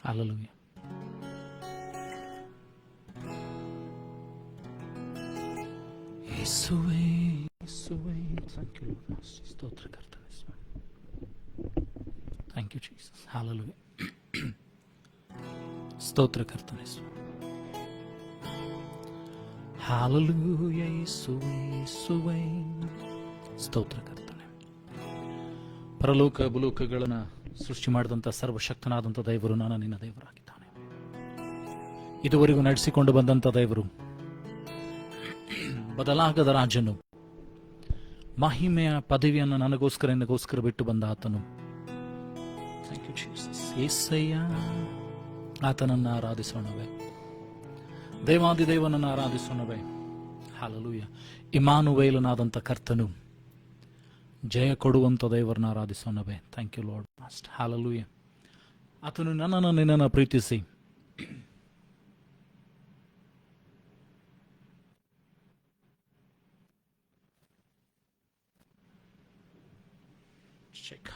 Hallelujah. ಯೇಸುವೇ ಯೇಸುವೇ, thank you Lord. ಸ್ತೋತ್ರ ಕರ್ತನೆ ಸ್ವಾಮಿ. Thank you Jesus. ಹಲ್ಲೆಲೂಯಾ. ಸ್ತೋತ್ರ ಕರ್ತನೆ ಸ್ವಾಮಿ. ಹಲ್ಲೆಲೂಯಾ. ಯೇಸುವೇ ಯೇಸುವೇ, ಸ್ತೋತ್ರ ಕರ್ತನೆ. ಪರಲೋಕ ಭೂಲೋಕಗಳನ್ನು ಸೃಷ್ಟಿ ಮಾಡಿದಂಥ ಸರ್ವಶಕ್ತನಾದಂಥ ದೇವರು ನಾನು ನಿನ್ನ ದೇವರಾಗಿದ್ದಾನೆ. ಇದುವರೆಗೂ ನಡೆಸಿಕೊಂಡು ಬಂದಂಥ ದೇವರು, ಬದಲಾಗದ ರಾಜನು, ಮಹಿಮೆಯ ಪದವಿಯನ್ನು ನನಗೋಸ್ಕರ ಬಿಟ್ಟು ಬಂದ ಆತನು. Thank you Jesus. ಯೇಸಯ್ಯ, ಆತನನ್ನು ಆರಾಧಿಸೋಣವೇ, ದೇವಾದಿದೇವನನ್ನು ಆರಾಧಿಸೋಣವೇ. ಹಲ್ಲೆಲೂಯಾ. ಇಮ್ಮಾನುವೇಲನಾದಂಥ ಕರ್ತನು, ಜಯ ಕೊಡುವಂಥ ದೇವರನ್ನ ಆರಾಧಿಸೋಣವೇ. Thank you Lord master. Hallelujah. ಆತನು ನನ್ನನ್ನು ನಿನ್ನನ್ನು ಪ್ರೀತಿಸಿ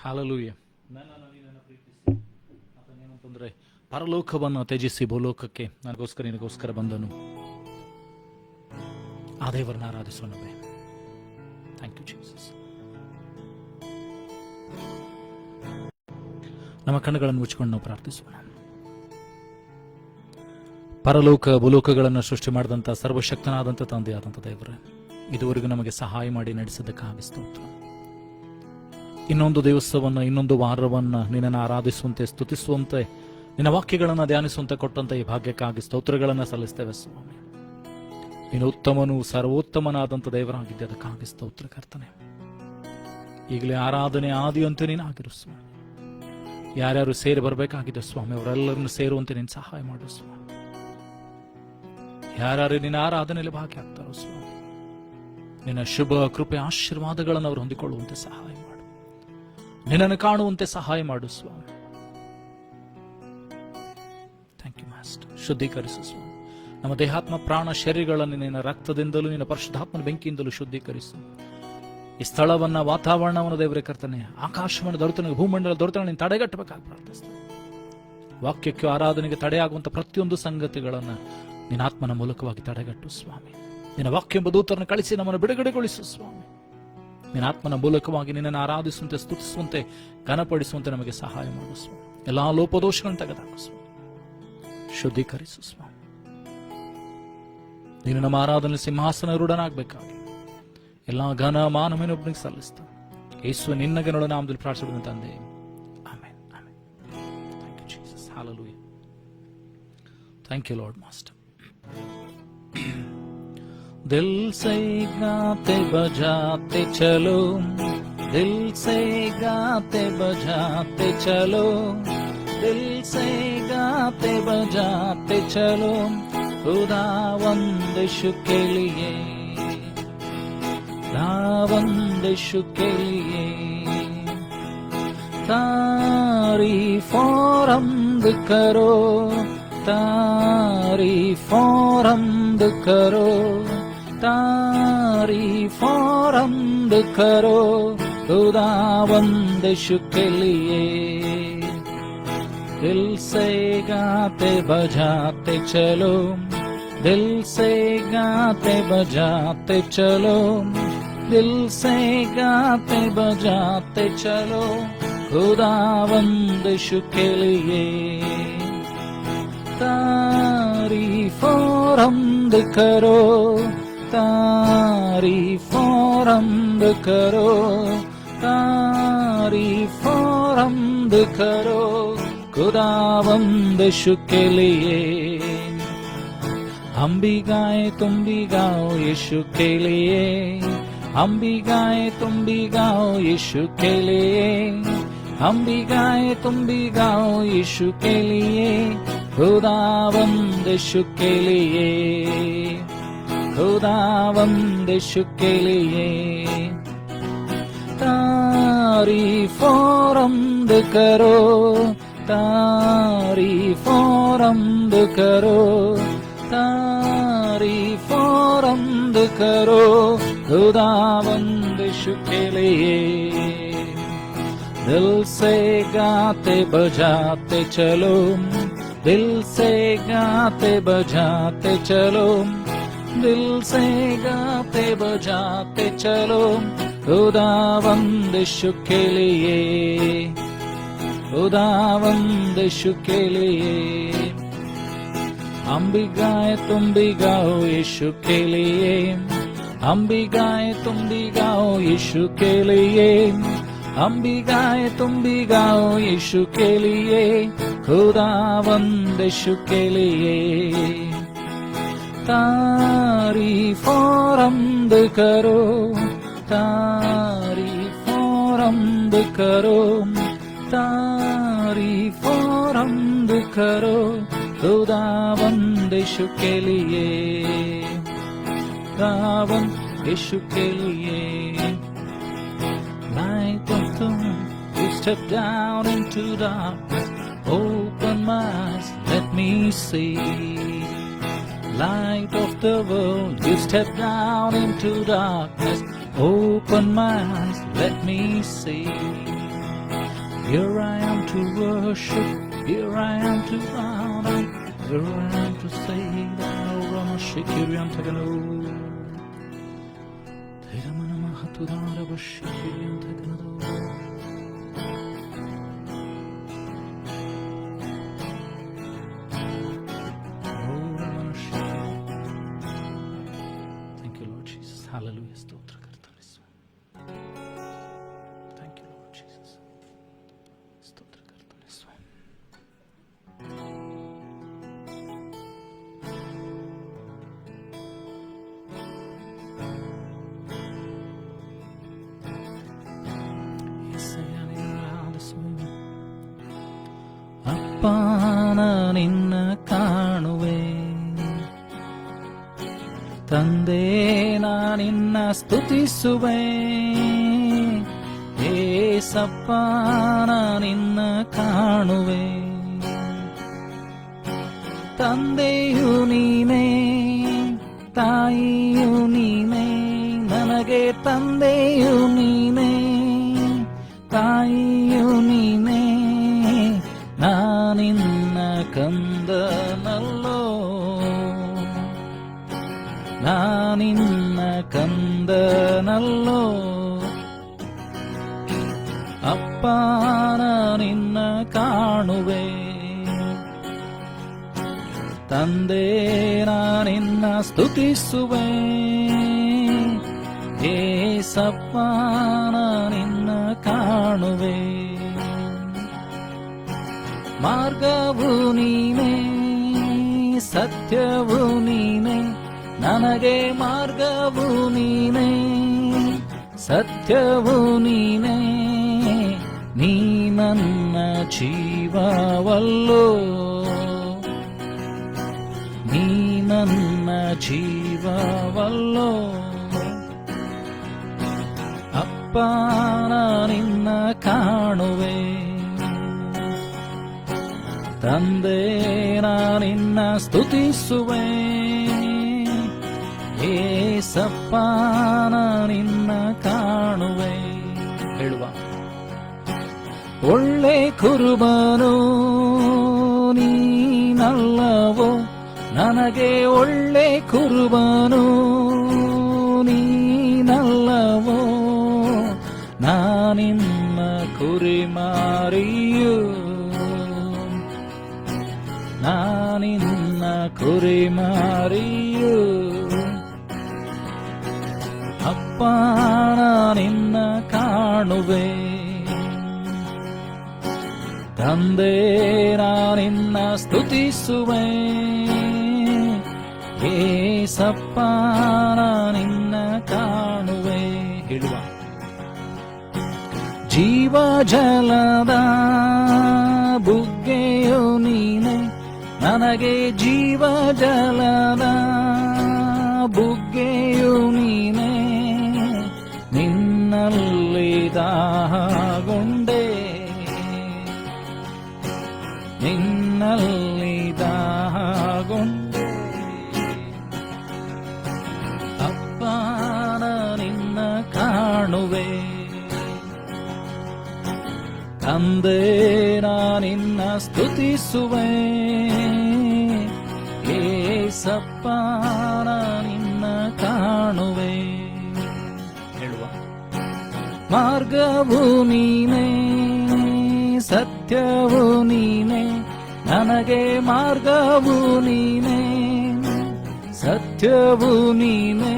ಹಲ್ಲೆಲೂಯಾ, ನನ್ನನ್ನು ನಿನ್ನನ್ನು ಪ್ರೀತಿಸಿ ಆತನೇನಂತಂದ್ರೆ ಪರಲೋಕವನ್ನು ತ್ಯಜಿಸಿ ಭೂಲೋಕಕ್ಕೆ ನಿನಗೋಸ್ಕರ ಬಂದನು. ಆ ದೇವರನ್ನ ಆರಾಧಿಸೋಣವೇ. Thank you Jesus. ನಮ್ಮ ಕಣ್ಣುಗಳನ್ನು ಮುಚ್ಚಿಕೊಂಡು ನಾವು ಪ್ರಾರ್ಥಿಸೋಣ. ಪರಲೋಕ ಭೂಲೋಕಗಳನ್ನು ಸೃಷ್ಟಿ ಮಾಡಿದಂಥ ಸರ್ವಶಕ್ತನಾದಂಥ ತಂದೆಯಾದಂಥ ದೇವರೇ, ಇದುವರೆಗೂ ನಮಗೆ ಸಹಾಯ ಮಾಡಿ ನಡೆಸಿದ್ದಕ್ಕಾಗಿ ಸ್ತೋತ್ರ. ಇನ್ನೊಂದು ದಿವಸವನ್ನು, ಇನ್ನೊಂದು ವಾರವನ್ನು ನಿನ್ನನ್ನು ಆರಾಧಿಸುವಂತೆ, ಸ್ತುತಿಸುವಂತೆ, ನಿನ್ನ ವಾಕ್ಯಗಳನ್ನು ಧ್ಯಾನಿಸುವಂತೆ ಕೊಟ್ಟಂತೆ ಈ ಭಾಗ್ಯಕ್ಕಾಗಿ ಸ್ತೋತ್ರಗಳನ್ನು ಸಲ್ಲಿಸ್ತೇವೆ ಸ್ವಾಮಿ. ನೀನು ಉತ್ತಮನು, ಸರ್ವೋತ್ತಮನಾದಂಥ ದೇವರಾಗಿದ್ದೆ, ಅದಕ್ಕಾಗಿ ಸ್ತೋತ್ರ ಕರ್ತನೆ. ಈಗಲೇ ಆರಾಧನೆ ಆದಿಯಂತೆ ನೀನಾಗಿರು ಸ್ವಾಮಿ. ಯಾರ್ಯಾರು ಸೇರಿ ಬರಬೇಕಾಗಿದೆ ಸ್ವಾಮಿ, ಅವರೆಲ್ಲರನ್ನು ಸೇರುವಂತೆ ನೀನು ಸಹಾಯ ಮಾಡು ಸ್ವಾಮಿ. ಯಾರ್ಯಾರು ನಿನ್ನ ಆರಾಧನೆಯಲ್ಲಿ ಭಾಗಿಯಾಗ್ತಾರೋ ಸ್ವಾಮಿ, ನಿನ್ನ ಶುಭ ಕೃಪೆ ಆಶೀರ್ವಾದಗಳನ್ನು ಅವರು ಹೊಂದಿಕೊಳ್ಳುವಂತೆ ಸಹಾಯ ಮಾಡು. ನಿನ್ನನ್ನು ಕಾಣುವಂತೆ ಸಹಾಯ ಮಾಡು ಸ್ವಾಮಿ. Thank you master. ಶುದ್ಧೀಕರಿಸು ಸ್ವಾಮಿ. ನಮ್ಮ ದೇಹಾತ್ಮ ಪ್ರಾಣ ಶರೀರಗಳನ್ನು ನಿನ್ನ ರಕ್ತದಿಂದಲೂ ನಿನ್ನ ಪರಿಶುದ್ಧಾತ್ಮನ ಬೆಂಕಿಯಿಂದಲೂ ಶುದ್ಧೀಕರಿಸು. ಈ ಸ್ಥಳವನ್ನ, ವಾತಾವರಣವನ್ನು ದೇವರೇ ಕರ್ತನೆ, ಆಕಾಶವನ್ನು ದೊರೆತನ, ಭೂಮಂಡಲ ದೊರೆತನ ನೀನು ತಡೆಗಟ್ಟಬೇಕಾಗಿ ಪ್ರಾರ್ಥಿಸ್ತೇನೆ. ವಾಕ್ಯಕ್ಕೆ, ಆರಾಧನೆಗೆ ತಡೆಯಾಗುವಂಥ ಪ್ರತಿಯೊಂದು ಸಂಗತಿಗಳನ್ನು ನಿನ್ನ ಆತ್ಮನ ಮೂಲಕವಾಗಿ ತಡೆಗಟ್ಟು ಸ್ವಾಮಿ. ನಿನ್ನ ವಾಕ್ಯ ಎಂಬ ದೂತರನ್ನು ಕಳಿಸಿ ನಮ್ಮನ್ನು ಬಿಡುಗಡೆಗೊಳಿಸು ಸ್ವಾಮಿ. ನಿನ್ನ ಆತ್ಮನ ಮೂಲಕವಾಗಿ ನಿನ್ನನ್ನು ಆರಾಧಿಸುವಂತೆ, ಸ್ತುತಿಸುವಂತೆ, ಘನಪಡಿಸುವಂತೆ ನಮಗೆ ಸಹಾಯ ಮಾಡು ಸ್ವಾಮಿ. ಎಲ್ಲಾ ಲೋಪದೋಷಗಳನ್ನು ತೆಗೆದಾಕು ಸ್ವಾಮಿ. ಶುದ್ಧೀಕರಿಸು ಸ್ವಾಮಿ. ನೀನು ನಮ್ಮ ಆರಾಧನೆ ಸಿಂಹಾಸನ ರೂಢನಾಗಬೇಕಾಗಿ ಎಲ್ಲ ಘನ ಮಾನವನೊಬ್ಬನಿಗೆ ಸಲ್ಲಿಸ್ತಾ ಯೇಸು ನಿನ್ನ ಗಣಗಳ ನಾಮದಲ್ಲಿ ಪ್ರಾರ್ಥಿಸುವ ತಂದೆ. Amen, amen. Thank you Jesus. Hallelujah. Thank you Lord master. दिल से गाते बजाते चलो, दिल से गाते बजाते चलो, दिल से गाते बजाते चलो, खुदा वंदिश के लिए, वंदिश के लिए तारीफ और हम्द करो, तारीफ और हम्द करो, तारीफ और हम्द करो, खुदा वंदिश के लिए. दिल से गाते बजाते चलो, दिल से गाते बजाते चलो, दिल से गाते बजाते चलो, खुदा वंदिश के लिए. तारीफ और हम्द करो, तारीफ और हम्द करो, तारीफ और हम्द करो, खुदा वंदिश के लिए. हम भी गाएं तुम भी गाओ यीशु के लिए, हम भी गाएं तुम भी गाओ यीशु के लिए, हम भी गाएं तुम भी गाओ यीशु के लिए, खुदा वंदिश के लिए, खुदा वंदिश के लिए. तारीफ और हम्द करो, तारीफ और हम्द करो, तारीफ और हम्द करो, खुदा वंदिश के लिए. दिल से गाते बजाते चलो, दिल से गाते बजाते चलो, दिल से गाते बजाते चलो, खुदावंद यीशु के लिए, खुदावंद यीशु के लिए। हम भी गाए तुम भी गाओ यीशु के लिए, हम भी गाए तुम भी गाओ यीशु के लिए, हम भी गाए तुम भी गाओ यीशु के लिए, खुदावंद यीशु के लिए। तारीफ और हम्द करो, तारीफ और हम्द करो, तारीफ और हम्द करो, खुदावंद यीशु के लिए, खुदावंद यीशु के लिए। Light of the world, you step down into darkness, open my eyes, let me see. Light of the world, you step down into darkness, open my eyes, let me see. Here I am to worship, here I am to bow down, here I am to say that no Rama Shikiriam Tagalo. Theramana Mahatudara Bashikiriam Tagalo. Thank you, Lord Jesus. Hallelujah. Stotra kartane Swami. Thank you, Lord Jesus. Stotra kartane Swami. ಅಪ್ಪನ ನಿನ್ನ ಕಾಣುವೆ, ತಂದೆ ನಿನ್ನ ಸ್ತುತಿಸುವೆ, ಏಸಪ್ಪ ನಿನ್ನ ಕಾಣುವೆ, ತಂದೆಯು ನೀನೇ ತಾಯಿಯು ನೀನೇ, ನನಗೆ ತಂದೆಯು ನೀನೇ ತಾಯಿಯು ನೀನೇ, ನಾನಿನ್ನ ಕಂದನಲ್ಲೋ, ನಾನಿನ್ನ ಕಂದನಲ್ಲೋ, ಅಪ್ಪ ನಿನ್ನ ಕಾಣುವೆ, ತಂದೆ ನಿನ್ನ ಸ್ತುತಿಸುವೆ, ಏಸಪ್ಪ ನಿನ್ನ ಕಾಣುವೆ. ಮಾರ್ಗವು ನೀನೇ ಸತ್ಯವು ನೀನೇ, ನನಗೆ ಮಾರ್ಗವು ನೀನೇ ಸತ್ಯವು ನೀನೇ, ನೀ ನನ್ನ ಜೀವವಲ್ಲೋ, ನೀ ನನ್ನ ಜೀವವಲ್ಲೋ, ಅಪ್ಪ ನಿನ್ನ ಕಾಣುವೆ, ತಂದೆ ನಿನ್ನ ಸ್ತುತಿಸುವೆ, ಏಸಪ್ಪ ನಿನ್ನ ಕಾಣುವೆ. ಹೇಳುವ ಒಳ್ಳೆ ಕುರುಬನು ನೀನಲ್ಲವೋ, ನನಗೆ ಒಳ್ಳೆ ಕುರುಬನು ನೀನಲ್ಲವೋ, ನಾನಿನ್ನ ಕುರಿಮಾರಿಯು, ನಾನಿನ್ನ ಕುರಿಮಾರಿಯು, ಅಪ್ಪ ನಿನ್ನ ಕಾಣುವೆ, ತಂದೆ ನಿನ್ನ ಸ್ತುತಿಸುವೆ, ಏಸಪ್ಪ ನಿನ್ನ ಕಾಣುವೆ. ಹೇಳುವ ಜೀವ ಜಲದ ಬುಗ್ಗೆಯು ನೀನೆ, ನನಗೆ ಜೀವ ಜಲದ ಬುಗ್ಗೆಯು ನೀನೆ, ನಿನ್ನಲ್ಲಿ ದಾಹಗೊಂಡೆ, ನಿನ್ನಲ್ಲಿ ದಾಹಗೊಂಡೆ, ಅಪ್ಪ ನಿನ್ನ ಕಾಣುವೆ, ತಂದೆ ನಾನಿನ್ನ ಸ್ತುತಿಸುವೆ, ಏಸಪ್ಪ ನಾನಿನ್ನ ಕಾಣುವೆ. ಹೇಳುವ ಮಾರ್ಗವು ನೀನೇ, ಸತ್ಯವು ನೀನೇ, ನನಗೆ ಮಾರ್ಗವು ನೀನೇ, ಸತ್ಯವು ನೀನೇ,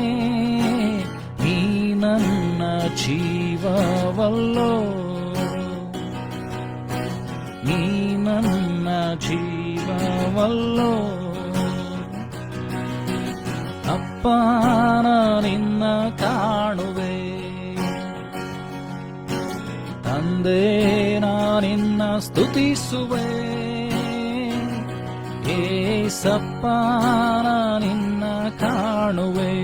ನೀ ನನ್ನ ಜೀವವಲ್ಲೋ, ನೀ ನನ್ನ ಜೀವವಲ್ಲೋ. ಅಪ್ಪ ನಿನ್ನ ಕಾಣುವೆ, ತಂದೆ ನಿನ್ನ ಸ್ತುತಿಸುವೆ, ಏಸಪ್ಪ ನಿನ್ನ ಕಾಣುವೆ.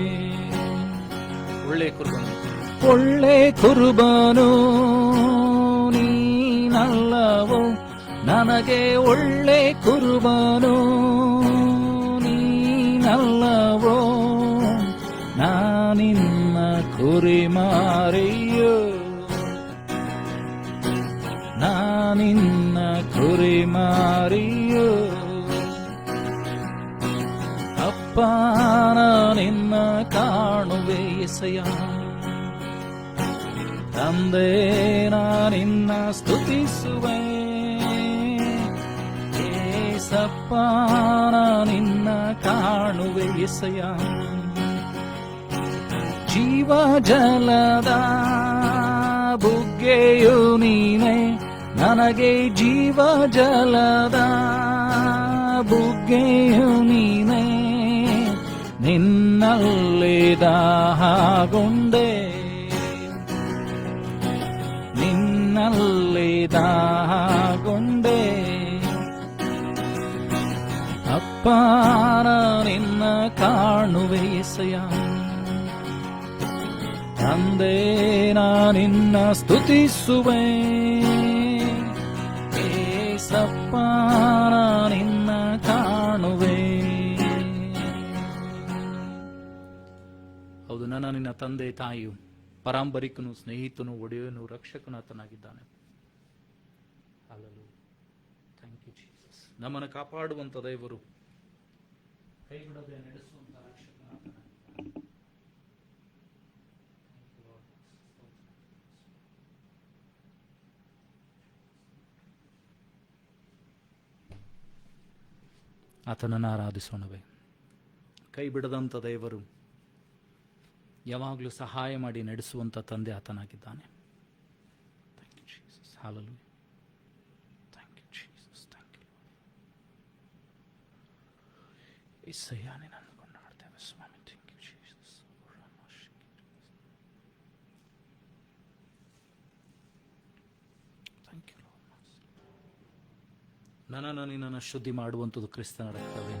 ಒಳ್ಳೆ ಕುರುಬನು ನೀನಲ್ಲವೋ, ನನಗೆ ಒಳ್ಳೆ ಕುರುಬನು ನೀನಲ್ಲವೋ, ನಾನಿನ್ನ ಕುರಿಮಾರಿಯೋ, ನಾನಿನ್ನ ಕುರಿಮಾರಿಯೋ. ಅಪ್ಪ ನಿನ್ನ ಕಾಣುವೆ ಎಸೆಯ, ತಂದೆ ನಿನ್ನ ಸ್ತುತಿಸುವೆ, ಏಸಪ್ಪ ನಿನ್ನ ಕಾಣುವೆ ಎಸೆಯ. ಜೀವ ಜಲದ ಬುಗ್ಗೆಯು ನೀನೆ, ನನಗೆ ಜೀವ ಜಲದ ಬುಗ್ಗೆಯು ನೀನೆ, ನಿನ್ನಲ್ಲಿ ದಾಹಗೊಂಡೆ, ನಿನ್ನಲ್ಲಿ ದಾಹಗೊಂಡೆ. ಅಪ್ಪ ನಿನ್ನ ಕಾಣುವೆ ಎಸೆಯ, ತಂದೆ ನಿನ್ನ ಸ್ತುತಿಸುವೆ, ಏಸಪ್ಪ ನಿನ್ನ ಕಾಣುವೆ. ಹೌದು, ನನ್ನ ನಿನ್ನ ತಂದೆ ತಾಯಿಯು ಪರಾಂಬರಿಕನು, ಸ್ನೇಹಿತನು, ಒಡೆಯನು, ರಕ್ಷಕನು ಆತನಾಗಿದ್ದಾನೆ. Thank you Jesus. ನಮ್ಮನ್ನು ಕಾಪಾಡುವಂತ ದೇವರು, ಕೈ ಬಿಡದೆ ನಡೆಸುವಂತ ರಕ್ಷಕನಾತನ. ಆತನನ್ನು ಆರಾಧಿಸೋಣವೇ. ಕೈ ಬಿಡದಂತ ದೇವರು, ಯಾವಾಗಲೂ ಸಹಾಯ ಮಾಡಿ ನಡೆಸುವಂತ ತಂದೆ ಆತನಾಗಿದ್ದಾನೆ. Thank you Jesus. Hallelujah. Thank you Jesus. Thank you యేసయ్య, నిన్ను కొన్నాడుతేವೆ స్వామి. Thank you Jesus. Thank you Lord. ನನ್ನನ್ನು ನಿನ್ನನ್ನು ಶುದ್ಧಿ ಮಾಡುವಂಥದ್ದು ಕ್ರಿಸ್ತನ ರಕ್ತವೇ.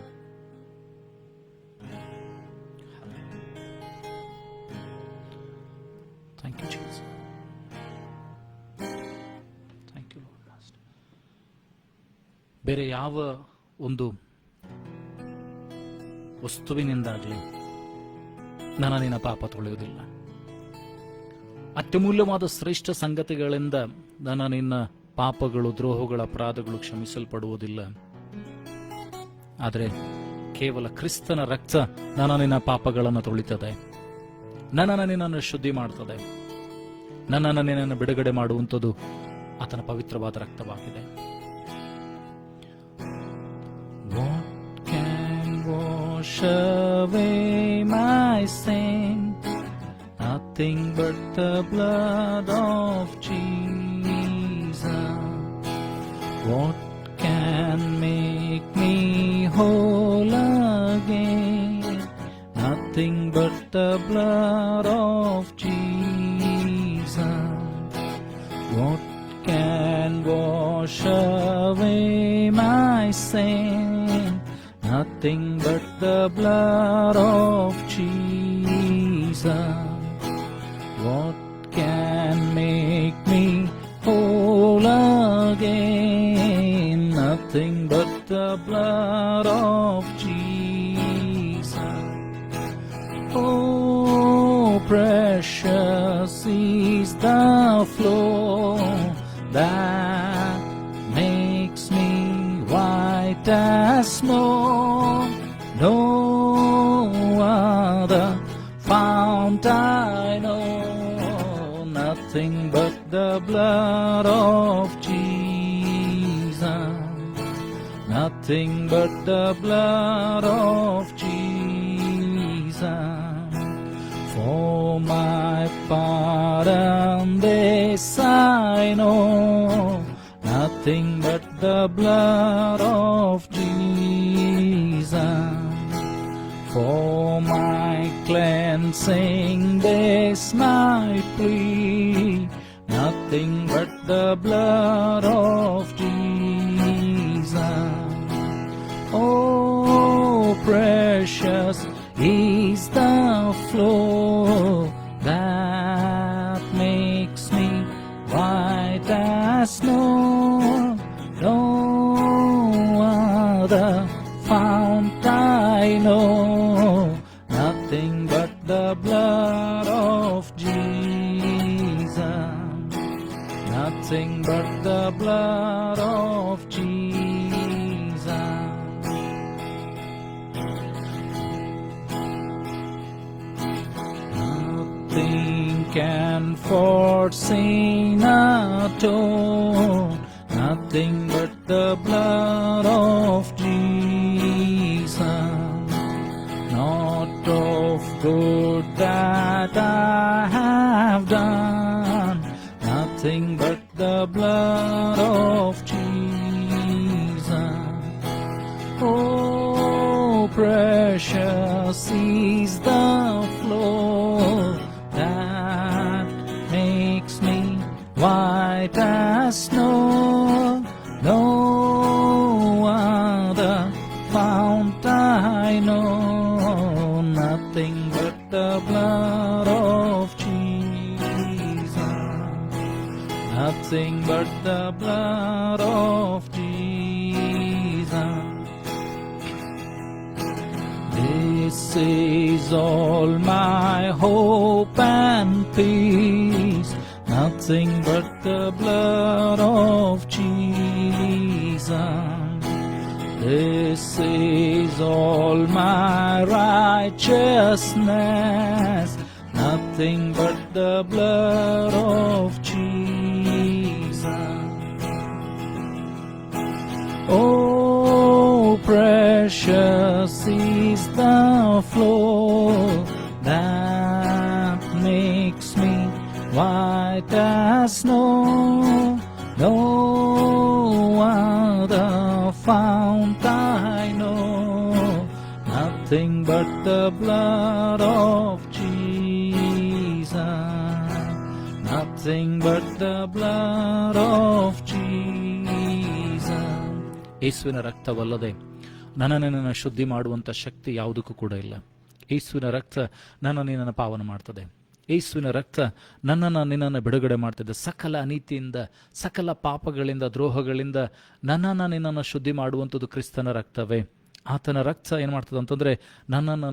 Thank you Jesus. Thank you Lord master. ಬೇರೆ ಯಾವ ಒಂದು ವಸ್ತುವಿನಿಂದಾಗಲಿ ನನ್ನ ನಿನ್ನ ಪಾಪ ತೊಳೆಯುವುದಿಲ್ಲ. ಅತ್ಯಮೂಲ್ಯವಾದ ಶ್ರೇಷ್ಠ ಸಂಗತಿಗಳಿಂದ ನನ್ನ ನಿನ್ನ ಪಾಪಗಳು, ದ್ರೋಹಗಳ, ಅಪರಾಧಗಳು ಕ್ಷಮಿಸಲ್ಪಡುವುದಿಲ್ಲ. ಆದರೆ ಕೇವಲ ಕ್ರಿಸ್ತನ ರಕ್ತ ನನ್ನ ನಿನ್ನ ಪಾಪಗಳನ್ನು ತೊಳಿತದೆ, ನನ್ನನ್ನು ನಿನ್ನನ್ನು ಶುದ್ಧಿ ಮಾಡ್ತದೆ, ನನ್ನನ್ನು ನಿನ್ನನ್ನು ಬಿಡುಗಡೆ ಮಾಡುವಂಥದ್ದು ಆತನ ಪವಿತ್ರವಾದ ರಕ್ತವಾಗಿದೆ. Wash away my sin, nothing but the blood of Jesus. What can make me whole again? Nothing but the blood of Jesus. What can wash away my sin? Nothing but the blood of Jesus. What can make me whole again? Nothing but the blood of Jesus. Oh, precious is the flow that white as snow. No other fount I know, nothing but the blood of Jesus, nothing but the blood of Jesus. For my pardon this I know, nothing but the blood of Jesus. For my cleansing this night plea, nothing but the blood of Jesus. Oh, precious is the flow that makes me white as snow. No other fount I know, nothing but the blood of Jesus, nothing but the blood of Jesus. Nothing can force sin atone, nothing but the blood of Jesus. Not of good that I have done, nothing but the blood of Jesus. Oh, precious is the flow that makes me white as snow. No other fount I know, nothing but the blood of Jesus, nothing but the blood of Jesus. This is all my hope and peace, nothing but the blood of Jesus. This is all my righteousness, nothing but the blood of Jesus. Oh, precious is the flow that makes me white as snow. No other fount I know, nothing but the blood of Jesus, nothing but the blood of Jesus. ಯೇಸುವಿನ ರಕ್ತವಲ್ಲದೆ ನನ್ನನ್ನು ಶುದ್ಧಿ ಮಾಡುವಂಥ ಶಕ್ತಿ ಯಾವುದಕ್ಕೂ ಕೂಡ ಇಲ್ಲ. ಯೇಸುವಿನ ರಕ್ತ ನಿನ್ನನ್ನು ಪಾವನ ಮಾಡ್ತದೆ. ಯೇಸುವಿನ ರಕ್ತ ನಿನ್ನನ್ನು ಬಿಡುಗಡೆ ಮಾಡ್ತದೆ. ಸಕಲ ಅನೀತಿಯಿಂದ, ಸಕಲ ಪಾಪಗಳಿಂದ, ದ್ರೋಹಗಳಿಂದ ನಿನ್ನನ್ನು ಶುದ್ಧಿ ಮಾಡುವಂಥದ್ದು ಕ್ರಿಸ್ತನ ರಕ್ತವೇ. ಆತನ ರಕ್ತ ಏನು ಮಾಡ್ತದೆ ಅಂತಂದರೆ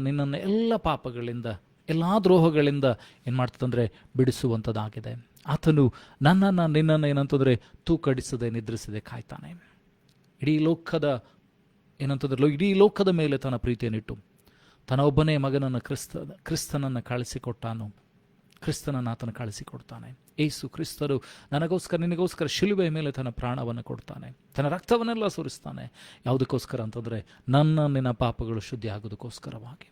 ನಿನ್ನನ್ನು ಎಲ್ಲ ಪಾಪಗಳಿಂದ, ಎಲ್ಲ ದ್ರೋಹಗಳಿಂದ ಏನು ಮಾಡ್ತದಂದರೆ ಬಿಡಿಸುವಂಥದ್ದಾಗಿದೆ. ಆತನು ನಿನ್ನನ್ನು ಏನಂತಂದರೆ ತೂಕಡಿಸದೆ ನಿದ್ರಿಸದೆ ಕಾಯ್ತಾನೆ. ಇಡೀ ಲೋಕದ ಮೇಲೆ ತನ್ನ ಪ್ರೀತಿಯನ್ನಿಟ್ಟು ತನ್ನ ಒಬ್ಬನೇ ಮಗನನ್ನು ಕ್ರಿಸ್ತನನ್ನು ಕಳಿಸಿಕೊಟ್ಟಾನು. ಕ್ರಿಸ್ತನನ್ನು ಆತನ ಕಳಿಸಿಕೊಡ್ತಾನೆ. ಯೇಸು ಕ್ರಿಸ್ತರು ನನಗೋಸ್ಕರ, ನಿನಗೋಸ್ಕರ ಶಿಲುಬೆಯ ಮೇಲೆ ತನ್ನ ಪ್ರಾಣವನ್ನು ಕೊಡ್ತಾನೆ, ತನ್ನ ರಕ್ತವನ್ನೆಲ್ಲ ಸುರಿಸ್ತಾನೆ. ಯಾವುದಕ್ಕೋಸ್ಕರ ಅಂತಂದರೆ ನಿನ್ನ ಪಾಪಗಳು ಶುದ್ಧಿ ಆಗೋದಕ್ಕೋಸ್ಕರವಾಗಿ.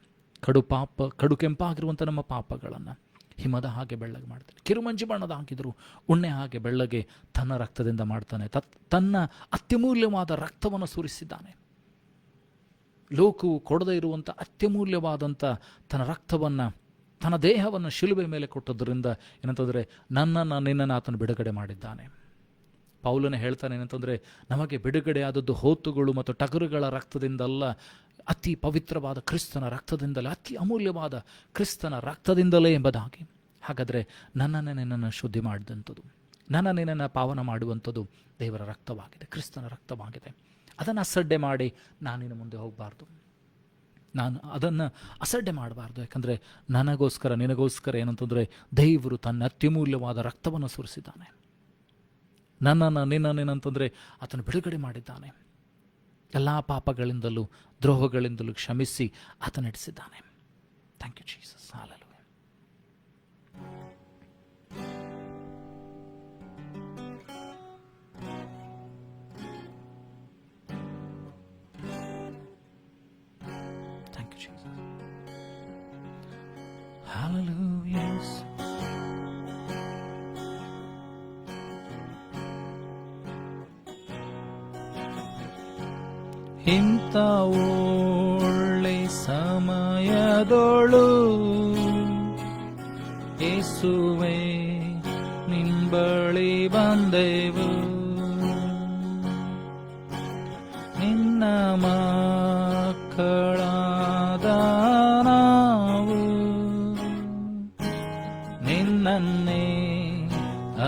ಕಡು ಕೆಂಪಾಗಿರುವಂಥ ನಮ್ಮ ಪಾಪಗಳನ್ನು ಹಿಮದ ಹಾಗೆ ಬೆಳ್ಳಗೆ ಮಾಡ್ತಾನೆ. ಕಿರುಮಂಜು ಬಣ್ಣದ ಹಾಕಿದ್ರು ಉಣ್ಣೆ ಹಾಗೆ ಬೆಳ್ಳಗೆ ತನ್ನ ರಕ್ತದಿಂದ ಮಾಡ್ತಾನೆ. ತನ್ನ ಅತ್ಯಮೂಲ್ಯವಾದ ರಕ್ತವನ್ನು ಸುರಿಸಿದ್ದಾನೆ. ಲೋಕವು ಕೊಡದೇ ಇರುವಂಥ ಅತ್ಯಮೂಲ್ಯವಾದಂಥ ತನ್ನ ರಕ್ತವನ್ನು, ತನ್ನ ದೇಹವನ್ನು ಶಿಲುಬೆ ಮೇಲೆ ಕೊಟ್ಟದ್ರಿಂದ ಏನಂತಂದರೆ ನಿನ್ನನ್ನು ಆತನು ಬಿಡುಗಡೆ ಮಾಡಿದ್ದಾನೆ. ಪೌಲನ ಹೇಳ್ತಾನೆ ಏನಂತಂದರೆ, ನಮಗೆ ಬಿಡುಗಡೆ ಆದದ್ದು ಹೋತುಗಳು ಮತ್ತು ಟಗರುಗಳ ರಕ್ತದಿಂದಲ್ಲ, ಅತಿ ಪವಿತ್ರವಾದ ಕ್ರಿಸ್ತನ ರಕ್ತದಿಂದಲೇ, ಅತಿ ಅಮೂಲ್ಯವಾದ ಕ್ರಿಸ್ತನ ರಕ್ತದಿಂದಲೇ ಎಂಬುದಾಗಿ. ಹಾಗಾದರೆ ನಿನ್ನನ್ನು ಶುದ್ಧಿ ಮಾಡಿದಂಥದ್ದು, ನಿನ್ನನ್ನು ಪಾವನ ಮಾಡುವಂಥದ್ದು ದೇವರ ರಕ್ತವಾಗಿದೆ, ಕ್ರಿಸ್ತನ ರಕ್ತವಾಗಿದೆ. ಅದನ್ನು ಅಸಡ್ಡೆ ಮಾಡಿ ನಾನಿನ್ನು ಮುಂದೆ ಹೋಗಬಾರ್ದು, ನಾನು ಅದನ್ನು ಅಸಡ್ಡೆ ಮಾಡಬಾರ್ದು. ಯಾಕಂದರೆ ನನಗೋಸ್ಕರ, ನಿನಗೋಸ್ಕರ ಏನಂತಂದರೆ ದೇವರು ತನ್ನ ಅತ್ಯಮೂಲ್ಯವಾದ ರಕ್ತವನ್ನು ಸುರಿಸಿದ್ದಾನೆ. ನಿನ್ನನ್ನೇನಂತಂದರೆ ಆತನು ಬಿಡುಗಡೆ ಮಾಡಿದ್ದಾನೆ. ಎಲ್ಲ ಪಾಪಗಳಿಂದಲೂ ದ್ರೋಹಗಳಿಂದಲೂ ಕ್ಷಮಿಸಿ ಆತ ನಡೆಸಿದ್ದಾನೆ. Thank you Jesus. Hallelujah. Thank you Jesus. Hallelujah. ಇಂಥ ಒಳ್ಳೆ ಸಮಯದೊಳು ಯೇಸುವೇ ನಿಂಬಳಿ ಬಂದೆವು, ನಿನ್ನ ಮಕ್ಕಳಾದ ನಾವು ನಿನ್ನನ್ನೇ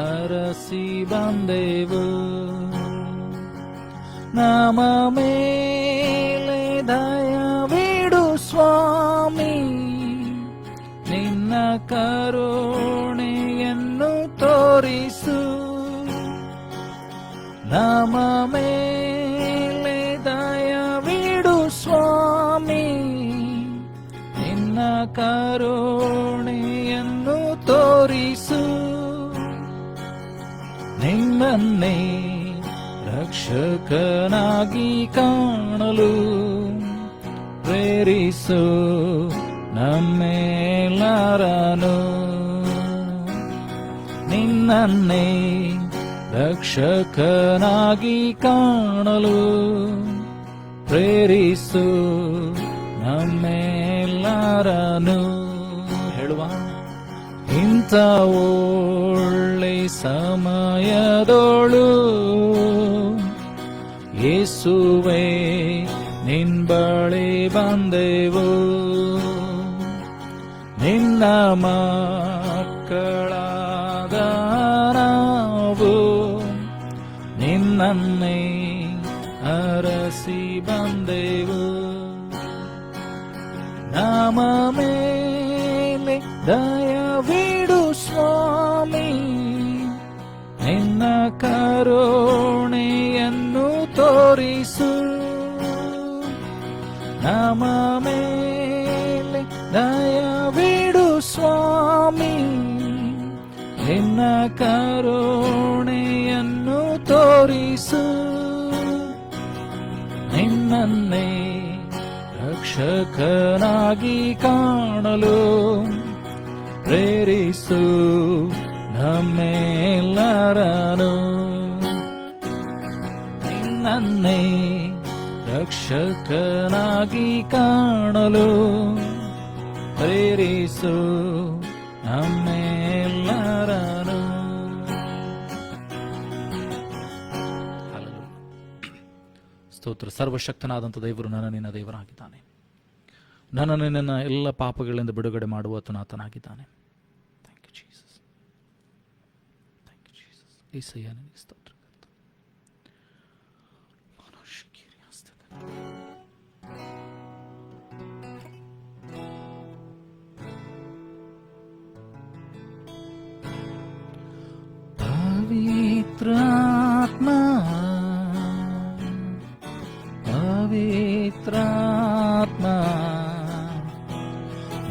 ಅರಸಿ ಬಂದೆವು. ನಮ್ಮ ಮೇಲೆ ದಯವಿಡು ಸ್ವಾಮಿ, ನಿನ್ನ ಕರುಣೆಯನ್ನು ತೋರಿಸು. ನಮ್ಮ ಮೇಲೆ ದಯವಿಡು ಸ್ವಾಮಿ, ನಿನ್ನ ಕರುಣೆಯನ್ನು ತೋರಿಸು. ನಿನ್ನನ್ನೇ ರಕ್ಷಕನಾಗಿ ಕಾಣಲು ಪ್ರೇರಿಸು ನಮ್ಮೆಲ್ಲರನ್ನು. ನಿನ್ನನ್ನೇ ರಕ್ಷಕನಾಗಿ ಕಾಣಲು ಪ್ರೇರಿಸು ನಮ್ಮೆಲ್ಲರನ್ನು. ಹೇಳುವ ಇಂಥ ಒಳ್ಳೆ ಸಮಯದೊಳು ಯೇಸುವೇ ನಿನ್ಬಳಿ ಬಂದೆವು, ನಿನ್ನ ಮಕ್ಕಳಾದ ನಾವು ನಿನ್ನನ್ನೇ ಅರಸಿ ಬಂದೆವು. ನಮ್ಮ ಮೇಲೆ ದಯವಿಡು ಸ್ವಾಮಿ, ನಿನ್ನ ಕರುಣೆಯನ್ನು ತೋರಿಸು. ನಮ್ಮ ಮೇಲೆ ದಯವಿಡು ಸ್ವಾಮಿ, ನಿನ್ನ ಕರುಣೆಯನ್ನು ತೋರಿಸು. ನಿನ್ನನ್ನೇ ರಕ್ಷಕನಾಗಿ ಕಾಣಲು ಪ್ರೇರಿಸು ನಮ್ಮೆಲ್ಲರನ್ನು. ನಿನ್ನನ್ನೇ ರಕ್ಷಕನಾಗಿ ಕಾಣಲು ಪ್ರೇರಿಸು ನಮ್ಮೆಲ್ಲರನ್ನು. ಸ್ತೋತ್ರ. ಸರ್ವಶಕ್ತನಾದಂಥ ದೇವರು ನನ್ನ ನಿನ್ನ ದೇವರಾಗಿದ್ದಾನೆ. ನನ್ನನ್ನು ನಿನ್ನ ಎಲ್ಲ ಪಾಪಗಳಿಂದ ಬಿಡುಗಡೆ ಮಾಡುವ ಆತನಾಗಿದ್ದಾನೆ. Thank you Jesus. Thank you Jesus. ಏಸಯ್ಯ ನಿನಗೆ ಸ್ತೋತ್ರ. पवित्रात्मा पवित्रात्मा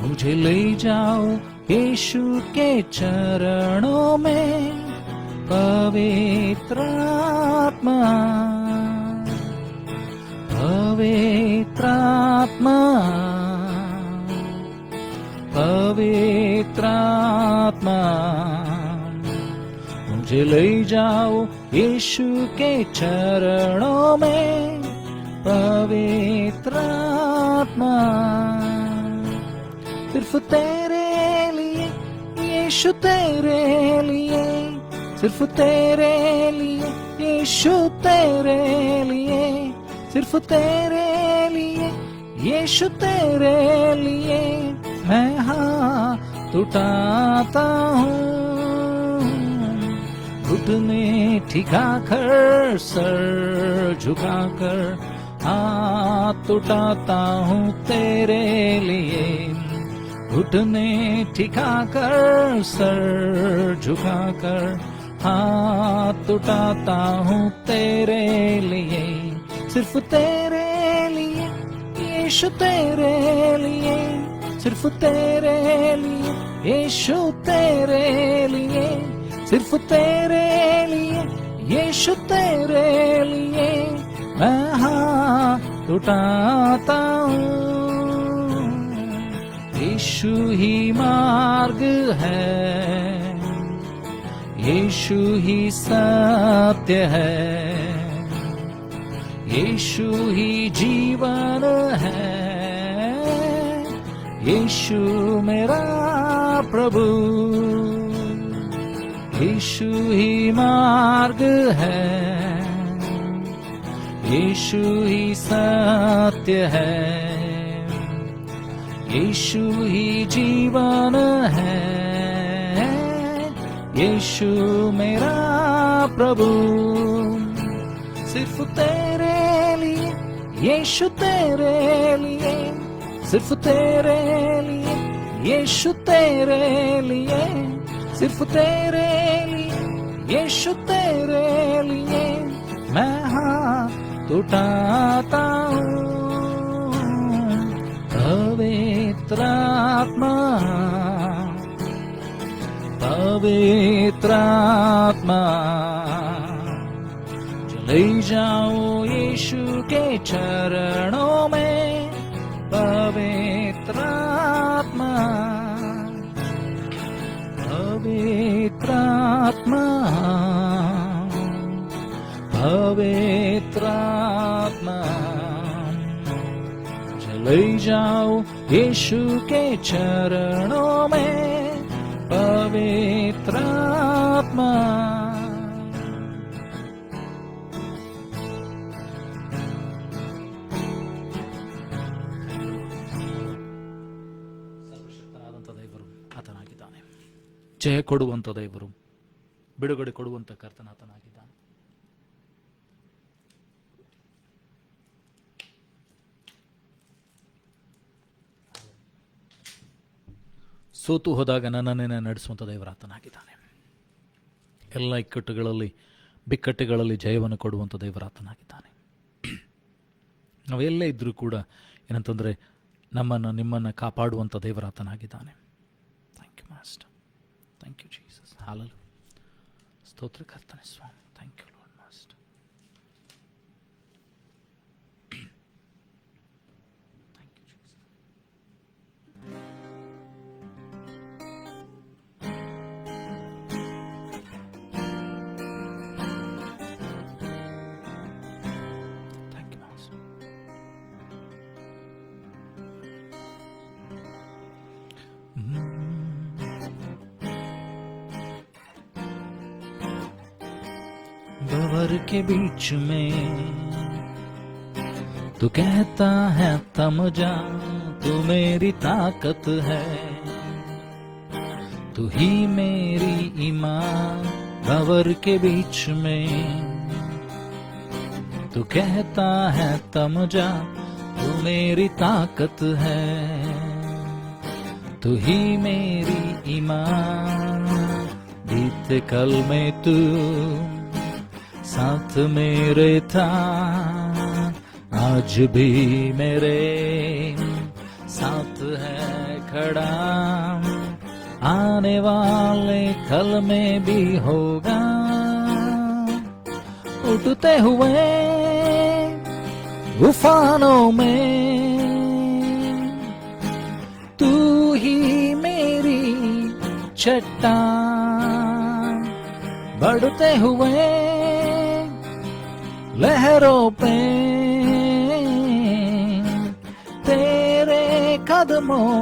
मुझे ले जाओ यीशु के चरणों में. पवित्रात्मा पवित्रात्मा पवित्रात्मा मुझे ले जाओ यीशु के चरणों में. पवित्रात्मा सिर्फ तेरे लिए यीशु, तेरे लिए सिर्फ तेरे लिए यीशु, तेरे लिए सिर्फ तेरे लिए यीशु, तेरे लिए मैं हाथ उठाता हूँ. घुटने ठिकाकर सर झुकाकर हाथ उठाता हूँ तेरे लिए. घुटने ठिकाकर सर झुकाकर हाथ उठाता हूँ तेरे लिए. सिर्फ तेरे लिए यीशु, तेरे लिए, सिर्फ तेरे लिए यीशु, तेरे लिए, सिर्फ तेरे लिए यीशु, तेरे लिए मैं हाथ उठाता हूँ। यीशु ही मार्ग है, यीशु ही सत्य है, यीशु ही जीवन है, यीशु मेरा प्रभु। यीशु ही मार्ग है, यीशु ही सत्य है, यीशु ही जीवन है, यीशु मेरा प्रभु। सिर्फ तेरे लिए यीशु, तेरे लिए, सिर्फ तेरे लिए यीशु, तेरे लिए, सिर्फ तेरे लिए यीशु, तेरे लिए मैं हाथ उठाता हूँ। पवित्र आत्मा, पवित्र आत्मा, चले जाओ यीशु के चरणों में। पवित्र आत्मा, पवित्र आत्मा, पवित्र आत्मा, चले जाओ यीशु के चरणों में। पवित्र आत्मा, ಸರ್ವಶಕ್ತನಾದಂಥ ದೇವರು ಆತನಾಗಿದ್ದಾನೆ. ಜಯ ಕೊಡುವಂಥ ದೇವರು, ಬಿಡುಗಡೆ ಕೊಡುವಂಥ ಕರ್ತನಾತನಾಗಿದ್ದಾನೆ. ಸೋತು ಹೋದಾಗ ನನ್ನನ್ನೇ ನಡೆಸುವಂಥ ದೇವರಾತನಾಗಿದ್ದಾನೆ. ಎಲ್ಲ ಇಕ್ಕಟ್ಟುಗಳಲ್ಲಿ, ಬಿಕ್ಕಟ್ಟುಗಳಲ್ಲಿ ಜಯವನ್ನು ಕೊಡುವಂಥ ದೇವರಾತನಾಗಿದ್ದಾನೆ. ನಾವು ಎಲ್ಲೇ ಇದ್ದರೂ ಕೂಡ ಏನಂತಂದರೆ ನಮ್ಮನ್ನು, ನಿಮ್ಮನ್ನು ಕಾಪಾಡುವಂಥ ದೇವರಾತನಾಗಿದ್ದಾನೆ. Thank you master, thank you Jesus. Hallelujah. ಸ್ತೋತ್ರ ಕರ್ತನೆ ಸ್ವಾಮಿ. Thank you Lord master. Thank you Jesus. बवर के बीच में तू कहता है थम जा, तू मेरी ताकत है, तू ही मेरी ईमान। बवर के बीच में तू कहता है थम जा, तू मेरी ताकत है, तू ही मेरी ईमान। बीते कल में तू साथ मेरे था, आज भी मेरे साथ है खड़ा, आने वाले कल में भी होगा। उठते हुए तूफानों में तू ही मेरी चट्टान, बढ़ते हुए लहरों पे तेरे कदमों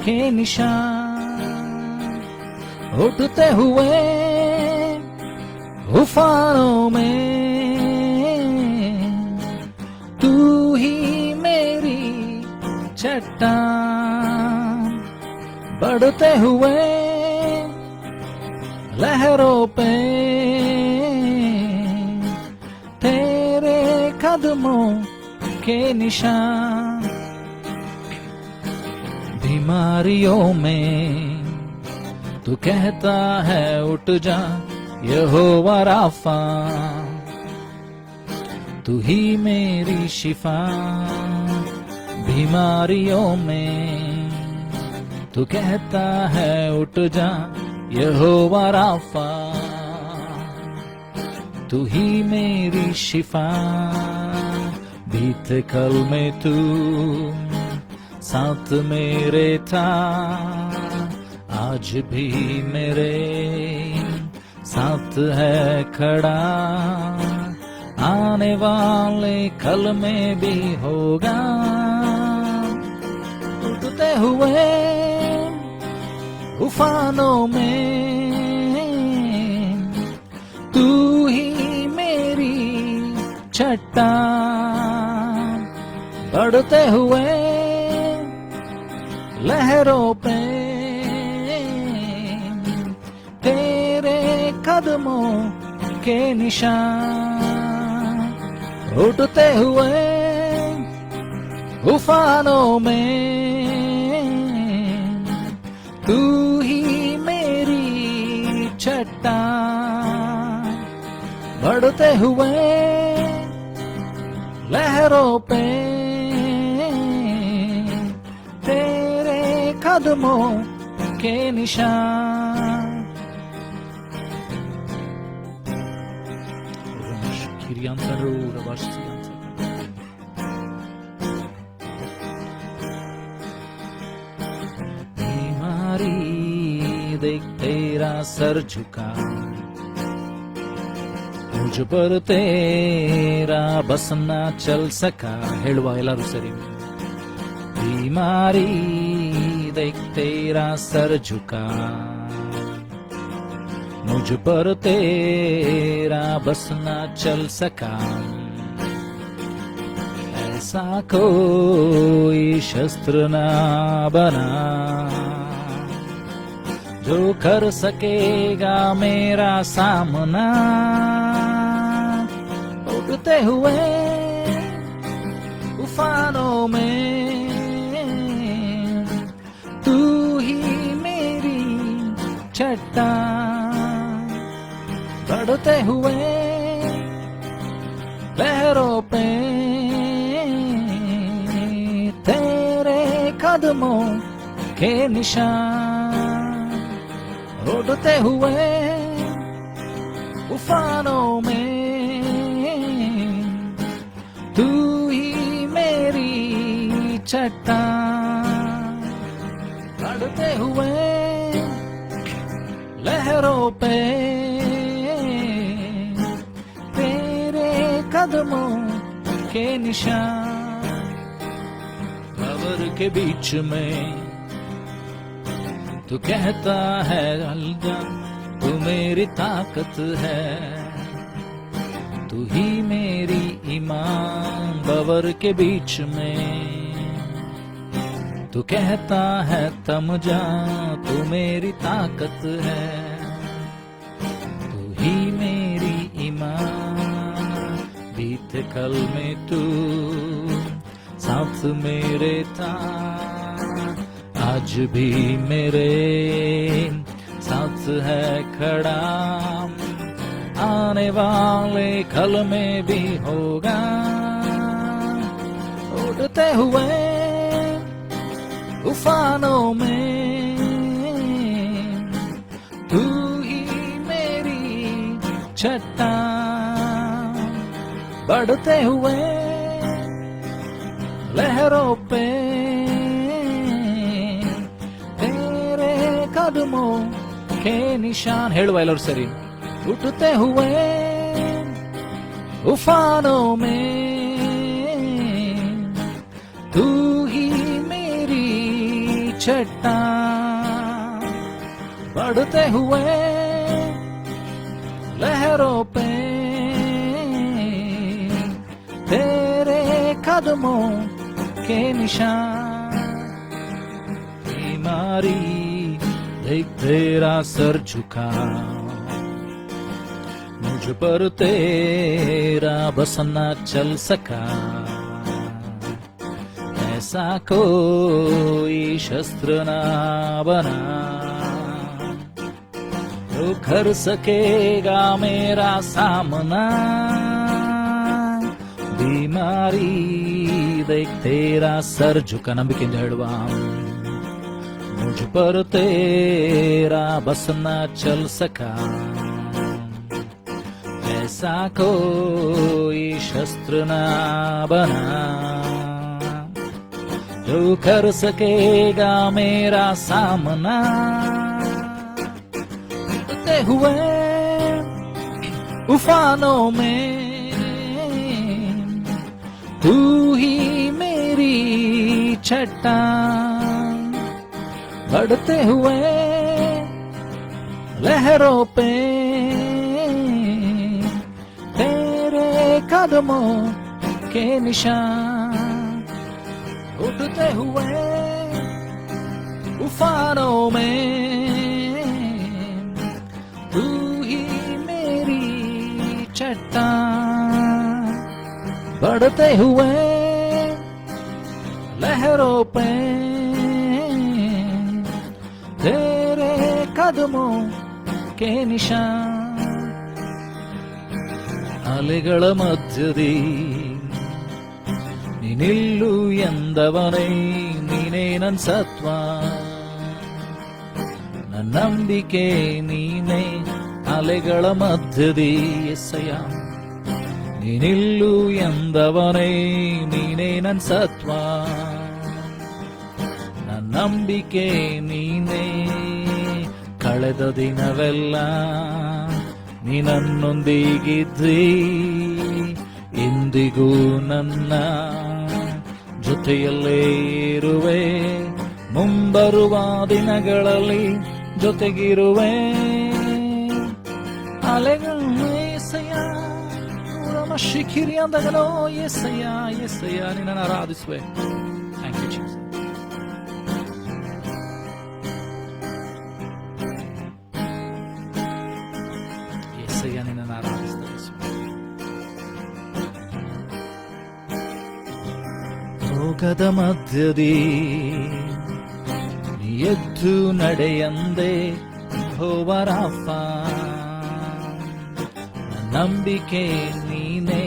के निशान। उठते हुए तूफानों में तू ही मेरी चट्टान, बढ़ते हुए लहरों पे तेरे कदमों के निशान। बीमारियों में तू कहता है उठ जा, यहोवा राफा, तू ही मेरी शिफा बीमारियों में, तू कहता है उठ जा यहोवा राफा, तू ही मेरी शिफा। बीते कल में तू साथ मेरे था, आज भी मेरे साथ है खड़ा, आने वाले कल में भी होगा। उठते हुए उफानों में तू ही मेरी चट्टान, बढ़ते हुए लहरों पे तेरे कदमों के निशान, उठते हुए उफानों में तू ही मेरी चट्टान, बढ़ते हुए लहरों पे तेरे कदमों के निशान। बीमारी देख तेरा सर झुका, मुझ पर तेरा बस ना चल सका। ಹೇಳುವ ಎಲ್ಲರೂ ಸರಿ। बीमारी देख तेरा सर झुका, मुझ पर तेरा बस ना चल सका। ऐसा कोई शस्त्र ना बना जो कर सकेगा मेरा सामना। उड़ते हुए उफानों में तू ही मेरी चट्टान, बढ़ते हुए लहरों पे तेरे कदमों के निशान, उड़ते हुए उफानों में तू ही मेरी चट्टान, बढ़ते हुए लहरों पे तेरे कदमों के निशान। कब्र के बीच में तू कहता है अलजा, तू मेरी ताकत है, तू ही मेरी ईमान। कब्र के बीच में तू कहता है थम जा, तू मेरी ताकत है, तू ही मेरी ईमान। बीते कल में तू साथ मेरे था, आज भी मेरे साथ है खड़ा, आने वाले कल में भी होगा। उड़ते हुए उफानों में तू ही मेरी चट्टान, बढ़ते हुए लहरों पे तेरे कदमों के निशान। ಹೇಳುವ ಎಲ್ಲರೂ ಸರಿ। उठते हुए उफानों में तू ही मेरी चट्टान, बढ़ते हुए लहरों पे तेरे कदमों के निशान। बीमारी देख तेरा सर झुका, मुझ पर तेरा बस न चल सका। ऐसा कोई शस्त्र ना बना जो कर सकेगा मेरा सामना। बीमारी देख तेरा सर झुका ನಂಬಿಕೆಯಿಂದ ಹೇಳುವ मुझ पर तेरा बस न चल सका ऐसा कोई शस्त्र न बना जो कर सकेगा मेरा सामना उड़ते हुए उफानों में तू ही मेरी चट्टान बढ़ते हुए लहरों पे तेरे कदमों के निशान उठते हुए उफानों में तू ही मेरी चट्टान बढ़ते हुए लहरों पे तेरे कदमों के निशान ಅಲೆಗಳ ಮಧ್ಯದಿ ನೀನಿಲ್ಲು ಎಂದವನೇ ನೀನೇ ನನ್ ಸತ್ವ ನನ್ನ ನಂಬಿಕೆ ನೀನೇ ಅಲೆಗಳ ಮಧ್ಯದಿ ಎಸ್ಸಯ್ಯ ನೀನಿಲ್ಲು ಎಂದವನೇ ನೀನೇ ನನ್ ಸತ್ವ ನನ್ನ ನಂಬಿಕೆ ನೀನೇ ಕಳೆದ ದಿನವೆಲ್ಲ ನೀ ನನ್ನೊಂದಿಗಿದ್ದಿ ಇಂದಿಗೂ ನನ್ನ ಜೊತೆಯಲ್ಲೇ ಇರುವೆ ಮುಂಬರುವ ದಿನಗಳಲ್ಲಿ ಜೊತೆಗಿರುವೆ ಅಲೆಗಳು ಏಸಯ್ಯ ನಮ್ಮ ಶಿಖಿರಿ ಅಂದಗಲೋ ಏಸಯ್ಯ ಏಸಯ್ಯ ನಿನ್ನನ್ನು ಆರಾಧಿಸುವೆ. Thank you Jesus. ಏಸಯ್ಯ ನಿನ್ನನ್ನು ಆರಾಧಿಸುವೆ. ರೋಗದ ಮಧ್ಯದಿ ಎದ್ದು ನಡೆಯಂದೆ ಹೋವರಾಫ ನಂಬಿಕೆ ನೀನೆ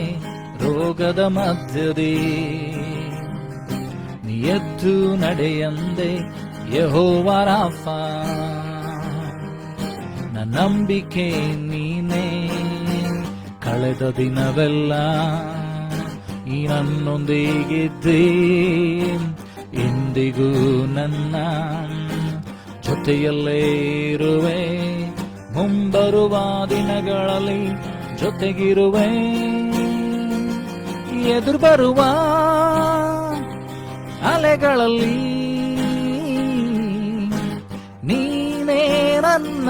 ರೋಗದ ಮಧ್ಯದಿ ನೀ ಎದ್ದು ನಡೆಯಂದೆ ಯೆಹೋವರಾಫ ನನ್ನ ನಂಬಿಕೆ ನೀನೆ ಕಳೆದ ದಿನವೆಲ್ಲ ಈ ನನ್ನೊಂದಿಗಿದ್ದಿ ಇಂದಿಗೂ ನನ್ನ ಜೊತೆಯಲ್ಲೇ ಇರುವೆ ಮುಂಬರುವ ದಿನಗಳಲ್ಲಿ ಜೊತೆಗಿರುವೆ ಎದುರು ಬರುವ ಅಲೆಗಳಲ್ಲಿ ನೀನೇ ನನ್ನ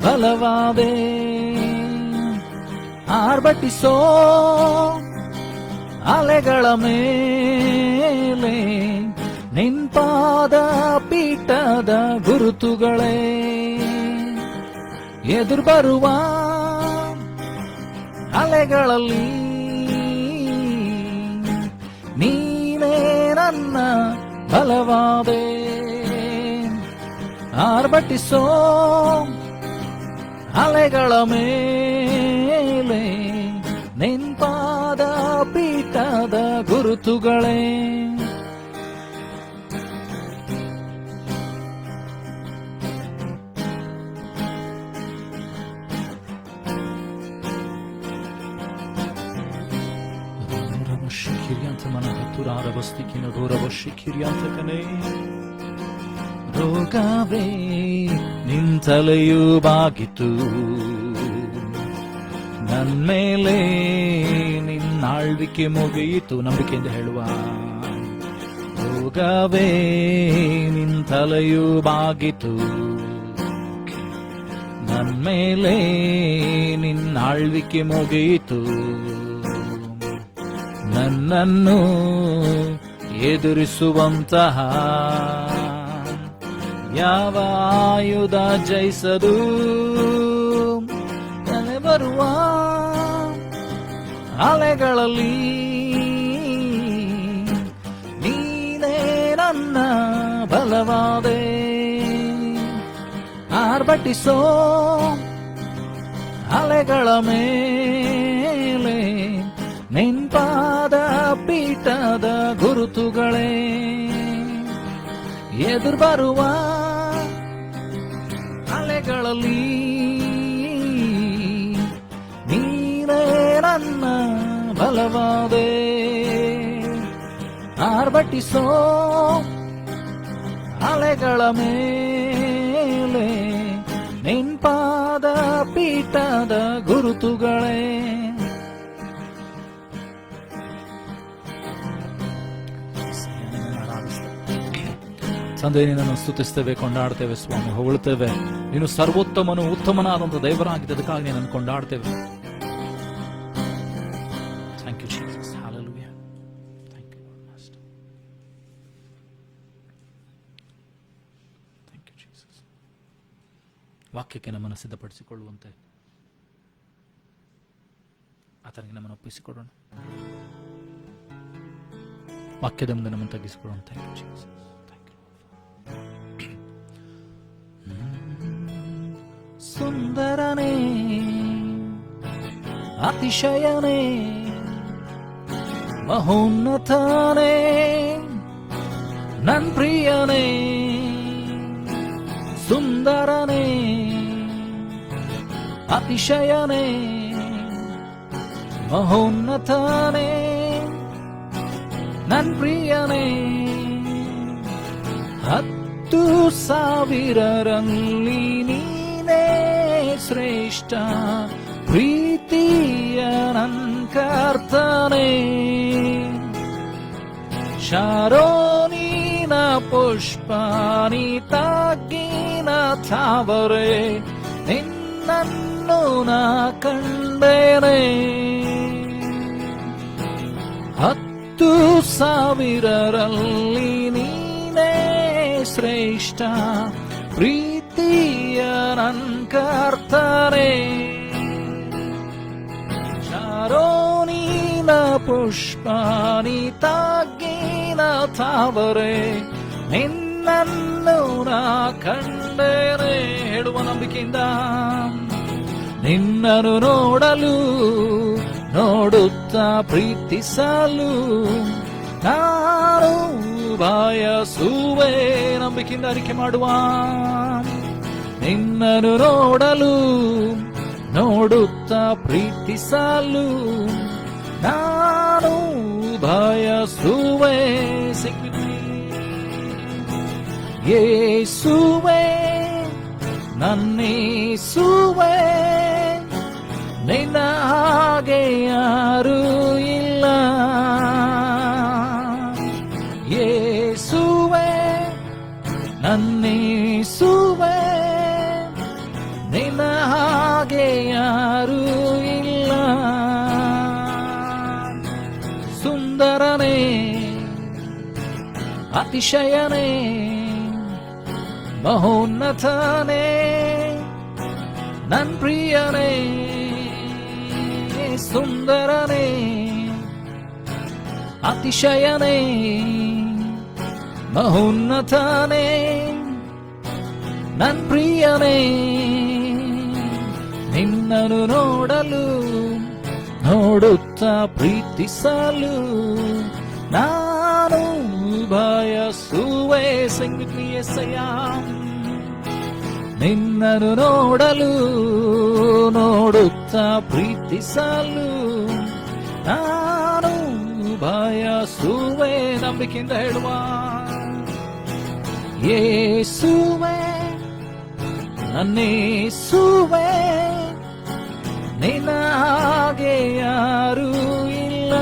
ಬಲವಾದೆ ಆರ್ಭಟಿಸೋ ಅಲೆಗಳ ಮೇಲೆ ನಿನ್ಪಾದ ಪೀಠದ ಗುರುತುಗಳೇ ಎದುರು ಬರುವ ಅಲೆಗಳಲ್ಲಿ ನೀನೇ ನನ್ನ ಬಲವಾದೆ ಆರ್ಭಟಿಸೋ ಅಲೆಗಳ ಮೇಲೆ ನಿನ್ಪಾದ ಪೀಠದ ಗುರುತುಗಳೇ ರೋಗವೇ ನಿಂತಲೆಯೂ ಬಾಗಿತು ನನ್ಮೇಲೆ ನಿನ್ನಾಳ್ವಿಕೆ ಮುಗಿಯಿತು ನಂಬಿಕೆಯಿಂದ ಹೇಳುವ ರೋಗವೇ ನಿಂತಲೆಯೂ ಬಾಗಿತು ನನ್ಮೇಲೆ ನಿನ್ನಾಳ್ವಿಕೆ ಮುಗಿಯಿತು ನನ್ನನ್ನು ಎದುರಿಸುವಂತಹ ಯಾವ ಆಯುಧ ಜಯಿಸದು ತಲೆ ಬರುವ ಅಲೆಗಳಲ್ಲಿ ನೀನೇ ನನ್ನ ಬಲವಾದೆ ಆರ್ಭಟಿಸೋ ಅಲೆಗಳ ಮೇಲೆ ನಿಂತ ಪಾದ ಪೀಠದ ಗುರುತುಗಳೇ, ಎದುರು ಬರುವ ಅಲೆಗಳಲ್ಲಿ ನೀನೇ ನನ್ನ ಬಲವಾದೆ. ಆರ್ಭಟಿಸೋ ಅಲೆಗಳ ಮೇಲೆ ನಿನ್ಪಾದ ಪೀಠದ ಗುರುತುಗಳೇ. ತಂದೆ, ನಿನ್ನನ್ನು ಸ್ತುತಿಸ್ತೇವೆ, ಕೊಂಡಾಡ್ತೇವೆ ಸ್ವಾಮಿ, ಹೊಗಳುತ್ತೇವೆ. ನೀನು ಸರ್ವೋತ್ತಮನು, ಉತ್ತಮನಾದಂಥ ದೇವರಾಗಿದೆ, ಅದಕ್ಕಾಗಿ ನಿನ್ನನ್ನು ಕೊಂಡಾಡ್ತೇವೆ. Thank you Jesus. Hallelujah. Thank you master. Thank you Jesus. ವಾಕ್ಯಕ್ಕೆ ನಮ್ಮನ್ನು ಸಿದ್ಧಪಡಿಸಿಕೊಳ್ಳುವಂತೆ ಆತನಿಗೆ ನಮ್ಮನ್ನು ಒಪ್ಪಿಸಿಕೊಡೋಣ. ವಾಕ್ಯದ ಮುಂದೆ ನಮ್ಮನ್ನು ತಗ್ಗಿಸಿಕೊಳ್ಳೋಣ. Thank you Jesus. ಸುಂದರನೇ, ಅತಿಶಯನೇ, ಮಹೋನ್ನತನೇ, ನನ್ ಪ್ರಿಯನೇ. ಸುಂದರನೇ, ಅತಿಶಯನೇ, ಮಹೋನ್ನತನೇ, ನನ್ ಪ್ರಿಯನೇ. 10,000ರಲ್ಲಿ ನೀನೇ ಶ್ರೇಷ್ಠ, ಪ್ರೀತಿಯ ನನ್ ಕರ್ತನೇ. ಶಾರೋನಿನ ಪುಷ್ಪನಿ ತಗ್ಗಿನ ತಾವರೆ, ನಿನ್ನನ್ನು ನಾ ಕಂಡೇನೆ. 10,000ರಲ್ಲಿ ನೀನೇ ಶ್ರೇಷ್ಠ, ಪ್ರೀತಿಯ ನನ್ ಕರ್ತನೇ. ಶಾರೋನಿನ ಪುಷ್ಪನಿ ತಗ್ಗಿನ ತಾವರೆ, ನಿನ್ನನ್ನು ನಾ ಕಂಡೇನೆ. ಹೇಳುವ ನಂಬಿಕೆಯಿಂದ ನಿನ್ನನ್ನು ನೋಡಲು, ನೋಡುತ್ತಾ ಪ್ರೀತಿಸಲು ನಾನು ಬಯಸುವೆ. ನಂಬಿಕೆಯಿಂದ ಅರಿಕೆ ಮಾಡುವ. ನಿನ್ನನ್ನು ನೋಡಲು, ನೋಡುತ್ತಾ ಪ್ರೀತಿಸಲು ನಾನು ಬಯಸುವೆ. ಯೇಸುವೆ, ನನ್ನೇಸುವೆ, ನಿನ್ನ ಹಾಗೆ ಯಾರೂ ಇಲ್ಲ. ಯೇಸುವೆ, ನನ್ನೇಸುವೆ, ನಿನ್ನ ಹಾಗೆ ಯಾರೂ ಇಲ್ಲ. ಸುಂದರನೇ, ಅತಿಶಯನೇ, ಮಹೋನ್ನತನೇ, ನನ್ ಪ್ರಿಯನೇ. ಸುಂದರನೇ, ಅತಿಶಯನೇ, ಮಹೋನ್ನತನೇ, ನನ್ ಪ್ರಿಯನೇ. ನಿನ್ನನ್ನು ನೋಡಲು, ನೋಡುತ್ತಾ ಪ್ರೀತಿಸಲು ನಾನು ಬಯಸುವೆ. ಸಂಗೀತ ನಿನ್ನನ್ನು ನೋಡಲು, ನೋಡುತ್ತಾ ಪ್ರೀತಿಸಲು ನಾನು ಬಯಸುವೆ. ನಂಬಿಕೆಯಿಂದ ಹೇಳುವ. ಯೇಸುವೆ, ನನ್ನೇಸುವೆ, ನಿನ್ನ ಹಾಗೆ ಯಾರೂ ಇಲ್ಲ.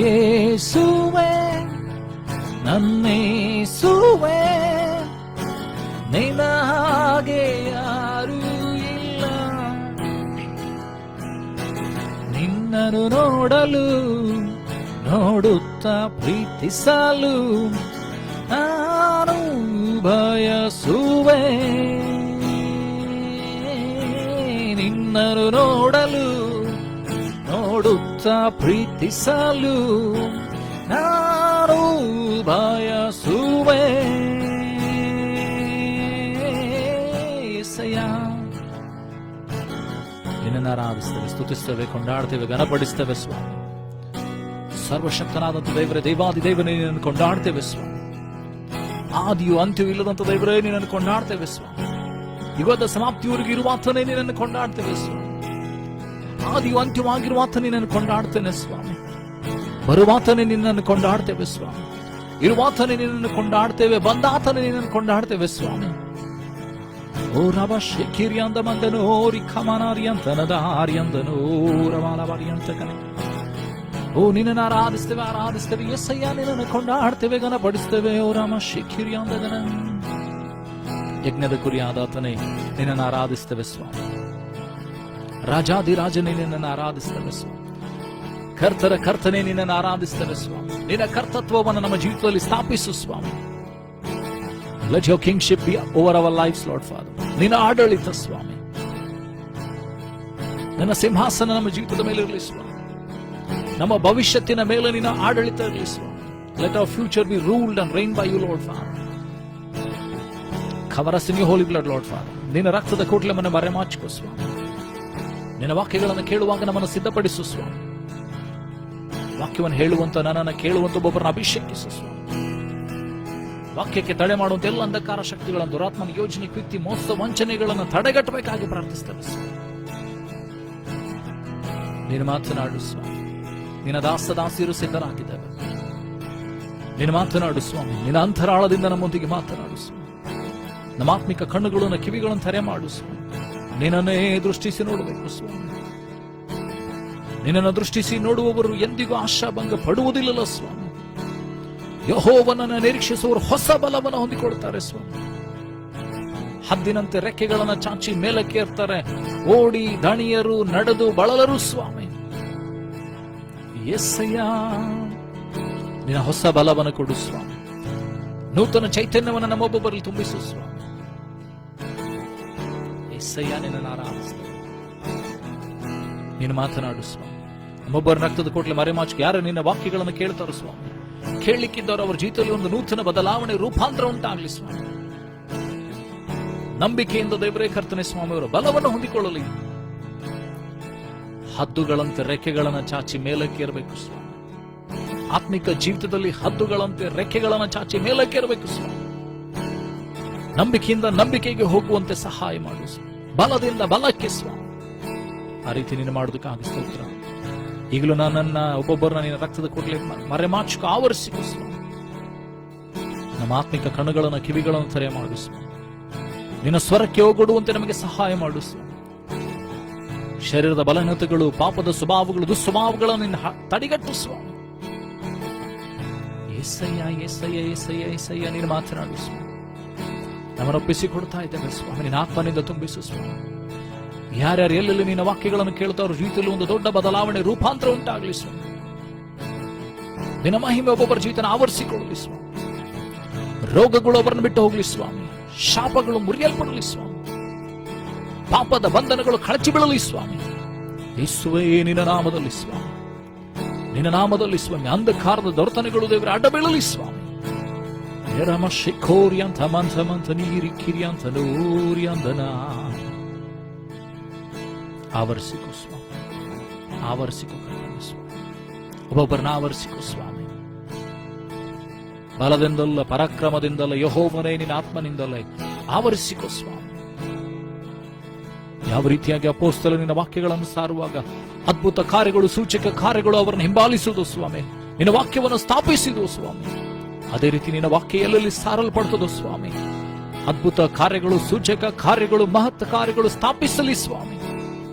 ಯೇಸುವೆ, ನನ್ನೇಸುವೆ, ನಿನ್ನ ಹಾಗೆ ಯಾರೂ ಇಲ್ಲ. ನಿನ್ನನ್ನು ನೋಡಲು, ನೋಡುತ್ತಾ ಪ್ರೀತಿಸಲು ನಾನು ಬಯಸುವೆ. ನಿನ್ನನ್ನು ನೋಡಲು, ನೋಡುತ್ತಾ ಪ್ರೀತಿಸಲು ನಾನು ಬಯಸುವೆ. ನಿನ್ನನ್ನು ಆರಾಧಿಸ್ತೇವೆ, ಸ್ತುತಿಸ್ತೇವೆ, ಕೊಂಡಾಡ್ತೇವೆ, ಘನಪಡಿಸ್ತೇವೆ ಸ್ವಾಮಿ. ಸರ್ವಶಕ್ತನಾದಂಥ ದೇವರೇ, ದೇವಾದಿ ದೇವನೇ ನಿನ್ನನ್ನು ಕೊಂಡಾಡ್ತೇವೆ ಸ್ವಾಮಿ. ಆದಿಯು ಅಂತ್ಯೂ ಇಲ್ಲದಂತ ದೇವರೇ ನಿನ್ನನ್ನು ಕೊಂಡಾಡ್ತೇವೆ ಸ್ವಾಮಿ. ಯುಗದ ಸಮಾಪ್ತಿಯವರೆಗೂ ಇರುವಾತನೇ ನಿನ್ನನ್ನು ಕೊಂಡಾಡ್ತೇವೆ ಸ್ವಾಮಿ. ಆದಿಯು ಅಂತ್ಯವಾಗಿರುವಾತ ನಿನ್ನನ್ನು ಕೊಂಡಾಡ್ತೇನೆ ಸ್ವಾಮಿ. ಬರುವಾತನೇ ನಿನ್ನನ್ನು ಕೊಂಡಾಡ್ತೇವೆ ಸ್ವಾಮಿ. ಇರುವಾತನೇ ನಿನ್ನನ್ನು ಕೊಂಡಾಡ್ತೇವೆ, ಬಂದಾತನೇ ನಿನ್ನನ್ನು ಕೊಂಡಾಡ್ತೇವೆ ಸ್ವಾಮಿ. ಓ ರವ ಶೇಖಿರಿಯಂದ ಮಂದನೋ ರಿಖಮನಾರಿಯಂತನದ ಆರ್ಯಂದನೋ ರವಾಲವಾರಿಯಂತ ಕನೆ. ಓ ನಿನ್ನನ್ನು ಆರಾಧಿಸ್ತೇವೆ ಎಸ್ಸಯ್ಯ, ನಿನ್ನನ್ನು ಕೊಂಡಾಡ್ತೇವೆ, ಘನಪಡಿಸ್ತೇವೆ. ಓ ರಾಮ ಶೇಖಿರಿಯಂದ ಗನ. ಯಜ್ಞದ ಕುರಿಯಾದಾತನೇ ನಿನ್ನನ್ನು ಆರಾಧಿಸ್ತೇವೆ ಸ್ವಾಮಿ. ರಾಜಾದಿರಾಜನೇ ನಿನ್ನನ್ನು ಆರಾಧಿಸ್ತೇವೆ ಸ್ವಾಮಿ. ಕರ್ತನ ಕರ್ತನೇ ನಿನ್ನನ್ನು ಆರಾಧಿಸ್ತೇವೆ ಸ್ವಾಮಿ. ನಿನ್ನ ಕರ್ತತ್ವವನ್ನು ನಮ್ಮ ಜೀವಿತದಲ್ಲಿ ಸ್ಥಾಪಿಸು ಸ್ವಾಮಿ. Let your kingship be over our lives, Lord Father. ನಿನ್ನ ಆಡಳಿತ ಸ್ವಾಮಿ, ನನ್ನ ಸಿಂಹಾಸನ ನಮ್ಮ ಜೀವಿತದ ಮೇಲೆ ಇರಲಿ ಸ್ವಾಮಿ. ನಮ್ಮ ಭವಿಷ್ಯತ್ತಿನ ಮೇಲೆ ನಿನ್ನ ಆಡಳಿತ ಇರಲಿ ಸ್ವಾಮಿ. Let our future be ruled and reigned by you, Lord Father. Cover us in your holy blood, Lord Father. ನಿನ್ನ ರಕ್ತದ ಕೋಟಲೆ ಮನೆ ಮರೆಮಾಚಿಕೋ ಸ್ವಾಮಿ. ನಿನ್ನ ವಾಕ್ಯಗಳನ್ನು ಕೇಳುವಾಗ ನಮ್ಮನ್ನು ಸಿದ್ಧಪಡಿಸು ಸ್ವಾಮಿ. ವಾಕ್ಯವನ್ನು ಹೇಳುವಂತ, ನನ್ನನ್ನು ಕೇಳುವಂತ ಒಬ್ಬೊಬ್ಬರನ್ನ ಅಭಿಷೇಕಿಸು ಸ್ವಾಮಿ. ವಾಕ್ಯಕ್ಕೆ ತಡೆ ಮಾಡುವಂತ ಎಲ್ಲ ಅಂಧಕಾರ ಶಕ್ತಿಗಳನ್ನು, ದುರಾತ್ಮನ ಯೋಜನೆ, ಕೃತ್ಯ, ಮೋಸ, ವಂಚನೆಗಳನ್ನು ತಡೆಗಟ್ಟಬೇಕಾಗಿ ಪ್ರಾರ್ಥಿಸ್ತೇವೆ ಸ್ವಾಮಿ. ನೀನು ಮಾತನಾಡು ಸ್ವಾಮಿ. ನಿನ್ನ ದಾಸದಾಸಿಯರು ಸಿದ್ಧರಾಗಿದ್ದೇವೆ. ನೀನು ಮಾತನಾಡು ಸ್ವಾಮಿ. ನಿನ್ನ ಅಂತರಾಳದಿಂದ ನಮ್ಮೊಂದಿಗೆ ಮಾತನಾಡು ಸ್ವಾಮಿ. ನಮ್ಮ ಆತ್ಮಿಕ ಕಣ್ಣುಗಳನ್ನು, ಕಿವಿಗಳನ್ನು ತೆರೆ ಮಾಡು ಸ್ವಾಮಿ. ನಿನ್ನನ್ನೇ ದೃಷ್ಟಿಸಿ ನೋಡಬೇಕು ಸ್ವಾಮಿ. ನಿನ್ನನ್ನು ದೃಷ್ಟಿಸಿ ನೋಡುವವರು ಎಂದಿಗೂ ಆಶಾಭಂಗ ಪಡುವುದಿಲ್ಲ ಸ್ವಾಮಿ. ಯೆಹೋವನನ್ನು ನಿರೀಕ್ಷಿಸುವವರು ಹೊಸ ಬಲವನ್ನು ಹೊಂದಿಕೊಳ್ತಾರೆ ಸ್ವಾಮಿ. ಹದ್ದಿನಂತೆ ರೆಕ್ಕೆಗಳನ್ನು ಚಾಚಿ ಮೇಲಕ್ಕೆ ಏರ್ತಾರೆ. ಓಡಿ ದಣಿಯರು, ನಡೆದು ಬಳಲರು ಸ್ವಾಮಿ. ಯೆಸ್ಸಯ್ಯ, ನಿನ್ನ ಹೊಸ ಬಲವನ್ನು ಕೊಡು ಸ್ವಾಮಿ. ನೂತನ ಚೈತನ್ಯವನ್ನು ನಮ್ಮೊಬ್ಬೊಬ್ಬರಲ್ಲಿ ತುಂಬಿಸು ಸ್ವಾಮಿ. ಯೆಸ್ಸಯ್ಯ, ನಿನ್ನನ್ನು ಆರಾಧಿಸ್ತೇವೆ. ನೀನು ಮಾತನಾಡು ಸ್ವಾಮಿ. ನಮ್ಮೊಬ್ಬರ ರಕ್ತದ ಕೋಟ್ಲೆ ಮರೆಮಾಚಿಕೆ ಯಾರು ನಿನ್ನ ವಾಕ್ಯಗಳನ್ನು ಕೇಳ್ತಾರೋ ಸ್ವಾಮಿ, ಕೇಳಲಿಕ್ಕಿದ್ದವರು ಅವರ ಜೀವಿತದಲ್ಲಿ ಒಂದು ನೂತನ ಬದಲಾವಣೆ, ರೂಪಾಂತರ ಉಂಟಾಗಲಿ ಸ್ವಾಮಿ. ನಂಬಿಕೆಯಿಂದ ದೇವರೇ ಕರ್ತನೆ ಸ್ವಾಮಿ ಅವರ ಬಲವನ್ನು ಹೊಂದಿಕೊಳ್ಳಲಿ. ಹದ್ದುಗಳಂತೆ ರೆಕ್ಕೆಗಳನ್ನು ಚಾಚಿ ಮೇಲಕ್ಕೇರಬೇಕು ಸ್ವಾಮಿ. ಆತ್ಮಿಕ ಜೀವಿತದಲ್ಲಿ ಹದ್ದುಗಳಂತೆ ರೆಕ್ಕೆಗಳನ್ನು ಚಾಚಿ ಮೇಲಕ್ಕೇರಬೇಕು ಸ್ವಾಮಿ. ನಂಬಿಕೆಯಿಂದ ನಂಬಿಕೆಗೆ ಹೋಗುವಂತೆ ಸಹಾಯ ಮಾಡು ಸ್ವಾಮಿ. ಬಲದಿಂದ ಬಲಕ್ಕೆ ಸ್ವಾಮಿ. ಆ ರೀತಿ ನೀನು ಮಾಡೋದಕ್ಕಾಗಿ ಸ್ತೋತ್ರ. ಈಗಲೂ ನನ್ನನ್ನ ಒಬ್ಬೊಬ್ಬರನ್ನ ನಿನ್ನ ರಕ್ತದ ಕೂಡಲೇ ಮರೆಮಾಚಿಕ ಆವರಿಸಿಕೊ ಸ್ವಾಮಿ. ನಮ್ಮ ಆತ್ಮಿಕ ಕಣ್ಣುಗಳನ್ನು, ಕಿವಿಗಳನ್ನು ತೆರೆ ಮಾಡು ಸ್ವಾಮಿ. ನಿನ್ನ ಸ್ವರಕ್ಕೆ ಹೋಗೊಡುವಂತೆ ನಮಗೆ ಸಹಾಯ ಮಾಡು ಸ್ವಾಮಿ. ಶರೀರದ ಬಲಹೀನತೆಗಳು, ಪಾಪದ ಸ್ವಭಾವಗಳು, ದುಸ್ವಭಾವಗಳನ್ನು ನಿನ್ನ ತಡೆಗಟ್ಟು ಸ್ವಾಮಿ. ಯೆಸ್ಸಯ್ಯ, ಯೆಸ್ಸಯ್ಯ, ಯೆಸ್ಸಯ್ಯ, ಯೆಸ್ಸಯ್ಯ, ನೀನು ಮಾತನಾಡು ಸ್ವಾಮಿ. ನಮ್ಮನ್ನೊಪ್ಪಿಸಿ ಕೊಡ್ತಾ ಇದ್ದೇವೆ ಸ್ವಾಮಿ. ನಿನ್ನ ಆತ್ಮನಿಂದ ತುಂಬಿಸು ಸ್ವಾಮಿ. ಯಾರ್ಯಾರು ಎಲ್ಲೆಲ್ಲಿ ನಿನ್ನ ವಾಕ್ಯಗಳನ್ನು ಕೇಳ್ತಾರೋ ಜೀವಿತದಲ್ಲಿ ಒಂದು ದೊಡ್ಡ ಬದಲಾವಣೆ, ರೂಪಾಂತರ ಉಂಟಾಗಲಿ ಸ್ವಾಮಿ. ನಿನ್ನ ಮಹಿಮೆ ಒಬ್ಬೊಬ್ಬರ ಜೀವಿತನ ಆವರಿಸಿಕೊಳ್ಳಲಿ ಸ್ವಾಮಿ. ರೋಗಗಳು ಅವರನ್ನು ಬಿಟ್ಟು ಹೋಗಲಿ ಸ್ವಾಮಿ. ಶಾಪಗಳು ಮುರಿಯಲ್ಪಡಲಿ ಸ್ವಾಮಿ. ಪಾಪದ ಬಂಧನಗಳು ಕಳಚಿ ಬೀಳಲಿ ಸ್ವಾಮಿ. ಯೇಸುವೇ, ನಿನ್ನ ನಾಮದಲ್ಲಿ ಸ್ವಾಮಿ. ನಿನ್ನ ನಾಮದಲ್ಲಿ ಸ್ವಾಮಿ. ಅಂಧಕಾರದ ದೊರೆತನಗಳು ದೇವರ ಅಡ್ಡ ಬೀಳಲಿ ಸ್ವಾಮಿ. ರಮ ಶಿಖೋರಿಯಂತ ಮಂಥ ಮಂಥ ನೀರಿ ಕಿರಿಯಂತ ನೂರಿಯಂದನ ಆವರಿಸಿಕೊ ಸ್ವಾಮಿ. ಆವರಿಸಿಕೊ ಸ್ವಾಮಿ. ಒಬ್ಬೊಬ್ಬರನ್ನ ಆವರಿಸಿಕೊ ಸ್ವಾಮಿ. ಬಲದಿಂದಲ್ಲ, ಪರಾಕ್ರಮದಿಂದಲ್ಲ, ಯೆಹೋವನೇ ನಿನ್ನ ಆತ್ಮನಿಂದಲೇ ಆವರಿಸಿಕೊ ಸ್ವಾಮಿ. ಯಾವ ರೀತಿಯಾಗಿ ಅಪೊಸ್ತಲರು ನಿನ್ನ ವಾಕ್ಯಗಳನ್ನು ಸಾರುವಾಗ ಅದ್ಭುತ ಕಾರ್ಯಗಳು, ಸೂಚಕ ಕಾರ್ಯಗಳು ಅವರನ್ನು ಹಿಂಬಾಲಿಸುವುದು ಸ್ವಾಮಿ. ನಿನ್ನ ವಾಕ್ಯವನ್ನು ಸ್ಥಾಪಿಸಿದು ಸ್ವಾಮಿ. ಅದೇ ರೀತಿ ನಿನ್ನ ವಾಕ್ಯ ಎಲ್ಲೆಲ್ಲಿ ಸಾರಲ್ಪಡ್ತದೋ ಸ್ವಾಮಿ, ಅದ್ಭುತ ಕಾರ್ಯಗಳು, ಸೂಚಕ ಕಾರ್ಯಗಳು, ಮಹತ್ ಕಾರ್ಯಗಳು ಸ್ಥಾಪಿಸಲಿ ಸ್ವಾಮಿ.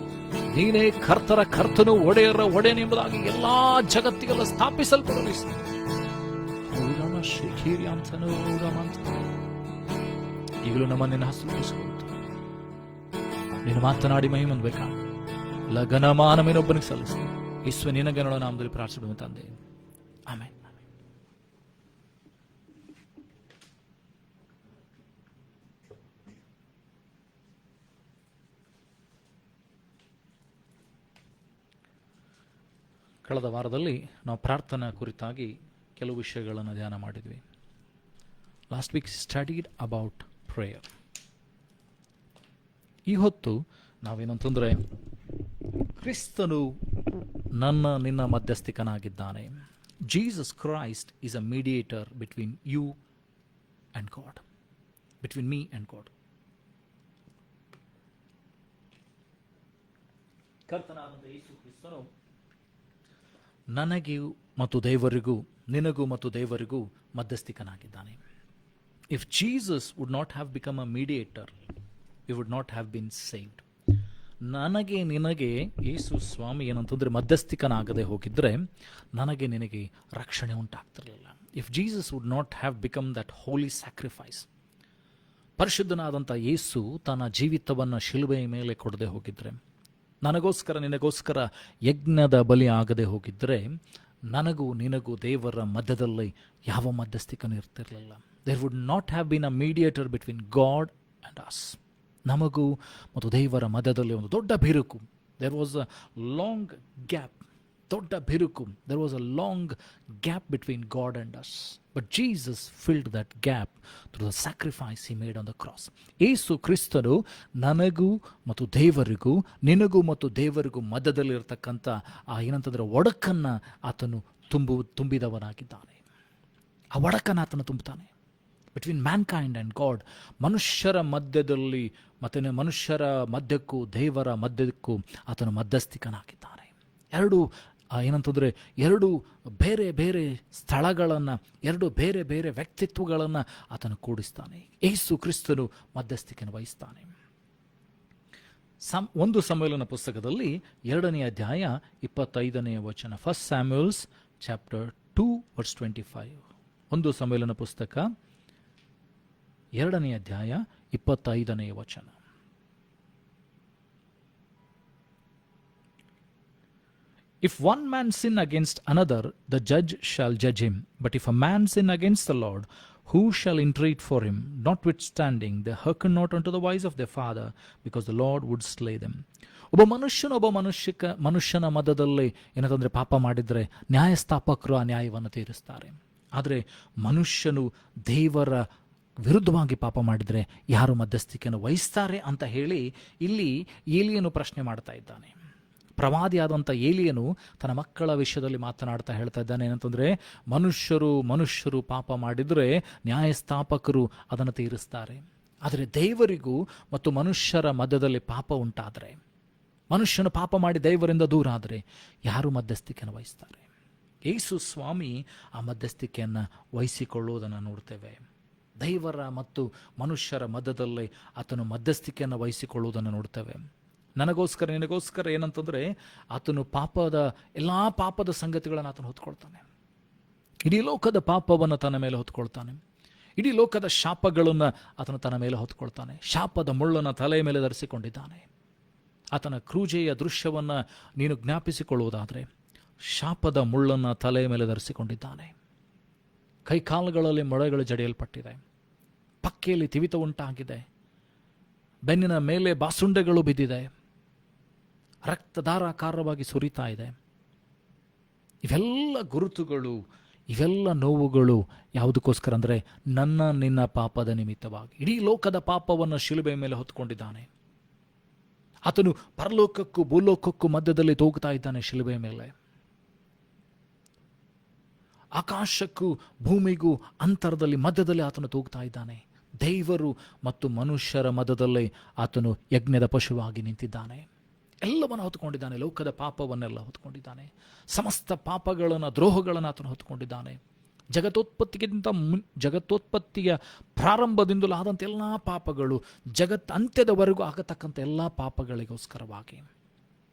ನೀನೇ ಕರ್ತರ ಕರ್ತನು, ಒಡೆಯರ ಒಡೆಯನೆಂಬುದಾಗಿ ಎಲ್ಲಾ ಜಗತ್ತಿಗೆಲ್ಲ ಸ್ಥಾಪಿಸಲ್ಪಡಲಿ ಸ್ವಾಮಿ. ಈಗಲೂ ನಮ್ಮನ್ನ ಹಸುಗೊಳಿಸಿಕೊಳ್ಳುತ್ತೆ. ನೀನು ಮಾತನಾಡಿ ಮಹಿಮೆ ಹೊಂದಬೇಕಾ? ಲಗನಮಾನಮೇನೊಬ್ಬನಿಗೆ ಸಲ್ಲಿಸಿ ಯೇಸುವೆ ನಿನಗನಳ ನಾಮದಲ್ಲಿ ಪ್ರಾರ್ಥಿಸುವ ತಂದೆ, ಆಮೆನ್. ಕಳೆದ ವಾರದಲ್ಲಿ ನಾವು ಪ್ರಾರ್ಥನಾ ಕುರಿತಾಗಿ ಕೆಲವು ವಿಷಯಗಳನ್ನು ಧ್ಯಾನ ಮಾಡಿದ್ವಿ. Last week studied about prayer. ಈ ಹೊತ್ತು ನಾವೇನಂತಂದರೆ ಕ್ರಿಸ್ತನು ನಿನ್ನ ಮಧ್ಯಸ್ಥಿಕನಾಗಿದ್ದಾನೆ. Jesus Christ is a mediator between you and God, between me and God. ಕರ್ತನಾದ ಯೇಸು ಕ್ರಿಸ್ತನು ನನಗೂ ಮತ್ತು ದೇವರಿಗೂ, ನಿನಗೂ ಮತ್ತು ದೇವರಿಗೂ ಮಧ್ಯಸ್ಥಿಕನಾಗಿದ್ದಾನೆ. If Jesus would not have become a mediator, you would not have been saved. ನನಗೆ ನಿನಗೆ ಯೇಸು ಸ್ವಾಮಿ ಏನಂತಂದರೆ ಮಧ್ಯಸ್ಥಿಕನಾಗದೆ ಹೋಗಿದ್ರೆ ನನಗೆ ನಿನಗೆ ರಕ್ಷಣೆ ಉಂಟಾಗ್ತಿರಲಿಲ್ಲ. If Jesus would not have become that holy sacrifice, ಪರಿಶುದ್ಧನಾದಂಥ ಯೇಸು ತನ್ನ ಜೀವಿತವನ್ನು ಶಿಲುಬೆಯ ಮೇಲೆ ಕೊಡದೆ ಹೋಗಿದ್ರೆ, ನನಗೋಸ್ಕರ ನಿನಗೋಸ್ಕರ ಯಜ್ಞದ ಬಲಿ ಆಗದೆ ಹೋಗಿದ್ರೆ, ನನಗೂ ನಿನಗೂ ದೇವರ ಮಧ್ಯದಲ್ಲಿ ಯಾವ ಮಧ್ಯಸ್ಥಿಕನೂ ಇರ್ತಿರಲಿಲ್ಲ. There would not have been a mediator between God and us. ನಮಗೂ ಮತ್ತು ದೇವರ ಮಧ್ಯದಲ್ಲಿ ಒಂದು ದೊಡ್ಡ ಬಿರುಕು. There was a long gap, ದೊಡ್ಡ ಬಿರುಕು. There was a long gap between God and us. But Jesus filled that gap through the sacrifice he made on the cross. ಯೇಸು ಕ್ರಿಸ್ತನು ನನಗೂ ಮತ್ತು ದೇವರಿಗೂ, ನಿನಗೂ ಮತ್ತು ದೇವರಿಗೂ ಮಧ್ಯದಲ್ಲಿರ್ತಕ್ಕಂಥ ಏನಂತಂದರೆ ಒಡಕನ್ನು ಆತನು ತುಂಬಿದವನಾಗಿದ್ದಾನೆ. ಆ ಒಡಕನ್ನು ಆತನು ತುಂಬುತ್ತಾನೆ ಬಿಟ್ವೀನ್ ಮ್ಯಾನ್ಕೈಂಡ್ ಆ್ಯಂಡ್ ಗಾಡ್. ಮನುಷ್ಯರ ಮಧ್ಯದಲ್ಲಿ ಮತ್ತು ಮನುಷ್ಯರ ಮಧ್ಯಕ್ಕೂ ದೇವರ ಮಧ್ಯಕ್ಕೂ ಆತನು ಮಧ್ಯಸ್ಥಿಕನಾಗಿದ್ದಾನೆ. ಏನಂತಂದರೆ ಎರಡು ಬೇರೆ ಬೇರೆ ಸ್ಥಳಗಳನ್ನು, ಎರಡು ಬೇರೆ ಬೇರೆ ವ್ಯಕ್ತಿತ್ವಗಳನ್ನು ಆತನು ಕೂಡಿಸ್ತಾನೆ. ಯೇಸು ಕ್ರಿಸ್ತನು ಮಧ್ಯಸ್ಥಿಕೆಯನ್ನು ವಹಿಸ್ತಾನೆ. ಒಂದು ಸಮುವೇಲನ ಪುಸ್ತಕದಲ್ಲಿ 2ನೇ ಅಧ್ಯಾಯ 25ನೇ ವಚನ, ಫಸ್ಟ್ ಸ್ಯಾಮ್ಯುಯಲ್ಸ್ ಚಾಪ್ಟರ್ 2 ವರ್ಸ್ 25. ಒಂದು ಸಮುವೇಲನ ಪುಸ್ತಕ 2ನೇ ಅಧ್ಯಾಯ 25ನೇ ವಚನ. If one man sin against another, the judge shall judge him. But if a man sin against the Lord, who shall entreat for him? Notwithstanding, they hearken not unto the voice of their father, because the Lord would slay them. ಒಬ್ಬ ಮನುಷ್ಯನ ಮಧ್ಯದಲ್ಲಿ ಏನಂತಂದರೆ ಪಾಪ ಮಾಡಿದರೆ ನ್ಯಾಯಸ್ಥಾಪಕರು ಆ ನ್ಯಾಯವನ್ನು ತೀರಿಸ್ತಾರೆ. ಆದರೆ ಮನುಷ್ಯನು ದೇವರ ವಿರುದ್ಧವಾಗಿ ಪಾಪ ಮಾಡಿದರೆ ಯಾರು ಮಧ್ಯಸ್ಥಿಕೆಯನ್ನು ವಹಿಸ್ತಾರೆ ಅಂತ ಹೇಳಿ ಇಲ್ಲಿ ಏಲಿಯನು ಪ್ರಶ್ನೆ ಮಾಡ್ತಾ ಇದ್ದಾನೆ. ಪ್ರವಾದಿಯಾದಂಥ ಏಲಿಯನು ತನ್ನ ಮಕ್ಕಳ ವಿಷಯದಲ್ಲಿ ಮಾತನಾಡ್ತಾ ಹೇಳ್ತಾ ಇದ್ದಾನೆ ಏನಂತಂದರೆ, ಮನುಷ್ಯರು ಪಾಪ ಮಾಡಿದರೆ ನ್ಯಾಯಸ್ಥಾಪಕರು ಅದನ್ನು ತೀರಿಸ್ತಾರೆ. ಆದರೆ ದೇವರಿಗೂ ಮತ್ತು ಮನುಷ್ಯರ ಮಧ್ಯದಲ್ಲಿ ಪಾಪ ಉಂಟಾದರೆ, ಮನುಷ್ಯನು ಪಾಪ ಮಾಡಿ ದೇವರಿಂದ ದೂರ ಆದರೆ ಯಾರು ಮಧ್ಯಸ್ಥಿಕೆಯನ್ನು ವಹಿಸ್ತಾರೆ? ಯೇಸು ಸ್ವಾಮಿ ಆ ಮಧ್ಯಸ್ಥಿಕೆಯನ್ನು ವಹಿಸಿಕೊಳ್ಳುವುದನ್ನು ನೋಡ್ತೇವೆ. ದೇವರ ಮತ್ತು ಮನುಷ್ಯರ ಮಧ್ಯದಲ್ಲಿ ಆತನು ಮಧ್ಯಸ್ಥಿಕೆಯನ್ನು ವಹಿಸಿಕೊಳ್ಳುವುದನ್ನು ನೋಡ್ತೇವೆ. ನನಗೋಸ್ಕರ ನಿನಗೋಸ್ಕರ ಏನಂತಂದರೆ ಆತನು ಎಲ್ಲ ಪಾಪದ ಸಂಗತಿಗಳನ್ನು ಆತನು ಹೊತ್ಕೊಳ್ತಾನೆ. ಇಡೀ ಲೋಕದ ಪಾಪವನ್ನು ತನ್ನ ಮೇಲೆ ಹೊತ್ಕೊಳ್ತಾನೆ. ಇಡೀ ಲೋಕದ ಶಾಪಗಳನ್ನು ಆತನು ತನ್ನ ಮೇಲೆ ಹೊತ್ಕೊಳ್ತಾನೆ. ಶಾಪದ ಮುಳ್ಳನ್ನು ತಲೆಯ ಮೇಲೆ ಧರಿಸಿಕೊಂಡಿದ್ದಾನೆ. ಆತನ ಕ್ರೂಜೆಯ ದೃಶ್ಯವನ್ನು ನೀನು ಜ್ಞಾಪಿಸಿಕೊಳ್ಳುವುದಾದರೆ, ಶಾಪದ ಮುಳ್ಳನ್ನು ತಲೆಯ ಮೇಲೆ ಧರಿಸಿಕೊಂಡಿದ್ದಾನೆ. ಕೈಕಾಲುಗಳಲ್ಲಿ ಮೊಳೆಗಳು ಜಡಿಯಲ್ಪಟ್ಟಿದೆ, ಪಕ್ಕೆಯಲ್ಲಿ ತಿವಿತ ಉಂಟಾಗಿದೆ, ಬೆನ್ನಿನ ಮೇಲೆ ಬಾಸುಂಡೆಗಳು ಬಿದ್ದಿದೆ, ರಕ್ತಧಾರಾಕಾರವಾಗಿ ಸುರಿತಾ ಇದೆ. ಇವೆಲ್ಲ ಗುರುತುಗಳು, ಇವೆಲ್ಲ ನೋವುಗಳು ಯಾವುದಕ್ಕೋಸ್ಕರ ಅಂದರೆ ನಿನ್ನ ಪಾಪದ ನಿಮಿತ್ತವಾಗಿ. ಇಡೀ ಲೋಕದ ಪಾಪವನ್ನು ಶಿಲುಬೆಯ ಮೇಲೆ ಹೊತ್ತುಕೊಂಡಿದ್ದಾನೆ. ಆತನು ಪರಲೋಕಕ್ಕೂ ಭೂಲೋಕಕ್ಕೂ ಮಧ್ಯದಲ್ಲಿ ತೂಗುತ್ತಾ ಇದ್ದಾನೆ ಶಿಲುಬೆಯ ಮೇಲೆ. ಆಕಾಶಕ್ಕೂ ಭೂಮಿಗೂ ಅಂತರದಲ್ಲಿ ಮಧ್ಯದಲ್ಲಿ ಆತನು ತೂಗ್ತಾ ಇದ್ದಾನೆ. ದೇವರು ಮತ್ತು ಮನುಷ್ಯರ ಮಧ್ಯದಲ್ಲಿ ಆತನು ಯಜ್ಞದ ಪಶುವಾಗಿ ನಿಂತಿದ್ದಾನೆ. ಎಲ್ಲವನ್ನು ಹೊತ್ಕೊಂಡಿದ್ದಾನೆ. ಲೋಕದ ಪಾಪವನ್ನೆಲ್ಲ ಹೊತ್ಕೊಂಡಿದ್ದಾನೆ. ಸಮಸ್ತ ಪಾಪಗಳನ್ನು, ದ್ರೋಹಗಳನ್ನು ಆತನು ಹೊತ್ಕೊಂಡಿದ್ದಾನೆ. ಜಗತ್ತೋತ್ಪತ್ತಿಯ ಪ್ರಾರಂಭದಿಂದಲೂ ಆದಂಥ ಎಲ್ಲ ಪಾಪಗಳು, ಅಂತ್ಯದವರೆಗೂ ಆಗತಕ್ಕಂಥ ಎಲ್ಲ ಪಾಪಗಳಿಗೋಸ್ಕರವಾಗಿ,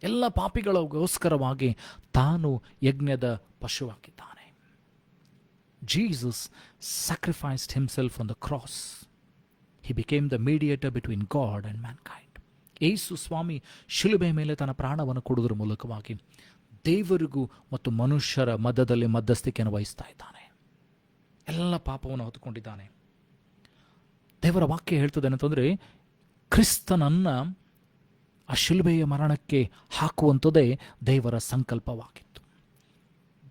ಎಲ್ಲ ಪಾಪಿಗಳಿಗೋಸ್ಕರವಾಗಿ ತಾನು ಯಜ್ಞದ ಪಶುವಾಗಿದ್ದಾನೆ. Jesus sacrificed himself on the cross. He became the mediator between God and mankind. ಯೇಸು ಸ್ವಾಮಿ ಶಿಲುಬೆ ಮೇಲೆ ತನ್ನ ಪ್ರಾಣವನ್ನು ಕೊಡುವುದರ ಮೂಲಕವಾಗಿ ದೇವರಿಗೂ ಮತ್ತು ಮನುಷ್ಯರ ಮಧ್ಯದಲ್ಲಿ ಮಧ್ಯಸ್ಥಿಕೆಯನ್ನು ವಹಿಸ್ತಾ ಇದ್ದಾನೆ. ಎಲ್ಲ ಪಾಪವನ್ನು ಹೊತ್ತುಕೊಂಡಿದ್ದಾನೆ. ದೇವರ ವಾಕ್ಯ ಹೇಳ್ತದೆ ಅಂತಂದರೆ, ಕ್ರಿಸ್ತನನ್ನು ಆ ಶಿಲುಬೆಯ ಮರಣಕ್ಕೆ ಹಾಕುವಂಥದ್ದೇ ದೇವರ ಸಂಕಲ್ಪವಾಗಿತ್ತು.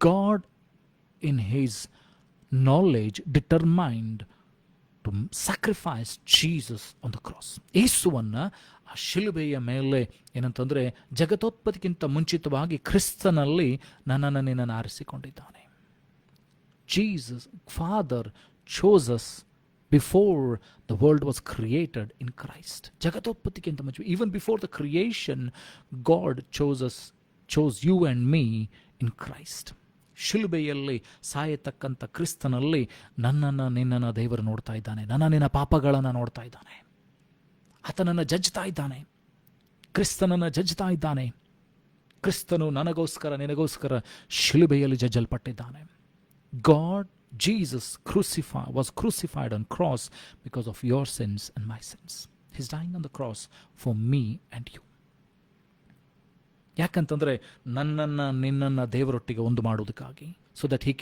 God in his knowledge determined to sacrifice Jesus on the cross. ಯೇಸುವನ್ನು ಆ ಶಿಲುಬೆಯ ಮೇಲೆ ಏನಂತಂದರೆ ಜಗತೋತ್ಪತ್ತಿಗಿಂತ ಮುಂಚಿತವಾಗಿ ಕ್ರಿಸ್ತನಲ್ಲಿ ನನ್ನನ್ನು ನಿನ್ನನ್ನು ಆರಿಸಿಕೊಂಡಿದ್ದಾನೆ. Jesus father chose us before the world was created in Christ. ಜಗತೋತ್ಪತ್ತಿಗಿಂತ ಮುಂಚೆ, even before the creation, God chose you and me in Christ. ಶಿಲುಬೆಯಲ್ಲಿ ಸಾಯತಕ್ಕಂಥ ಕ್ರಿಸ್ತನಲ್ಲಿ ನನ್ನನ್ನು ನಿನ್ನನ್ನು ದೇವರು ನೋಡ್ತಾ ಇದ್ದಾನೆ. ನಿನ್ನ ಪಾಪಗಳನ್ನು ನೋಡ್ತಾ ಇದ್ದಾನೆ. ಆತನನ್ನು ಜಜ್ತಾ ಇದ್ದಾನೆ. ಕ್ರಿಸ್ತನನ್ನು ಜಜ್ತಾ ಇದ್ದಾನೆ. ಕ್ರಿಸ್ತನು ನನಗೋಸ್ಕರ ನಿನಗೋಸ್ಕರ ಶಿಲುಬೆಯಲ್ಲಿ ಜಜ್ಜಲ್ಪಟ್ಟಿದ್ದಾನೆ. Jesus was crucified on cross because of your sins and my sins. He's dying on the cross for me and you. ಯಾಕಂತಂದರೆ ನನ್ನನ್ನು ನಿನ್ನನ್ನು ದೇವರೊಟ್ಟಿಗೆ ಒಂದು ಮಾಡೋದಕ್ಕಾಗಿ, so that he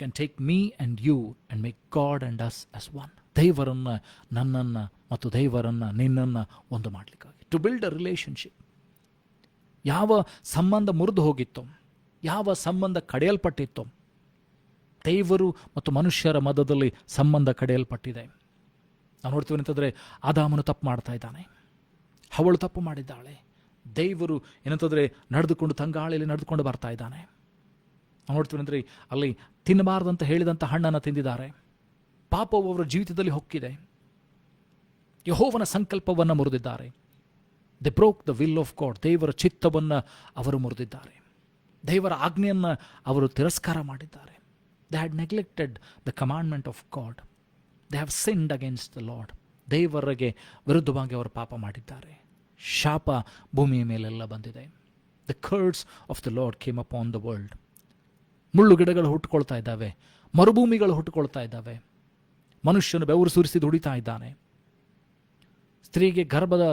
can take me and you and make God and us as one. ದೇವರನ್ನು ನನ್ನನ್ನು ಮತ್ತು ದೇವರನ್ನು ನಿನ್ನನ್ನು ಒಂದು ಮಾಡಲಿಕ್ಕಾಗಿ, ಟು ಬಿಲ್ಡ್ ಅ ರಿಲೇಷನ್ಶಿಪ್. ಯಾವ ಸಂಬಂಧ ಮುರಿದು ಹೋಗಿತ್ತೋ, ಯಾವ ಸಂಬಂಧ ಕಡೆಯಲ್ಪಟ್ಟಿತ್ತೋ, ದೇವರು ಮತ್ತು ಮನುಷ್ಯರ ಮಧ್ಯದಲ್ಲಿ ಸಂಬಂಧ ಕಡೆಯಲ್ಪಟ್ಟಿದೆ. ನಾವು ನೋಡ್ತೀವಿ ಅಂತಂದರೆ ಆದಾಮನು ತಪ್ಪು ಮಾಡ್ತಾ ಇದ್ದಾನೆ, ಅವಳು ತಪ್ಪು ಮಾಡಿದ್ದಾಳೆ. ದೇವರು ಏನಂತಂದರೆ ನಡೆದುಕೊಂಡು ತಂಗಾಳಿಯಲ್ಲಿ ನಡೆದುಕೊಂಡು ಬರ್ತಾ ಇದ್ದಾನೆ. ನಾವು ನೋಡ್ತೀವಿ ಅಂದರೆ ಅಲ್ಲಿ ತಿನ್ನಬಾರ್ದಂತ ಹೇಳಿದಂಥ ಹಣ್ಣನ್ನು ತಿಂದಿದ್ದಾರೆ. ಪಾಪವು ಅವರ ಜೀವಿತದಲ್ಲಿ ಹೊಕ್ಕಿದೆ. ಯೆಹೋವನ ಸಂಕಲ್ಪವನ್ನು ಮುರಿದಿದ್ದಾರೆ. They broke the will of God. ದೇವರ ಚಿತ್ತವನ್ನು ಅವರು ಮುರಿದಿದ್ದಾರೆ. ದೇವರ ಆಜ್ಞೆಯನ್ನು ಅವರು ತಿರಸ್ಕಾರ ಮಾಡಿದ್ದಾರೆ. They had neglected the commandment of God. They have sinned against the Lord. ದೇವರಿಗೆ ವಿರುದ್ಧವಾಗಿ ಅವರು ಪಾಪ ಮಾಡಿದ್ದಾರೆ. ಶಾಪ ಭೂಮಿಯ ಮೇಲೆಲ್ಲ ಬಂದಿದೆ. The curse of the Lord came upon the world. ಮುಳ್ಳು ಗಿಡಗಳು ಹುಟ್ಟುಕೊಳ್ತಾ ಇದ್ದಾವೆ, ಮರುಭೂಮಿಗಳು ಹುಟ್ಟುಕೊಳ್ತಾ ಇದ್ದಾವೆ. ಮನುಷ್ಯನು ಬೆವರು ಸುರಿಸಿ ದುಡಿತಾ ಇದ್ದಾನೆ. ಸ್ತ್ರೀಗೆ ಗರ್ಭದ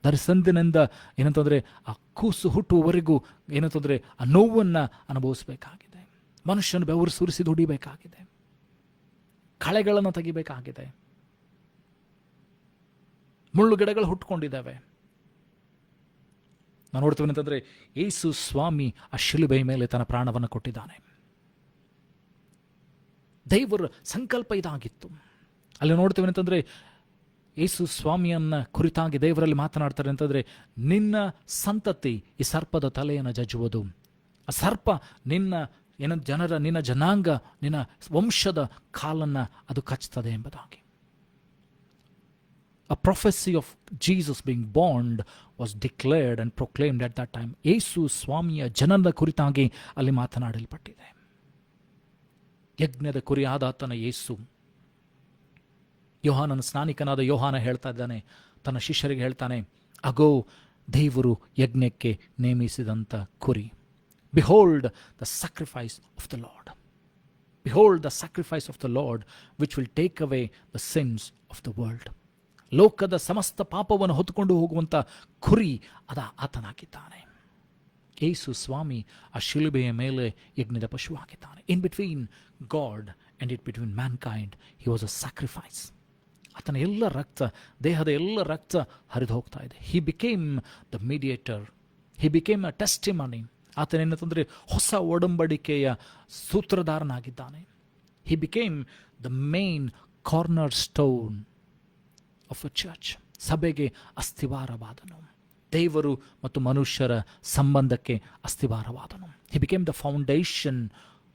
ಧರಿಸಂದಿನಿಂದ ಏನಂತಂದರೆ ಆ ಕೂಸು ಹುಟ್ಟುವವರೆಗೂ ಏನಂತಂದರೆ ಆ ನೋವನ್ನು ಅನುಭವಿಸಬೇಕಾಗಿದೆ. ಮನುಷ್ಯನು ಬೆವರು ಸುರಿಸಿ ದುಡಿಬೇಕಾಗಿದೆ, ಕಳೆಗಳನ್ನು ತೆಗಿಬೇಕಾಗಿದೆ. ಮುಳ್ಳು ಗಿಡಗಳು ಹುಟ್ಟುಕೊಂಡಿದ್ದಾವೆ. ನಾವು ನೋಡ್ತೀವಿ ಅಂತಂದರೆ ಯೇಸು ಸ್ವಾಮಿ ಆ ಶಿಲುಬೆಯ ಮೇಲೆ ತನ್ನ ಪ್ರಾಣವನ್ನು ಕೊಟ್ಟಿದ್ದಾನೆ. ದೇವರ ಸಂಕಲ್ಪ ಇದಾಗಿತ್ತು. ಅಲ್ಲಿ ನೋಡ್ತೀವಿ ಅಂತಂದರೆ ಯೇಸು ಸ್ವಾಮಿಯನ್ನ ಕುರಿತಾಗಿ ದೇವರಲ್ಲಿ ಮಾತನಾಡ್ತಾರೆ ಅಂತಂದರೆ, ನಿನ್ನ ಸಂತತಿ ಈ ಸರ್ಪದ ತಲೆಯನ್ನು ಜಜ್ಜುವುದು. ಆ ಸರ್ಪ ನಿನ್ನ ಜನಾಂಗ, ನಿನ್ನ ವಂಶದ ಕಾಲನ್ನು ಅದು ಕಚ್ಚುತ್ತದೆ ಎಂಬುದಾಗಿ. A prophecy of Jesus being born was declared and proclaimed at that time. ಯೇಸು ಸ್ವಾಮಿಯ ಜನನ ಕುರಿತಾಗಿ ಅಲ್ಲಿ ಮಾತನಾಡಲ್ಪಟ್ಟಿದೆ. ಯಜ್ಞದ ಕುರಿಯಾದ ಆತನ ಯೇಸು. ಯೋಹಾನನ ಸ್ನಾನಿಕನಾದ ಯೋಹಾನ ಹೇಳ್ತಾ ಇದ್ದಾನೆ, ತನ್ನ ಶಿಷ್ಯರಿಗೆ ಹೇಳ್ತಾನೆ, ಅಗೋ ದೇವರು ಯಜ್ಞಕ್ಕೆ ನೇಮಿಸಿದಂಥ ಕುರಿ. Behold the sacrifice of the Lord. Behold the sacrifice of the Lord which will take away the sins of the world. ಲೋಕದ ಸಮಸ್ತ ಪಾಪವನ್ನು ಹೊತ್ತುಕೊಂಡು ಹೋಗುವಂಥ ಕುರಿ ಆತನಾಗಿದ್ದಾನೆ. ಯೇಸು ಸ್ವಾಮಿ ಆ ಶಿಲುಬೆಯ ಮೇಲೆ ಯಜ್ಞದ ಪಶುವಾಗಿದ್ದಾನೆ. In between God and it between mankind he was a sacrifice. ಆತನ ಎಲ್ಲ ರಕ್ತ, ದೇಹದ ಎಲ್ಲ ರಕ್ತ ಹರಿದು ಹೋಗ್ತಾ ಇದೆ. He became the mediator. He became a testimony. ಆತನೇನಂತಂದರೆ ಹೊಸ ಒಡಂಬಡಿಕೆಯ ಸೂತ್ರಧಾರನಾಗಿದ್ದಾನೆ. He became the main corner stone of a church. ಸಭೆಗೆ ಅಸ್ಥಿವಾರವಾದನು. ದೇವರು ಮತ್ತು ಮನುಷ್ಯರ ಸಂಬಂಧಕ್ಕೆ ಅಸ್ಥಿವಾರವಾದನು. He became the foundation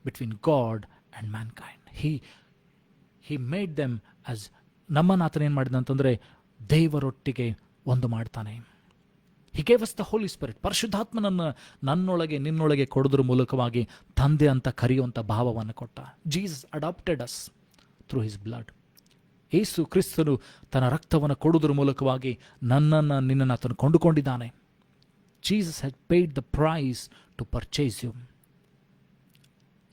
between God and mankind. He made them us. ನಮ್ಮನ್ನು ಆತನ ಏನು ಮಾಡಿದ ಅಂತಂದರೆ ದೇವರೊಟ್ಟಿಗೆ ಒಂದು ಮಾಡ್ತಾನೆ. He gave us the holy spirit. ಪರಿಶುದ್ಧಾತ್ಮನನ್ನು ನನ್ನೊಳಗೆ ನಿನ್ನೊಳಗೆ ಕೊಡೋದ್ರ ಮೂಲಕವಾಗಿ ತಂದೆ ಅಂತ ಕರೆಯುವಂಥ ಭಾವವನ್ನು ಕೊಟ್ಟ. Jesus adopted us through his blood. Yesu ಕ್ರಿಸ್ತನು ತನ್ನ ರಕ್ತವನ್ನು ಕೊಡುವುದರ ಮೂಲಕವಾಗಿ ನನ್ನನ್ನು ನಿನ್ನನ್ನು ಆತನು ಕೊಂಡುಕೊಂಡಿದ್ದಾನೆ. Jesus had paid the price to purchase you.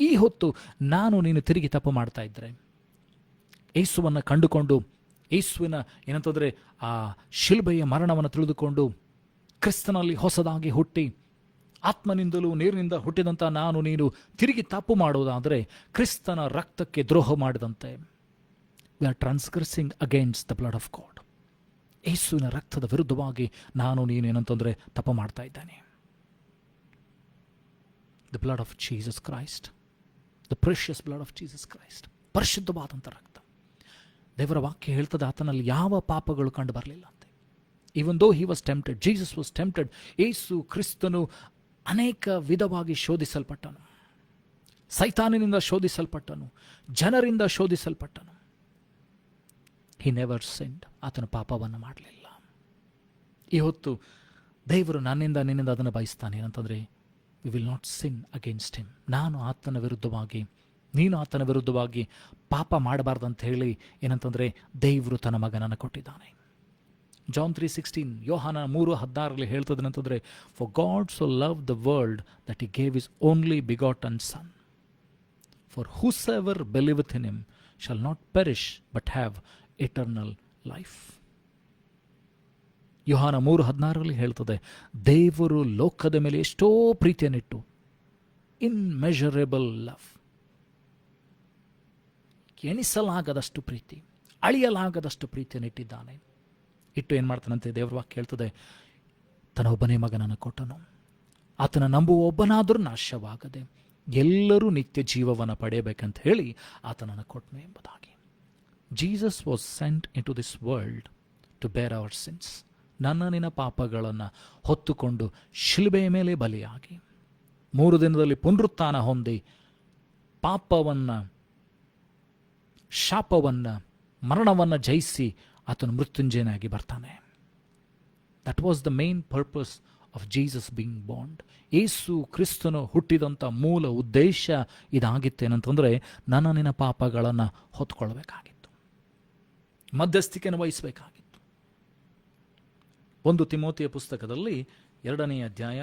ಈ ಹೊತ್ತು ನೀನು ತಿರುಗಿ ತಪ್ಪು ಮಾಡ್ತಾ ಇದ್ದರೆ, ಯೇಸುವನ್ನು ಕಂಡುಕೊಂಡು ಯೇಸುವಿನ ಏನಂತಂದರೆ ಆ ಶಿಲುಬೆಯ ಮರಣವನ್ನು ತಿಳಿದುಕೊಂಡು ಕ್ರಿಸ್ತನಲ್ಲಿ ಹೊಸದಾಗಿ ಹುಟ್ಟಿ ಆತ್ಮನಿಂದಲೂ ನೀರಿನಿಂದ ಹುಟ್ಟಿದಂಥ ನೀನು ತಿರುಗಿ ತಪ್ಪು ಮಾಡುವುದಾದರೆ ಕ್ರಿಸ್ತನ ರಕ್ತಕ್ಕೆ ದ್ರೋಹ ಮಾಡಿದಂತೆ. We are transgressing against the blood of God. ಯೇಸುವಿನ ರಕ್ತದ ವಿರುದ್ಧವಾಗಿ ನೀನು ಏನಂತಂದರೆ ತಪ್ಪು ಮಾಡ್ತಾ ಇದ್ದಾನೆ. The blood of Jesus Christ, the precious blood of Jesus Christ. ಪರಿಶುದ್ಧವಾದಂಥ ರಕ್ತ. ದೇವರ ವಾಕ್ಯ ಹೇಳ್ತದೆ, ಆತನಲ್ಲಿ ಯಾವ ಪಾಪಗಳು ಕಂಡು ಬರಲಿಲ್ಲ ಅಂತೆ. Even though he was tempted, Jesus was tempted. ಯೇಸು ಕ್ರಿಸ್ತನು ಅನೇಕ ವಿಧವಾಗಿ ಶೋಧಿಸಲ್ಪಟ್ಟನು. ಸೈತಾನಿನಿಂದ ಶೋಧಿಸಲ್ಪಟ್ಟನು, ಜನರಿಂದ ಶೋಧಿಸಲ್ಪಟ್ಟನು. He never sinned. ಆತನು ಪಾಪವನ್ನು ಮಾಡಲಿಲ್ಲ. ಈ ಹೊತ್ತು ದೇವರು ನನ್ನಿಂದ ನಿನ್ನಿಂದ ಅದನ್ನು ಬಯಸ್ತಾನೆ. ಏನಂತಂದರೆ, V will not sin against him. ನಾನು ಆತನ ವಿರುದ್ಧವಾಗಿ, ನೀನು ಆತನ ವಿರುದ್ಧವಾಗಿ ಪಾಪ ಮಾಡಬಾರ್ದಂತ ಹೇಳಿ ಏನಂತಂದರೆ ದೇವರು ತನ್ನ ಮಗನನ್ನು ಕೊಟ್ಟಿದ್ದಾನೆ. ಜಾನ್ 3:16, ಯೋಹಾನ 3:16 ಹೇಳ್ತದೇನಂತಂದರೆ, for God so love the world that he gave his only begotten son, for whosoever believeth in him shall not perish but have eternal life. Yohana 3:16 ಹೇಳ್ತದೆ, ದೇವರು ಲೋಕದ ಮೇಲೆ ಎಷ್ಟೋ ಪ್ರೀತಿಯನ್ನಿಟ್ಟು, ಇನ್ಮೆಜರೇಬಲ್ ಲವ್, ಎಣಿಸಲಾಗದಷ್ಟು ಪ್ರೀತಿ, ಅಳಿಯಲಾಗದಷ್ಟು ಪ್ರೀತಿಯನ್ನಿಟ್ಟಿದ್ದಾನೆ. ಇಟ್ಟು ಏನು ಮಾಡ್ತಾನಂತೆ ದೇವರ ವಾಕ್ಯ ಹೇಳ್ತದೆ, ತನ್ನ ಒಬ್ಬನೇ ಮಗನನ್ನು ಕೊಟ್ಟನು, ಆತನ ನಂಬುವ ಒಬ್ಬನಾದರೂ ನಾಶವಾಗದೆ ಎಲ್ಲರೂ ನಿತ್ಯ ಜೀವವನ್ನು ಪಡೆಯಬೇಕಂತ ಹೇಳಿ ಆತನನ್ನು ಕೊಟ್ಟನು ಎಂಬುದಾಗಿ. Jesus was sent into this world to bear our sins. ನನ್ನ ನಿನ್ನ ಪಾಪಗಳನ್ನು ಹೊತ್ತುಕೊಂಡು ಶಿಲುಬೆಯ ಮೇಲೆ ಬಲಿಯಾಗಿ 3 ದಿನದಲ್ಲಿ ಪುನರುತ್ಥಾನ ಹೊಂದಿ ಪಾಪವನ್ನು, ಶಾಪವನ್ನು, ಮರಣವನ್ನು ಜಯಿಸಿ ಆತನು ಮೃತ್ಯುಂಜಯನಾಗಿ ಬರ್ತಾನೆ. That was the main purpose of Jesus being born. Yesu ಕ್ರಿಸ್ತನು ಹುಟ್ಟಿದಂಥ ಮೂಲ ಉದ್ದೇಶ ಇದಾಗಿತ್ತೇನಂತಂದರೆ, ನನ್ನ ನಿನ್ನ ಪಾಪಗಳನ್ನು ಹೊತ್ಕೊಳ್ಬೇಕಾಗಿತ್ತು, ಮಧ್ಯಸ್ಥಿಕೆಯನ್ನು ವಹಿಸಬೇಕಾಗಿತ್ತು. 1 ತಿಮೋತಿಯ ಪುಸ್ತಕದಲ್ಲಿ 2ನೇ ಅಧ್ಯಾಯ,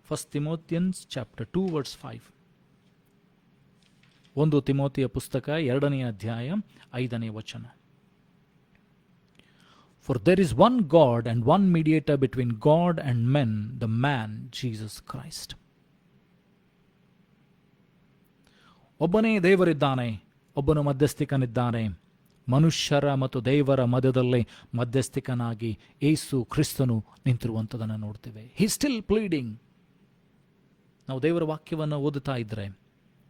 1 Thessalonians chapter 2 verse 5. 1 ತಿಮೋತಿಯ ಪುಸ್ತಕ 2ನೇ ಅಧ್ಯಾಯ 5ನೇ ವಚನ. For there is one God and one mediator between God and men, the man Jesus Christ. ಒಬ್ಬನೇ ದೇವರಿದ್ದಾನೆ, ಒಬ್ಬನು ಮಧ್ಯಸ್ಥಿಕನಿದ್ದಾನೆ. ಮನುಷ್ಯರ ಮತ್ತು ದೇವರ ಮಧ್ಯದಲ್ಲಿ ಮಧ್ಯಸ್ಥಿಕನಾಗಿ ಯೇಸು ಕ್ರಿಸ್ತನು ನಿಂತಿರುವಂಥದ್ದನ್ನು ನೋಡ್ತೇವೆ. ಹಿ ಸ್ಟಿಲ್ ಪ್ಲೀಡಿಂಗ್. ನಾವು ದೇವರ ವಾಕ್ಯವನ್ನು ಓದುತ್ತಾ ಇದ್ದರೆ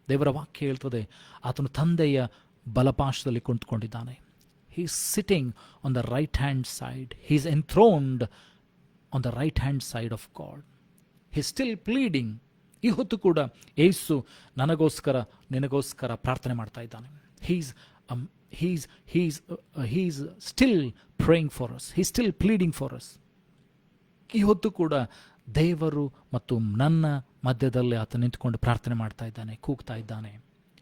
ದೇವರ ವಾಕ್ಯ ಹೇಳ್ತದೆ, ಆತನು ತಂದೆಯ ಬಲಪಾರ್ಶ್ವದಲ್ಲಿ ಕುಳಿತುಕೊಂಡಿದ್ದಾನೆ. He is sitting on the right hand side. He is enthroned on the right hand side of God. He is still pleading. ಈ ಹೊತ್ತು ಕೂಡ ಯೇಸು ನನಗೋಸ್ಕರ, ನಿನಗೋಸ್ಕರ ಪ್ರಾರ್ಥನೆ ಮಾಡ್ತಾ ಇದ್ದಾನೆ. He is still praying for us. He is still pleading for us. ಈ ಹೊತ್ತು ಕೂಡ ದೇವರು ಮತ್ತು ನನ್ನ ಮಧ್ಯದಲ್ಲಿ ಆತ ನಿಂತುಕೊಂಡು ಪ್ರಾರ್ಥನೆ ಮಾಡ್ತಾ ಇದ್ದಾನೆ, ಕೂಗ್ತಾ ಇದ್ದಾನೆ.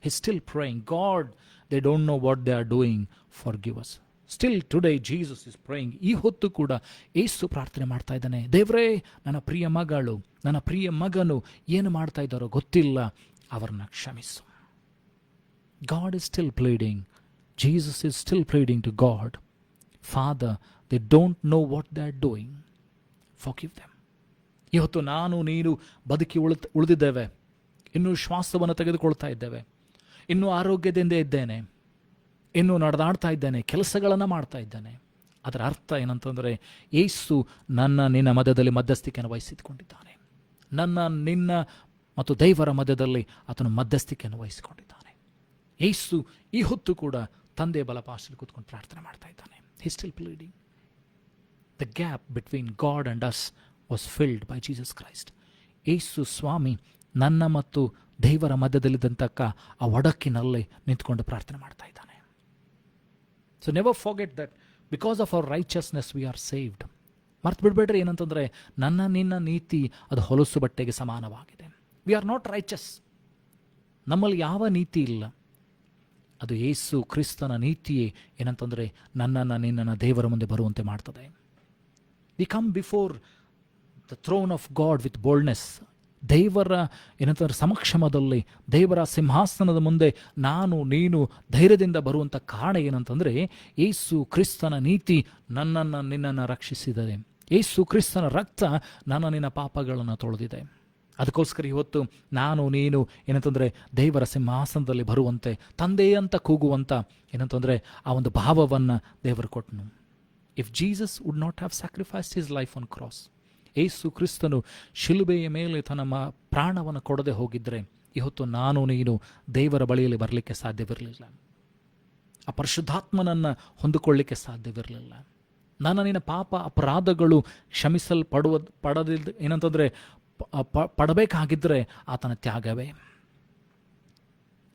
He is still praying. God, they don't know what they are doing. Forgive us. Still today Jesus is praying. ಈ ಹೊತ್ತು ಕೂಡ ಯೇಸು ಪ್ರಾರ್ಥನೆ ಮಾಡ್ತಾ ಇದ್ದಾನೆ. ದೇವರೇ, ನನ್ನ ಪ್ರಿಯ ಮಗಳು, ನನ್ನ ಪ್ರಿಯ ಮಗನು ಏನು ಮಾಡ್ತಾ ಇದ್ದಾರೋ ಗೊತ್ತಿಲ್ಲ, ಅವರನ್ನ ಕ್ಷಮಿಸು. God is still pleading. Jesus is still pleading to God. Father, they don't know what they are doing. Forgive them. ಇವತ್ತು ನಾನು ನೀನು ಬದುಕಿ ಉಳಿದಿದ್ದೇವೆ, ಇನ್ನೂ ಶ್ವಾಸವನ್ನು ತೆಗೆದುಕೊಳ್ತಾ ಇದ್ದೇವೆ, ಇನ್ನೂ ಆರೋಗ್ಯದಿಂದ ಇದ್ದೇನೆ, ಇನ್ನೂ ನಡೆದಾಡ್ತಾ ಇದ್ದೇನೆ, ಕೆಲಸಗಳನ್ನು ಮಾಡ್ತಾ ಇದ್ದೇನೆ. ಅದರ ಅರ್ಥ ಏನಂತಂದರೆ, ಯೇಸು ನನ್ನ ನಿನ್ನ ಮಧ್ಯದಲ್ಲಿ ಮಧ್ಯಸ್ಥಿಕೆಯನ್ನು ವಹಿಸಿಕೊಂಡಿದ್ದಾನೆ. ನನ್ನ ನಿನ್ನ ಮತ್ತು ದೇವರ ಮಧ್ಯದಲ್ಲಿ ಆತನು ಮಧ್ಯಸ್ಥಿಕೆಯನ್ನು ವಹಿಸಿಕೊಂಡಿದ್ದಾನೆ. ಯೇಸು ಈ ಹೊತ್ತು ಕೂಡ ತಂದೆ ಬಲಪಾರ್ಶ್ವದಲ್ಲಿ ಕೂತ್ಕೊಂಡು ಪ್ರಾರ್ಥನೆ ಮಾಡ್ತಾ ಇದ್ದಾನೆ. He still pleading. The gap between God and us was filled by Jesus Christ. Yesu ಸ್ವಾಮಿ ನನ್ನ ಮತ್ತು ದೇವರ ಮಧ್ಯದಲ್ಲಿದ್ದಂತಕ್ಕ ಆ ಒಡಕಿನಲ್ಲಿ ನಿಂತ್ಕೊಂಡು ಪ್ರಾರ್ಥನೆ ಮಾಡ್ತಾ ಇದ್ದಾನೆ. So never forget that because of our righteousness we are saved. ಮರ್ತು ಬಿಡಬೇಡ್ರಿ ಏನಂತಂದರೆ, ನನ್ನ ನಿನ್ನ ನೀತಿ ಅದು ಹೊಲಸು ಬಟ್ಟೆಗೆ ಸಮಾನವಾಗಿದೆ. We are not righteous. ನಮ್ಮಲ್ಲಿ ಯಾವ ನೀತಿ ಇಲ್ಲ. ಅದು ಯೇಸು ಕ್ರಿಸ್ತನ ನೀತಿಯೇ ಏನಂತಂದರೆ ನನ್ನನ್ನು ನಿನ್ನನ್ನು ದೇವರ ಮುಂದೆ ಬರುವಂತೆ ಮಾಡ್ತದೆ. We come before the throne of god with boldness. ದೇವರ ಏನಂತಂದ್ರೆ ಸಮಕ್ಷಮದಲ್ಲಿ, ದೇವರ ಸಿಂಹಾಸನದ ಮುಂದೆ ನಾನು ನೀನು ಧೈರ್ಯದಿಂದ ಬರುವಂಥ ಕಾರಣ ಏನಂತಂದರೆ, ಯೇಸು ಕ್ರಿಸ್ತನ ನೀತಿ ನನ್ನನ್ನು ನಿನ್ನನ್ನು ರಕ್ಷಿಸಿದೆ. ಯೇಸು ಕ್ರಿಸ್ತನ ರಕ್ತ ನನ್ನ ನಿನ್ನ ಪಾಪಗಳನ್ನು ತೊಳೆದಿದೆ. ಅದಕ್ಕೋಸ್ಕರ ಇವತ್ತು ನಾನು ನೀನು ಏನಂತಂದರೆ ದೇವರ ಸಿಂಹಾಸನದಲ್ಲಿ ಬರುವಂತೆ, ತಂದೆ ಅಂತ ಕೂಗುವಂಥ ಏನಂತಂದರೆ ಆ ಒಂದು ಭಾವವನ್ನು ದೇವರು ಕೊಟ್ಟನು. If Jesus would not have sacrificed his life on cross, ಯೇಸು ಕ್ರಿಸ್ತನು ಶಿಲುಬೆಯ ಮೇಲೆ ತನ್ನ ಪ್ರಾಣವನ್ನು ಕೊಡದೆ ಹೋಗಿದ್ದರೆ ಇವತ್ತು ನಾನು ನೀನು ದೇವರ ಬಳಿಯಲ್ಲಿ ಬರಲಿಕ್ಕೆ ಸಾಧ್ಯವಿರಲಿಲ್ಲ. ಆ ಪರಿಶುದ್ಧಾತ್ಮನನ್ನು ಹೊಂದಿಕೊಳ್ಳಿಕ್ಕೆ ಸಾಧ್ಯವಿರಲಿಲ್ಲ. ನನ್ನ ನಿನ್ನ ಪಾಪ ಅಪರಾಧಗಳು ಪಡದಿದ್ದ ಏನಂತಂದರೆ ಪಡಬೇಕಾಗಿದ್ದರೆ ಆತನ ತ್ಯಾಗವೇ.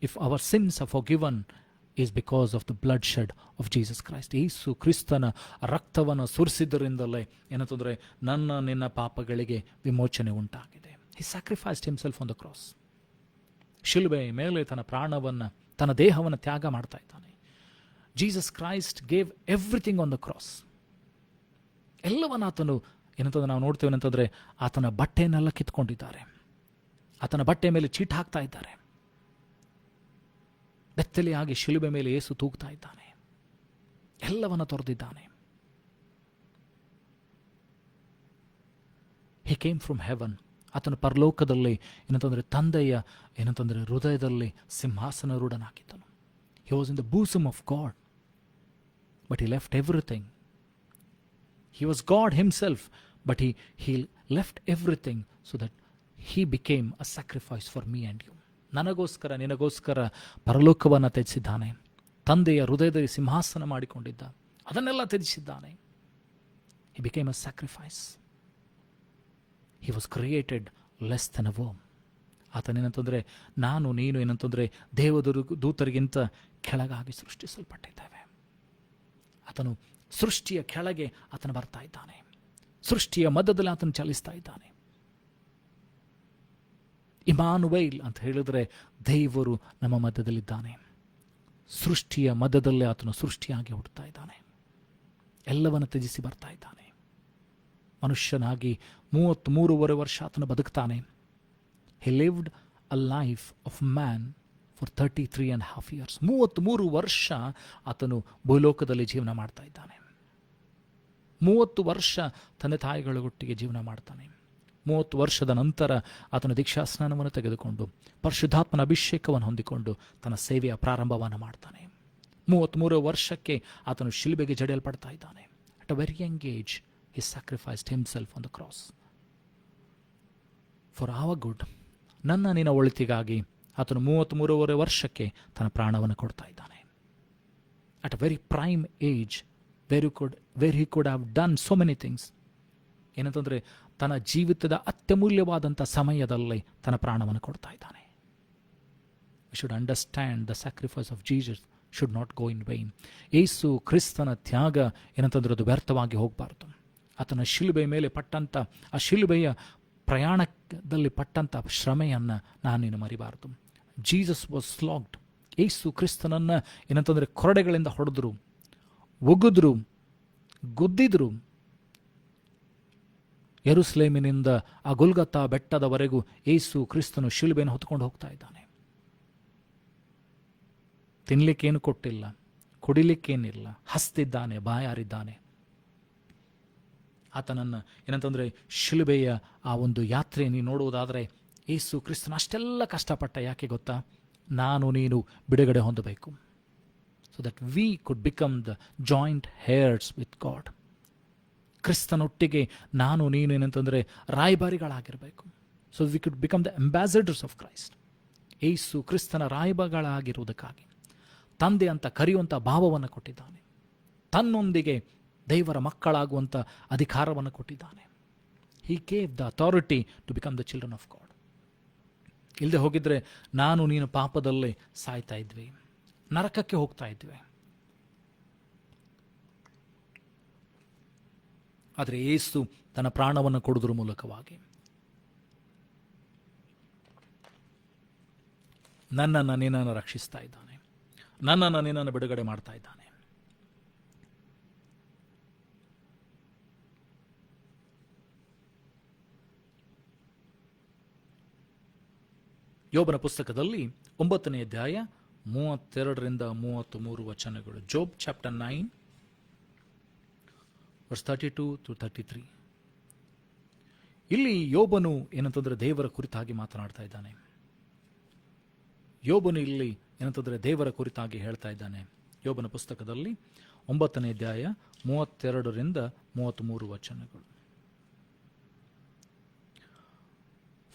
If our sins are forgiven is because of the blood shed of Jesus Christ. Yesu ಕ್ರಿಸ್ತನ ರಕ್ತವನ್ನು ಸುರಿಸಿದ್ದರಿಂದಲೇ ಏನಂತಂದರೆ ನನ್ನ ನಿನ್ನ ಪಾಪಗಳಿಗೆ ವಿಮೋಚನೆ ಉಂಟಾಗಿದೆ. He sacrificed himself on the cross. ಶಿಲುಬೆ ಮೇಲೆ ತನ್ನ ಪ್ರಾಣವನ್ನು, ತನ್ನ ದೇಹವನ್ನು ತ್ಯಾಗ ಮಾಡ್ತಾ ಇದ್ದಾನೆ. Jesus Christ gave everything on the cross. ಎಲ್ಲವನ್ನ ಆತನು ಏನಂತಂದ್ರೆ ನಾವು ನೋಡ್ತೇವೆ ಅಂತಂದರೆ ಆತನ ಬಟ್ಟೆಯನ್ನೆಲ್ಲ ಕಿತ್ಕೊಂಡಿದ್ದಾರೆ, ಆತನ ಬಟ್ಟೆ ಮೇಲೆ ಚೀಟ್ ಹಾಕ್ತಾ ಇದ್ದಾರೆ. ಬೆತ್ತಲೆಯಾಗಿ ಶಿಲುಬೆ ಮೇಲೆ ಯೇಸು ತೂಗ್ತಾ ಇದ್ದಾನೆ, ಎಲ್ಲವನ್ನ ತೊರೆದಿದ್ದಾನೆ. He came from heaven. ಆತನು ಪರಲೋಕದಲ್ಲಿ ಏನಂತಂದರೆ ತಂದೆಯ ಏನಂತಂದರೆ ಹೃದಯದಲ್ಲಿ ಸಿಂಹಾಸನರೂಢನಾಗಿದ್ದನು. He was in the bosom of God, but he left everything. He was God himself, but he left everything so that he became a sacrifice for me and you. ನನಗೋಸ್ಕರ ನಿನಗೋಸ್ಕರ ಪರಲೋಕವನ್ನು ತ್ಯಜಿಸಿದ್ದಾನೆ. ತಂದೆಯ ಹೃದಯದಲ್ಲಿ ಸಿಂಹಾಸನ ಮಾಡಿಕೊಂಡಿದ್ದ, ಅದನ್ನೆಲ್ಲ ತ್ಯಜಿಸಿದ್ದಾನೆ. He became a sacrifice. He was created less than a worm. ಆತನೇನಂತಂದರೆ ನಾನು ನೀನು ಏನಂತಂದರೆ ದೇವದೂತರಿಗಿಂತ ಕೆಳಗಾಗಿ ಸೃಷ್ಟಿಸಲ್ಪಟ್ಟಿದ್ದೇವೆ. ಆತನು ಸೃಷ್ಟಿಯ ಕೆಳಗೆ ಆತನು ಬರ್ತಾ ಇದ್ದಾನೆ. ಸೃಷ್ಟಿಯ ಮಧ್ಯದಲ್ಲಿ ಆತನು ಚಲಿಸ್ತಾ ಇದ್ದಾನೆ. ಇಮಾನುವೇಲ್ ಅಂತ ಹೇಳಿದರೆ ದೇವರು ನಮ್ಮ ಮಧ್ಯದಲ್ಲಿದ್ದಾನೆ. ಸೃಷ್ಟಿಯ ಮಧ್ಯದಲ್ಲೇ ಆತನು ಸೃಷ್ಟಿಯಾಗಿ ಹುಟ್ಟುತ್ತಾ ಇದ್ದಾನೆ. ಎಲ್ಲವನ್ನು ತ್ಯಜಿಸಿ ಬರ್ತಾ ಇದ್ದಾನೆ. ಮನುಷ್ಯನಾಗಿ 33.5 ವರ್ಷ ಆತನು ಬದುಕ್ತಾನೆ. He lived a life of man for 33.5 years. 33 ವರ್ಷ ಆತನು ಭೂಲೋಕದಲ್ಲಿ ಜೀವನ ಮಾಡ್ತಾ ಇದ್ದಾನೆ. 30 ವರ್ಷ ತಂದೆ ತಾಯಿಗಳೊಟ್ಟಿಗೆ ಜೀವನ ಮಾಡ್ತಾನೆ. 30 ವರ್ಷದ ನಂತರ ಆತನ ದೀಕ್ಷಾಸ್ನಾನವನ್ನು ತೆಗೆದುಕೊಂಡು ಪರಿಶುದ್ಧಾತ್ಮನ ಅಭಿಷೇಕವನ್ನು ಹೊಂದಿಕೊಂಡು ತನ್ನ ಸೇವೆಯ ಪ್ರಾರಂಭವನ್ನು ಮಾಡ್ತಾನೆ. 33 ವರ್ಷಕ್ಕೆ ಆತನು ಶಿಲುಬೆಗೆ ಜಡಿಯಲ್ಪಡ್ತಾ ಇದ್ದಾನೆ. At a very Young age he sacrificed himself on the cross for our good. ನನ್ನ ನಿನ್ನ ಒಳಿತಿಗಾಗಿ ಆತನು 33.5 ವರ್ಷಕ್ಕೆ ತನ್ನ ಪ್ರಾಣವನ್ನು ಕೊಡ್ತಾ ಇದ್ದಾನೆ. At a very prime age where he could have done so many things. ಏನಂತಂದರೆ ತನ್ನ ಜೀವಿತದ ಅತ್ಯಮೂಲ್ಯವಾದಂಥ ಸಮಯದಲ್ಲಿ ತನ್ನ ಪ್ರಾಣವನ್ನು ಕೊಡ್ತಾ ಇದ್ದಾನೆ. We should understand the sacrifice of Jesus should not go in vain. ಯೇಸು ಕ್ರಿಸ್ತನ ತ್ಯಾಗ ಏನಂತಂದ್ರೆ ಅದು ವ್ಯರ್ಥವಾಗಿ ಹೋಗಬಾರ್ದು. ಆತನ ಶಿಲುಬೆಯ ಮೇಲೆ ಪಟ್ಟಂಥ ಆ ಶಿಲುಬೆಯ ಪ್ರಯಾಣದಲ್ಲಿ ಪಟ್ಟಂಥ ಶ್ರಮೆಯನ್ನು ನಾನೇನು ಮರಿಬಾರ್ದು. Jesus was ಸ್ಲಾಗ್ಡ್. ಯೇಸು ಕ್ರಿಸ್ತನನ್ನು ಏನಂತಂದರೆ ಕೊರಡೆಗಳಿಂದ ಹೊಡೆದ್ರು, ಒಗೆದ್ರು, ಗುದ್ದಿದ್ರು. ಯೆರೂಸಲೇಮಿನಿಂದ ಆ ಗೊಲ್ಗೊಥಾ ಬೆಟ್ಟದವರೆಗೂ ಯೇಸು ಕ್ರಿಸ್ತನು ಶಿಲುಬೆಯನ್ನು ಹೊತ್ಕೊಂಡು ಹೋಗ್ತಾ ಇದ್ದಾನೆ. ತಿನ್ನಲಿಕ್ಕೇನು ಕೊಟ್ಟಿಲ್ಲ, ಕುಡಿಲಿಕ್ಕೇನಿಲ್ಲ, ಹಸ್ತಿದ್ದಾನೆ, ಬಾಯಾರಿದ್ದಾನೆ. ಆತನನ್ನು ಏನಂತಂದರೆ ಶಿಲುಬೆಯ ಆ ಒಂದು ಯಾತ್ರೆ ನೀವು ನೋಡುವುದಾದರೆ ಯೇಸು ಕ್ರಿಸ್ತನ ಅಷ್ಟೆಲ್ಲ ಕಷ್ಟಪಟ್ಟ. ಯಾಕೆ ಗೊತ್ತಾ? ನಾನು ನೀನು ಬಿಡುಗಡೆ ಹೊಂದಬೇಕು. So that we could become the joint heirs with God. ಕ್ರಿಸ್ತನೊಟ್ಟಿಗೆ ನಾನು ನೀನು ಏನಂತಂದರೆ ರಾಯಭಾರಿಗಳಾಗಿರಬೇಕು. So we could become the ambassadors of Christ. Yesu ಕ್ರಿಸ್ತನ ರಾಯಭಾರಿಗಳಾಗಿರುವುದಕ್ಕಾಗಿ ತಂದೆ ಅಂತ ಕರೆಯುವಂಥ ಭಾವವನ್ನು ಕೊಟ್ಟಿದ್ದಾನೆ. ತನ್ನೊಂದಿಗೆ ದೇವರ ಮಕ್ಕಳಾಗುವಂಥ ಅಧಿಕಾರವನ್ನು ಕೊಟ್ಟಿದ್ದಾನೆ. He gave the authority to become the children of God. ಇಲ್ಲದೆ ಹೋಗಿದ್ರೆ ನಾನು ನೀನು ಪಾಪದಲ್ಲೇ ಸಾಯ್ತಾ ಇದ್ವಿ, ನರಕಕ್ಕೆ ಹೋಗ್ತಾ ಇದ್ವಿ. ಆದರೆ ಯೇಸು ತನ್ನ ಪ್ರಾಣವನ್ನು ಕೊಡುವುದರ ಮೂಲಕವಾಗಿ ನನ್ನನ್ನು ನಿನ್ನನ್ನು ರಕ್ಷಿಸ್ತಾ ಇದ್ದಾನೆ, ನನ್ನನ್ನು ನಿನ್ನನ್ನು ಬಿಡುಗಡೆ ಮಾಡ್ತಾ ಇದ್ದಾನೆ. ಯೋಬನ ಪುಸ್ತಕದಲ್ಲಿ 9ನೇ ಅಧ್ಯಾಯ 32ರಿಂದ 33 ವಚನಗಳು. ಜೋಬ್ ಚಾಪ್ಟರ್ 9 verse 32 to 33. ಇಲ್ಲಿ ಯೋಬನು ಏನಂತಂದ್ರೆ ದೇವರ ಕುರಿತಾಗಿ ಮಾತನಾಡ್ತಾ ಇದ್ದಾನೆ. ಯೋಬನು ಇಲ್ಲಿ ಏನಂತಂದ್ರೆ ದೇವರ ಕುರಿತಾಗಿ ಹೇಳ್ತಾ ಇದ್ದಾನೆ. ಯೋಬನ ಪುಸ್ತಕದಲ್ಲಿ 9ನೇ ಅಧ್ಯಾಯ 32ರಿಂದ 33 ವಚನಗಳು.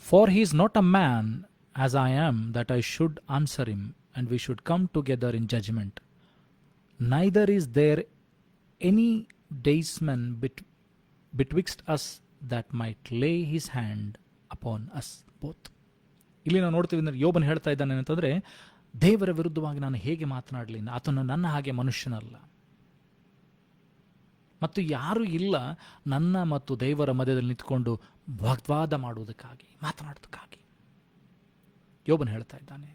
For he is not a man as I am, that I should answer him, and we should come together in judgment. Neither is there any daysman betwixt us that might lay his hand upon us both. ಇಲ್ಲಿ ನಾವು ನೋಡ್ತೀವಿ ಅಂದರೆ ಯೋಬನ್ ಹೇಳ್ತಾ ಇದ್ದಾನೆ ಅಂತಂದರೆ, ದೇವರ ವಿರುದ್ಧವಾಗಿ ನಾನು ಹೇಗೆ ಮಾತನಾಡಲಿ, ಆತನು ನನ್ನ ಹಾಗೆ ಮನುಷ್ಯನಲ್ಲ, ಮತ್ತು ಯಾರೂ ಇಲ್ಲ ನನ್ನ ಮತ್ತು ದೇವರ ಮಧ್ಯದಲ್ಲಿ ನಿಂತ್ಕೊಂಡು ವಾಗ್ವಾದ ಮಾಡುವುದಕ್ಕಾಗಿ, ಮಾತನಾಡೋದಕ್ಕಾಗಿ ಯೋಬನ್ ಹೇಳ್ತಾ ಇದ್ದಾನೆ.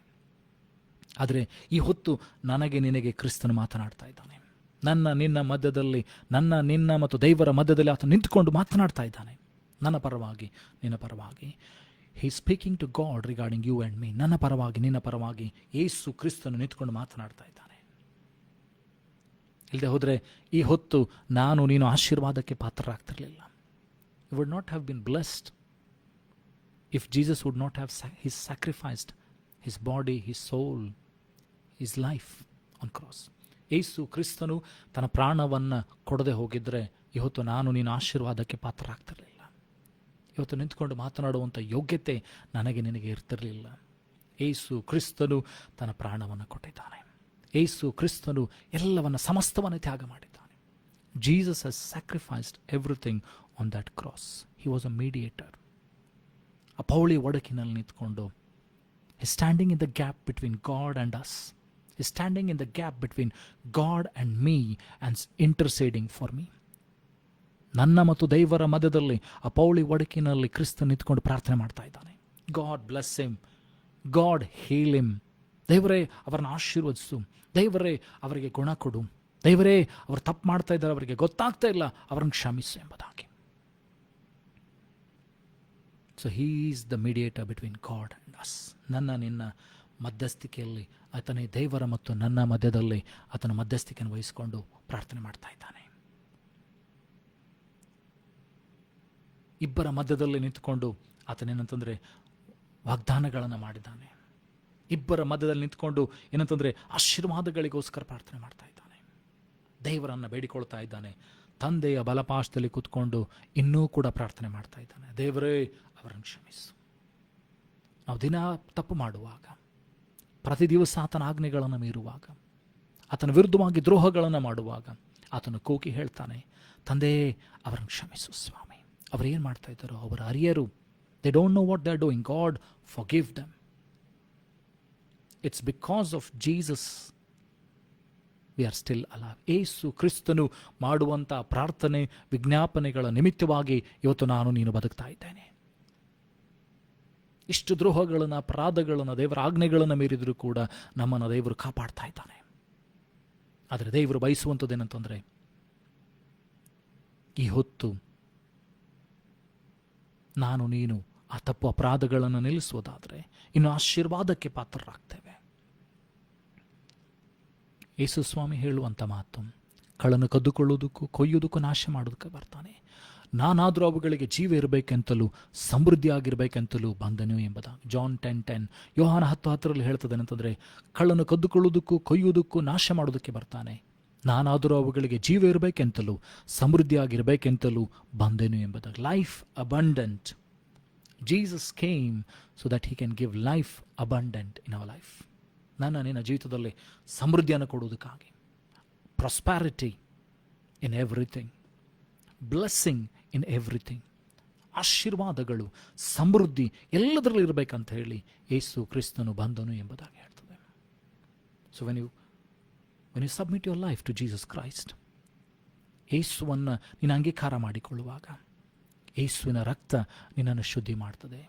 ಆದರೆ ಈ ಹೊತ್ತು ನನಗೆ ನಿನಗೆ ಕ್ರಿಸ್ತನು ಮಾತನಾಡ್ತಾ ಇದ್ದಾನೆ. ನನ್ನ ನಿನ್ನ ಮಧ್ಯದಲ್ಲಿ, ನನ್ನ ನಿನ್ನ ಮತ್ತು ದೇವರ ಮಧ್ಯದಲ್ಲಿ ಆತ ನಿಂತುಕೊಂಡು ಮಾತನಾಡ್ತಾ ಇದ್ದಾನೆ, ನನ್ನ ಪರವಾಗಿ ನಿನ್ನ ಪರವಾಗಿ. He speaking to God regarding you and me. ನನ್ನ ಪರವಾಗಿ ನಿನ್ನ ಪರವಾಗಿ ಯೇಸು ಕ್ರಿಸ್ತನು ನಿಂತ್ಕೊಂಡು ಮಾತನಾಡ್ತಾ ಇದ್ದಾನೆ. ಇಲ್ಲದೆ ಹೋದರೆ ಈ ಹೊತ್ತು ನಾನು ನೀನು ಆಶೀರ್ವಾದಕ್ಕೆ ಪಾತ್ರರಾಗ್ತಿರಲಿಲ್ಲ. You would not have been blessed if Jesus would not have his sacrificed his body, his soul, his life on cross. ಯೇಸು ಕ್ರಿಸ್ತನು ತನ್ನ ಪ್ರಾಣವನ್ನು ಕೊಡದೆ ಹೋಗಿದ್ರೆ ಇವತ್ತು ನಾನು ನೀನು ಆಶೀರ್ವಾದಕ್ಕೆ ಪಾತ್ರರಾಗ್ತಿರಲಿಲ್ಲ. ಇವತ್ತು ನಿಂತ್ಕೊಂಡು ಮಾತನಾಡುವಂಥ ಯೋಗ್ಯತೆ ನನಗೆ ನಿನಗೆ ಇರ್ತಿರಲಿಲ್ಲ. ಯೇಸು ಕ್ರಿಸ್ತನು ತನ್ನ ಪ್ರಾಣವನ್ನು ಕೊಟ್ಟಿದ್ದಾನೆ. ಯೇಸು ಕ್ರಿಸ್ತನು ಎಲ್ಲವನ್ನ ಸಮಸ್ತವನ್ನು ತ್ಯಾಗ ಮಾಡಿದ್ದಾನೆ. Jesus has sacrificed everything on that cross. He was a mediator. ಆ ಪೌಳಿ ಒಡಕಿನಲ್ಲಿ ನಿಂತ್ಕೊಂಡು He's standing in the gap between God and us. He's standing in the gap between God and me and interceding for me. ನನ್ನ ಮತ್ತು ದೇವರ ಮಧ್ಯದಲ್ಲಿ ಆ ಪೌಳಿ ಒಡಕಿನಲ್ಲಿ ಕ್ರಿಸ್ತ ನಿಂತ್ಕೊಂಡು ಪ್ರಾರ್ಥನೆ ಮಾಡ್ತಾ ಇದ್ದಾನೆ. God bless him, God heal him. ದೇವರೇ ಅವರನ್ನು ಆಶೀರ್ವದಿಸು, ದೇವರೇ ಅವರಿಗೆ ಗುಣ ಕೊಡು, ದೇವರೇ ಅವರು ತಪ್ಪು ಮಾಡ್ತಾ ಇದ್ದಾರೆ, ಅವರಿಗೆ ಗೊತ್ತಾಗ್ತಾ ಇಲ್ಲ, ಅವರನ್ನು ಕ್ಷಮಿಸು ಎಂಬುದಾಗಿ. So he is the mediator between God and us. ನನ್ನ ನಿನ್ನ ಮಧ್ಯಸ್ಥಿಕೆಯಲ್ಲಿ ಆತನೇ ದೇವರ ಮತ್ತು ನನ್ನ ಮಧ್ಯದಲ್ಲಿ ಆತನ ಮಧ್ಯಸ್ಥಿಕೆಯನ್ನು ವಹಿಸಿಕೊಂಡು ಪ್ರಾರ್ಥನೆ ಮಾಡ್ತಾ ಇದ್ದಾನೆ. ಇಬ್ಬರ ಮಧ್ಯದಲ್ಲಿ ನಿಂತ್ಕೊಂಡು ಆತನೇನಂತಂದರೆ ವಾಗ್ದಾನಗಳನ್ನು ಮಾಡಿದ್ದಾನೆ. ಇಬ್ಬರ ಮಧ್ಯದಲ್ಲಿ ನಿಂತ್ಕೊಂಡು ಏನಂತಂದರೆ ಆಶೀರ್ವಾದಗಳಿಗೋಸ್ಕರ ಪ್ರಾರ್ಥನೆ ಮಾಡ್ತಾ ಇದ್ದಾನೆ. ದೇವರನ್ನು ಬೇಡಿಕೊಳ್ತಾ ಇದ್ದಾನೆ. ತಂದೆಯ ಬಲಪಾಶದಲ್ಲಿ ಕೂತ್ಕೊಂಡು ಇನ್ನೂ ಕೂಡ ಪ್ರಾರ್ಥನೆ ಮಾಡ್ತಾ ಇದ್ದಾನೆ. ದೇವರೇ ಅವರನ್ನು ಕ್ಷಮಿಸು. ನಾವು ದಿನ ತಪ್ಪು ಮಾಡುವಾಗ, ಪ್ರತಿ ದಿವಸ ಆತನ ಆಜ್ಞೆಗಳನ್ನು ಮೀರುವಾಗ, ಆತನ ವಿರುದ್ಧವಾಗಿ ದ್ರೋಹಗಳನ್ನು ಮಾಡುವಾಗ ಆತನು ಕೂಗಿ ಹೇಳ್ತಾನೆ, ತಂದೆ ಅವರನ್ನು ಕ್ಷಮಿಸು ಸ್ವಾಮಿ. ಅವರೇನು ಮಾಡ್ತಾ ಇದ್ದಾರೋ ಅವರ ಅರಿಯರು. They don't know what they are doing. God forgive them. It's because of Jesus we are still alive. Yesu ಕ್ರಿಸ್ತನು ಮಾಡುವಂಥ ಪ್ರಾರ್ಥನೆ ವಿಜ್ಞಾಪನೆಗಳ ನಿಮಿತ್ತವಾಗಿ ಇವತ್ತು ನಾನು ನೀನು ಬದುಕ್ತಾ ಇದ್ದೇನೆ. ಇಷ್ಟು ದ್ರೋಹಗಳನ್ನು, ಅಪರಾಧಗಳನ್ನು, ದೇವರ ಆಜ್ಞೆಗಳನ್ನು ಮೀರಿದರೂ ಕೂಡ ನಮ್ಮನ್ನು ದೇವರು ಕಾಪಾಡ್ತಾ ಇದ್ದಾನೆ. ಆದರೆ ದೇವರು ಬಯಸುವಂಥದ್ದೇನಂತಂದರೆ, ಈ ಹೊತ್ತು ನಾನು ನೀನು ಆ ತಪ್ಪು ಅಪರಾಧಗಳನ್ನು ನಿಲ್ಲಿಸುವುದಾದರೆ ಇನ್ನು ಆಶೀರ್ವಾದಕ್ಕೆ ಪಾತ್ರರಾಗ್ತೇವೆ. ಯೇಸು ಸ್ವಾಮಿ ಹೇಳುವಂಥ ಮಾತು, ಕಳ್ಳನು ಕದ್ದುಕೊಳ್ಳುವುದಕ್ಕೂ ಕೊಯ್ಯುವುದಕ್ಕೂ ನಾಶ ಮಾಡೋದಕ್ಕೆ ಬರ್ತಾನೆ, ನಾನಾದರೂ ಅವುಗಳಿಗೆ ಜೀವ ಇರಬೇಕೆಂತಲೂ ಸಮೃದ್ಧಿಯಾಗಿರಬೇಕೆಂತಲೂ ಬಂದನು ಎಂಬುದಾಗಿ. ಜಾನ್ 10:10. ಯೋಹಾನ 10:10 ಹೇಳ್ತದೆ ಅಂತಂದರೆ, ಕಳ್ಳನು ಕದ್ದುಕೊಳ್ಳುವುದಕ್ಕೂ ಕೊಯ್ಯುವುದಕ್ಕೂ ನಾಶ ಮಾಡೋದಕ್ಕೆ ಬರ್ತಾನೆ, ನಾನಾದರೂ ಅವುಗಳಿಗೆ ಜೀವ ಇರಬೇಕೆಂತಲೂ ಸಮೃದ್ಧಿಯಾಗಿರಬೇಕೆಂತಲೂ ಬಂದೆನು ಎಂಬುದಾಗಿ. Life abundant. Jesus came so that he can give life abundant in our life. ನಿನ್ನ ಜೀವಿತದಲ್ಲಿ ಸಮೃದ್ಧಿಯನ್ನು ಕೊಡುವುದಕ್ಕಾಗಿ. Prosperity in everything, blessing in everything. ಆಶೀರ್ವಾದಗಳು, ಸಮೃದ್ಧಿ ಎಲ್ಲದರಲ್ಲೂ ಇರಬೇಕಂತ ಹೇಳಿ ಯೇಸು ಕ್ರಿಸ್ತನು ಬಂದನು ಎಂಬುದಾಗಿ ಹೇಳ್ತದೆ. So when you submit your life to Jesus Christ, ಯೇಸುವನ್ನು ನೀನು ಅಂಗೀಕಾರ ಮಾಡಿಕೊಳ್ಳುವಾಗ ಯೇಸುವಿನ ರಕ್ತ ನಿನ್ನನ್ನು ಶುದ್ಧಿ ಮಾಡ್ತದೆ.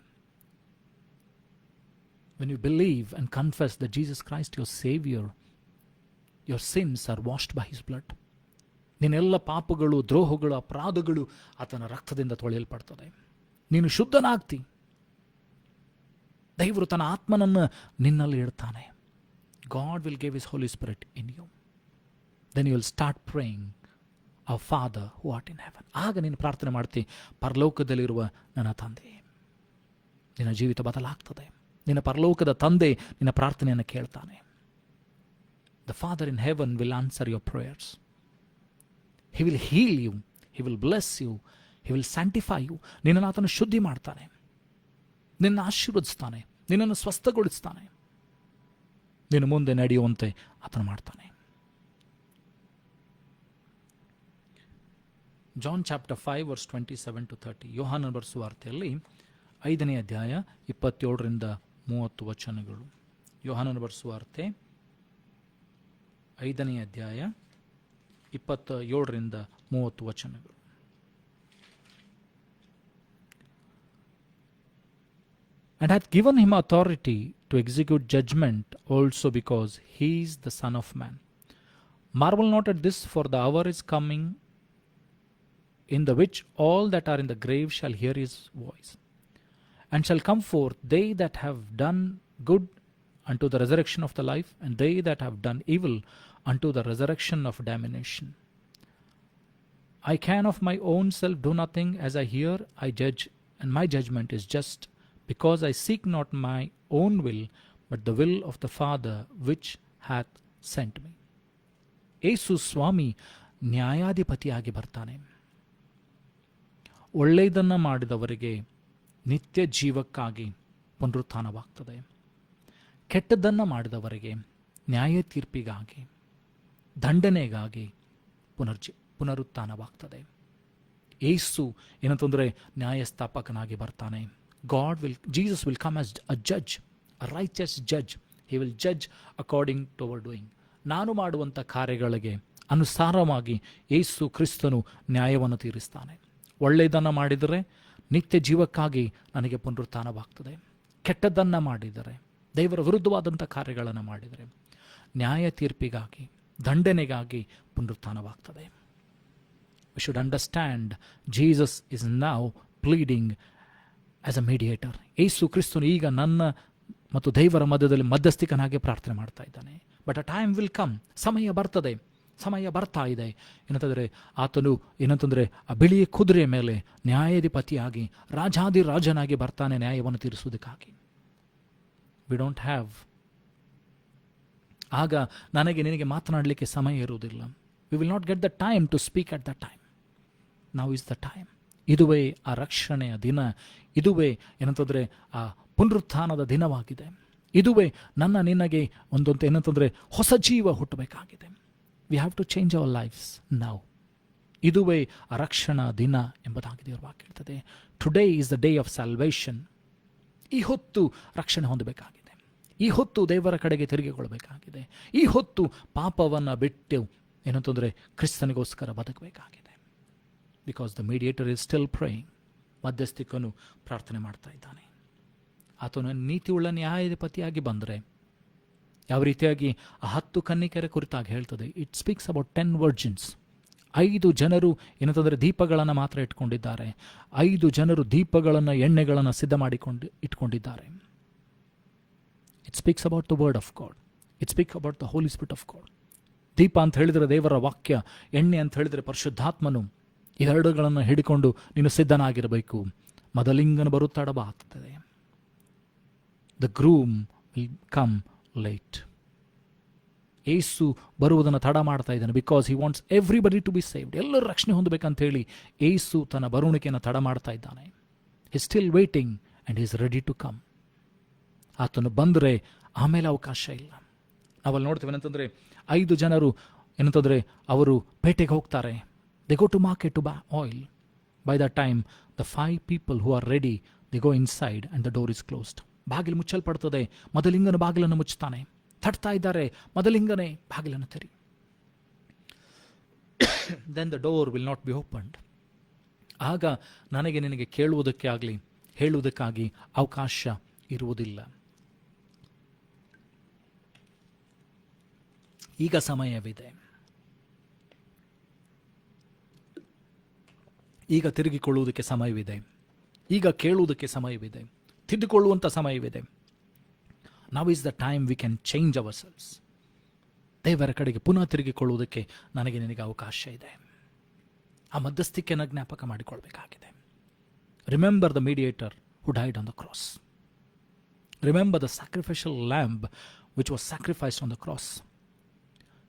When you believe and confess that Jesus Christ your Savior, your sins are washed by His blood. ನಿನ್ನೆಲ್ಲ ಪಾಪಗಳು, ದ್ರೋಹಗಳು, ಅಪರಾಧಗಳು ಆತನ ರಕ್ತದಿಂದ ತೊಳೆಯಲ್ಪಡ್ತದೆ. ನೀನು ಶುದ್ಧನಾಗ್ತಿ. ದೇವರು ತನ್ನ ಆತ್ಮನನ್ನು ನಿನ್ನಲ್ಲಿ ಇಡ್ತಾನೆ. God will give His Holy Spirit in you. Then you will start praying, Our Father who art in heaven. ಆಗ ನೀನು ಪ್ರಾರ್ಥನೆ ಮಾಡ್ತಿ, ಪರಲೋಕದಲ್ಲಿರುವ ನನ್ನ ತಂದೆ. ನಿನ್ನ ಜೀವಿತ ಬದಲಾಗ್ತದೆ. ನಿನ್ನ ಪರಲೋಕದ ತಂದೆ ನಿನ್ನ ಪ್ರಾರ್ಥನೆಯನ್ನು ಕೇಳ್ತಾನೆ. The Father in heaven will answer your prayers. He will heal you. He will bless you. He will sanctify you. ನಿನ್ನನ್ನು ಆತನು ಶುದ್ಧಿ ಮಾಡ್ತಾನೆ, ನಿನ್ನ ಆಶೀರ್ವದಿಸ್ತಾನೆ, ನಿನ್ನನ್ನು ಸ್ವಸ್ಥಗೊಳಿಸ್ತಾನೆ, ನಿನ್ನ ಮುಂದೆ ನಡೆಯುವಂತೆ ಆತನು ಮಾಡ್ತಾನೆ. John chapter 5 verse 27 to 30. ಯೋಹಾನನ ಬರೆಸುವ ವಾರ್ತೆಯಲ್ಲಿ 5ನೇ ಅಧ್ಯಾಯ 27ರಿಂದ 30 ವಚನಗಳು. ಯೋಹಾನನ ಬರೆಸುವ ವಾರ್ತೆ 5ನೇ ಅಧ್ಯಾಯ 27ರಿಂದ 30 ವಚನಗಳು. And hath given him authority to execute judgment also, because he is the Son of Man. Marvel not at this, for the hour is coming in the which all that are in the grave shall hear his voice, and shall come forth, they that have done good unto the resurrection of the life, and they that have done evil unto the resurrection of damnation. I can of my own self do nothing. As I hear, I judge, and my judgment is just, because I seek not my own will, but the will of the Father which hath sent me. ಯೇಸು ಸ್ವಾಮಿ ನ್ಯಾಯಾಧಿಪತಿಯಾಗಿ ಬರ್ತಾನೆ. ಒಳ್ಳೆಯದನ್ನು ಮಾಡಿದವರಿಗೆ ನಿತ್ಯ ಜೀವಕ್ಕಾಗಿ ಪುನರುತ್ಥಾನವಾಗ್ತದೆ. ಕೆಟ್ಟದ್ದನ್ನು ಮಾಡಿದವರಿಗೆ ನ್ಯಾಯ ತೀರ್ಪಿಗಾಗಿ, ದಂಡನೆಗಾಗಿ ಪುನರುತ್ಥಾನವಾಗ್ತದೆ. ಯೇಸು ಏನಂತಂದರೆ ನ್ಯಾಯಸ್ಥಾಪಕನಾಗಿ ಬರ್ತಾನೆ. Jesus will come as a judge, a righteous judge. He will judge according to our doing. ನಾನು ಮಾಡುವಂಥ ಕಾರ್ಯಗಳಿಗೆ ಅನುಸಾರವಾಗಿ ಯೇಸು ಕ್ರಿಸ್ತನು ನ್ಯಾಯವನ್ನು ತೀರಿಸ್ತಾನೆ. ಒಳ್ಳೆಯದನ್ನು ಮಾಡಿದರೆ ನಿತ್ಯ ಜೀವಕ್ಕಾಗಿ ನನಗೆ ಪುನರುತ್ಥಾನವಾಗ್ತದೆ. ಕೆಟ್ಟದ್ದನ್ನು ಮಾಡಿದರೆ, ದೇವರ ವಿರುದ್ಧವಾದಂಥ ಕಾರ್ಯಗಳನ್ನು ಮಾಡಿದರೆ ನ್ಯಾಯ ತೀರ್ಪಿಗಾಗಿ, ದಂಡನೆಗಾಗಿ ಪುನರುತ್ಥಾನವಾಗ್ತದೆ. We should understand Jesus is now pleading as a mediator. ಯೇಸು ಕ್ರಿಸ್ತನು ಈಗ ನನ್ನ ಮತ್ತು ದೇವರ ಮಧ್ಯದಲ್ಲಿ ಮಧ್ಯಸ್ಥಿಕನಾಗಿ ಪ್ರಾರ್ಥನೆ ಮಾಡ್ತಾ ಇದ್ದಾನೆ. But a time will come, ಸಮಯ ಬರ್ತದೆ, ಸಮಯ ಬರ್ತಾ ಇದೆ. ಏನಂತಂದರೆ ಆತನು ಏನಂತಂದರೆ ಆ ಬಿಳಿಯ ಕುದುರೆಯ ಮೇಲೆ ನ್ಯಾಯಾಧಿಪತಿಯಾಗಿ ರಾಜಾದಿರಾಜನಾಗಿ ಬರ್ತಾನೆ ನ್ಯಾಯವನ್ನು ತೀರಿಸುವುದಕ್ಕಾಗಿ. ವಿ ಡೋಂಟ್ ಹ್ಯಾವ್, ಆಗ ನನಗೆ ನಿನಗೆ ಮಾತನಾಡಲಿಕ್ಕೆ ಸಮಯ ಇರುವುದಿಲ್ಲ. We will not get the time to speak at the time. Now is the time. ಇದುವೇ ಆ ರಕ್ಷಣೆಯ ದಿನ. ಇದುವೇ ಏನಂತಂದರೆ ಆ ಪುನರುತ್ಥಾನದ ದಿನವಾಗಿದೆ. ಇದುವೇ ನನ್ನ ನಿನಗೆ ಒಂದೊಂದು ಏನಂತಂದರೆ ಹೊಸ ಜೀವ ಹುಟ್ಟಬೇಕಾಗಿದೆ. We have to change our lives now. ಇದುವೇ ಆ ರಕ್ಷಣಾ ದಿನ ಎಂಬುದಾಗಿ ದೇವರ ವಾಕ್ಯ ಹೇಳ್ತದೆ. Today is the day of salvation. ಈ ಹೊತ್ತು ರಕ್ಷಣೆ ಹೊಂದಬೇಕಾಗಿದೆ. ಈ ಹೊತ್ತು ದೇವರ ಕಡೆಗೆ ತಿರುಗಿಕೊಳ್ಳಬೇಕಾಗಿದೆ. ಈ ಹೊತ್ತು ಪಾಪವನ್ನು ಬಿಟ್ಟು ಏನಂತಂದರೆ ಕ್ರಿಸ್ತನಿಗೋಸ್ಕರ ಬದುಕಬೇಕಾಗಿದೆ. Because the mediator is still praying. ಮಧ್ಯಸ್ಥಿಕನು ಪ್ರಾರ್ಥನೆ ಮಾಡ್ತಾ ಇದ್ದಾನೆ. ಆತನು ನೀತಿಯುಳ್ಳ ನ್ಯಾಯಾಧಿಪತಿಯಾಗಿ ಬಂದರೆ ಯಾವ ರೀತಿಯಾಗಿ ಆ 10 ಕನ್ನಿಕೆಯರ ಕುರಿತಾಗಿ ಹೇಳ್ತದೆ. It speaks about 10 virgins. 5 ಜನರು ಏನಂತಂದರೆ ದೀಪಗಳನ್ನು ಮಾತ್ರ ಇಟ್ಕೊಂಡಿದ್ದಾರೆ. 5 ಜನರು ದೀಪಗಳನ್ನು, ಎಣ್ಣೆಗಳನ್ನು ಸಿದ್ಧ ಮಾಡಿಕೊಂಡು ಇಟ್ಕೊಂಡಿದ್ದಾರೆ. It speaks about the word of God. It speaks about the holy spirit of God. ದೀಪ ಅಂತ ಹೇಳಿದರೆ ದೇವರ ವಾಕ್ಯ, ಎಣ್ಣೆ ಅಂತ ಹೇಳಿದರೆ ಪರಿಶುದ್ಧಾತ್ಮನು. ಇವೆರಡುಗಳನ್ನು ಹಿಡಿಕೊಂಡು ನೀನು ಸಿದ್ಧನಾಗಿರಬೇಕು. ಮದಲಿಂಗನು ಬರುತ್ತಡಬಾಗ್ತದೆ. The groom will come late. Yesu ಬರುವುದನ್ನು ತಡ ಮಾಡ್ತಾ ಇದ್ದಾನೆ. Because he wants everybody to be saved. ಎಲ್ಲರೂ ರಕ್ಷಣೆ ಹೊಂದಬೇಕಂತ ಹೇಳಿ ಯೇಸು ತನ್ನ ಬರುಣಿಕೆಯನ್ನು ತಡ ಮಾಡ್ತಾ ಇದ್ದಾನೆ. He still waiting and is ready to come. ಆತನು ಬಂದರೆ ಆಮೇಲೆ ಅವಕಾಶ ಇಲ್ಲ. ನಾವಲ್ಲಿ ನೋಡ್ತೇವೆ ಏನಂತಂದರೆ 5 ಜನರು ಏನಂತಂದರೆ ಅವರು ಪೇಟೆಗೆ ಹೋಗ್ತಾರೆ. They go to market to buy oil. By that time, the 5 people who are ready, they go inside and the door is closed. ಬಾಗಿಲು ಮುಚ್ಚಲ್ಪಡ್ತದೆ. ಮದಲಿಂಗನ ಬಾಗಿಲನ್ನು ಮುಚ್ಚುತ್ತಾನೆ. ತಟ್ತಾ ಇದ್ದಾರೆ, ಮದಲಿಂಗನೇ ಬಾಗಿಲನ್ನು ತೆರಿ. Then the door will not be opened. ಆಗ ನನಗೆ ನಿನಗೆ ಕೇಳುವುದಕ್ಕೆ ಆಗಲಿ ಹೇಳುವುದಕ್ಕಾಗಿ ಅವಕಾಶ ಇರುವುದಿಲ್ಲ. ಈಗ ಸಮಯವಿದೆ. ಈಗ ತಿರುಗಿಕೊಳ್ಳುವುದಕ್ಕೆ ಸಮಯವಿದೆ. ಈಗ ಕೇಳುವುದಕ್ಕೆ ಸಮಯವಿದೆ. ತಿದ್ದುಕೊಳ್ಳುವಂಥ ಸಮಯವಿದೆ. Now is the time we can change ourselves. ದೇವರ ಕಡೆಗೆ ಪುನಃ ತಿರುಗಿಕೊಳ್ಳುವುದಕ್ಕೆ ನನಗೆ ನಿನಗೆ ಅವಕಾಶ ಇದೆ. ಆ ಮಧ್ಯಸ್ಥಿಕೆಯನ್ನು ಜ್ಞಾಪಕ ಮಾಡಿಕೊಳ್ಬೇಕಾಗಿದೆ. Remember the mediator who died on the cross. Remember the sacrificial lamb which was sacrificed on the cross.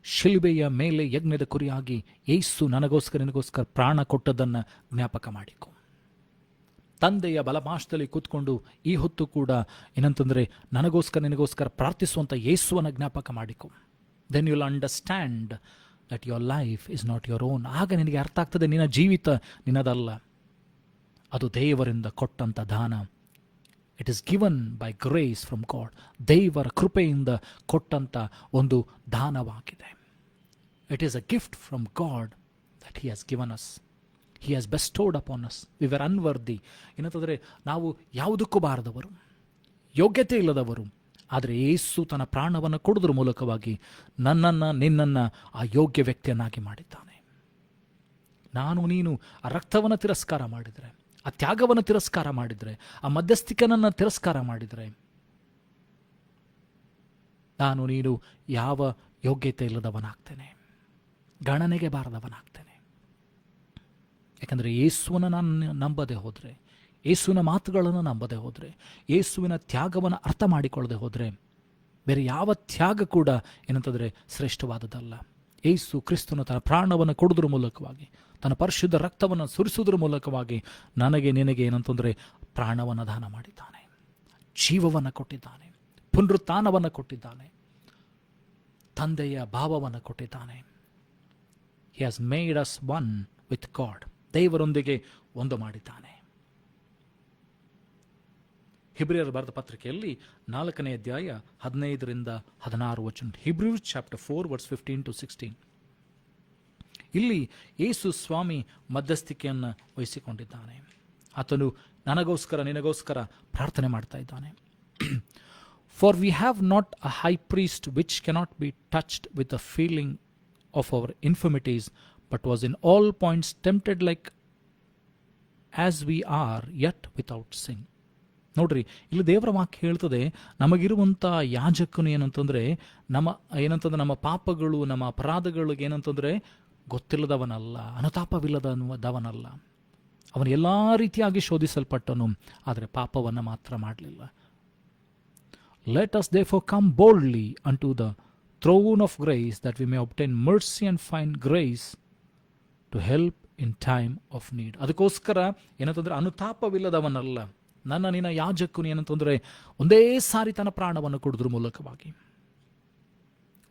ಶಿಲುಬೆಯ ಮೇಲೆ ಯಜ್ಞದ ಕುರಿಯಾಗಿ ಯೇಸು ನನಗೋಸ್ಕರ ನಿನಗೋಸ್ಕರ ಪ್ರಾಣ ಕೊಟ್ಟದ್ದನ್ನು ಜ್ಞಾಪಕ ಮಾಡಿಕೊ. ತಂದೆಯ ಬಲಪಾಶದಲ್ಲಿ ಕೂತ್ಕೊಂಡು ಈ ಹೊತ್ತು ಕೂಡ ಏನಂತಂದರೆ ನನಗೋಸ್ಕರ ನಿನಗೋಸ್ಕರ ಪ್ರಾರ್ಥಿಸುವಂಥ ಯೇಸುವನ್ನು ಜ್ಞಾಪಕ ಮಾಡಿಕೊ. Then you will understand that your life is not your own. ಆಗ ನಿನಗೆ ಅರ್ಥ ಆಗ್ತದೆ, ನಿನ್ನ ಜೀವಿತ ನಿನ್ನದಲ್ಲ, ಅದು ದೇವರಿಂದ ಕೊಟ್ಟಂಥ ದಾನ. It is given by grace from God. ದೇವರ ಕೃಪೆಯಿಂದ ಕೊಟ್ಟಂಥ ಒಂದು ದಾನವಾಗಿದೆ. It is a gift from God that he has given us. He has bestowed upon us. We were unworthy. ಏನಂತಂದರೆ ನಾವು ಯಾವುದಕ್ಕೂ ಬಾರದವರು, ಯೋಗ್ಯತೆ ಇಲ್ಲದವರು. ಆದರೆ ಯೇಸು ತನ್ನ ಪ್ರಾಣವನ್ನು ಕೊಡುವುದರ ಮೂಲಕವಾಗಿ ನನ್ನನ್ನು ನಿನ್ನನ್ನು ಆ ಯೋಗ್ಯ ವ್ಯಕ್ತಿಯನ್ನಾಗಿ ಮಾಡಿದ್ದಾನೆ. ನಾನು ನೀನು ಆ ರಕ್ತವನ್ನು ತಿರಸ್ಕಾರ ಮಾಡಿದರೆ, ಆ ತ್ಯಾಗವನ್ನು ತಿರಸ್ಕಾರ ಮಾಡಿದರೆ, ಆ ಮಧ್ಯಸ್ಥಿಕನನ್ನು ತಿರಸ್ಕಾರ ಮಾಡಿದರೆ, ನಾನು ನೀನು ಯಾವ ಯೋಗ್ಯತೆ ಇಲ್ಲದವನಾಗ್ತೇನೆ, ಗಣನೆಗೆ ಬಾರದವನಾಗ್ತೇನೆ. ಯಾಕಂದರೆ ಯೇಸುವನ್ನು ನಾನು ನಂಬದೆ ಹೋದರೆ, ಯೇಸುವಿನ ಮಾತುಗಳನ್ನು ನಂಬದೆ ಹೋದರೆ, ಯೇಸುವಿನ ತ್ಯಾಗವನ್ನು ಅರ್ಥ ಮಾಡಿಕೊಳ್ಳದೆ ಹೋದರೆ, ಬೇರೆ ಯಾವ ತ್ಯಾಗ ಕೂಡ ಏನಂತಂದರೆ ಶ್ರೇಷ್ಠವಾದದ್ದಲ್ಲ. ಯೇಸು ಕ್ರಿಸ್ತನು ತನ್ನ ಪ್ರಾಣವನ್ನು ಕೊಡುವುದರ ಮೂಲಕವಾಗಿ, ತನ್ನ ಪರಿಶುದ್ಧ ರಕ್ತವನ್ನು ಸುರಿಸುವುದರ ಮೂಲಕವಾಗಿ ನನಗೆ ನಿನಗೆ ಏನಂತಂದರೆ ಪ್ರಾಣವನ್ನು ದಾನ ಮಾಡಿದ್ದಾನೆ, ಜೀವವನ್ನು ಕೊಟ್ಟಿದ್ದಾನೆ, ಪುನರುತ್ಥಾನವನ್ನು ಕೊಟ್ಟಿದ್ದಾನೆ, ತಂದೆಯ ಭಾವವನ್ನು ಕೊಟ್ಟಿದ್ದಾನೆ. He has made us one with god. ದೇವರೊಂದಿಗೆ ಒಂದು ಮಾಡಿದ್ದಾನೆ. ಹಿಬ್ರಿಯರ ಬರೆದ ಪತ್ರಿಕೆಯಲ್ಲಿ 4ನೇ ಅಧ್ಯಾಯ 15-16 ವಚನ. ಹಿಬ್ರಿಯರ್ ಚಾಪ್ಟರ್ 4 ವರ್ಸ್ 15-16. ಇಲ್ಲಿ ಯೇಸು ಸ್ವಾಮಿ ಮಧ್ಯಸ್ಥಿಕೆಯನ್ನು ವಹಿಸಿಕೊಂಡಿದ್ದಾನೆ. ಆತನು ನನಗೋಸ್ಕರ ನಿನಗೋಸ್ಕರ ಪ್ರಾರ್ಥನೆ ಮಾಡ್ತಾ ಇದ್ದಾನೆ. For we have not a high priest which cannot be touched with the feeling of our infirmities, but was in all points tempted like as we are yet without sin. ನೋಡ್ರಿ, ಇಲ್ಲಿ ದೇವರ ವಾಕ್ಯ ಹೇಳ್ತದೆ, ನಮಗಿರುವಂಥ ಯಾಜಕನು ಏನಂತಂದರೆ ನಮ್ಮ ಪಾಪಗಳು, ನಮ್ಮ ಅಪರಾಧಗಳಿಗೆ ಏನಂತಂದರೆ ಗೊತ್ತಿಲ್ಲದವನಲ್ಲ, ಅನುತಾಪವಿಲ್ಲದವನಲ್ಲ. ಅವನು ಎಲ್ಲ ರೀತಿಯಾಗಿ ಶೋಧಿಸಲ್ಪಟ್ಟನು, ಆದರೆ ಪಾಪವನ್ನು ಮಾತ್ರ ಮಾಡಲಿಲ್ಲ. Let us therefore come boldly unto the throne of grace that we may obtain mercy and find grace to help in time of need. ಅದಕ್ಕೋಸ್ಕರ ಏನಂತಂದರೆ ಅನುತಾಪವಿಲ್ಲದವನಲ್ಲ, ನನ್ನ ನಿನ್ನ ಯಾಜಕನು ಏನಂತಂದರೆ ಒಂದೇ ಸಾರಿ ತನ್ನ ಪ್ರಾಣವನ್ನು ಕೊಡೋದ್ರ ಮೂಲಕವಾಗಿ,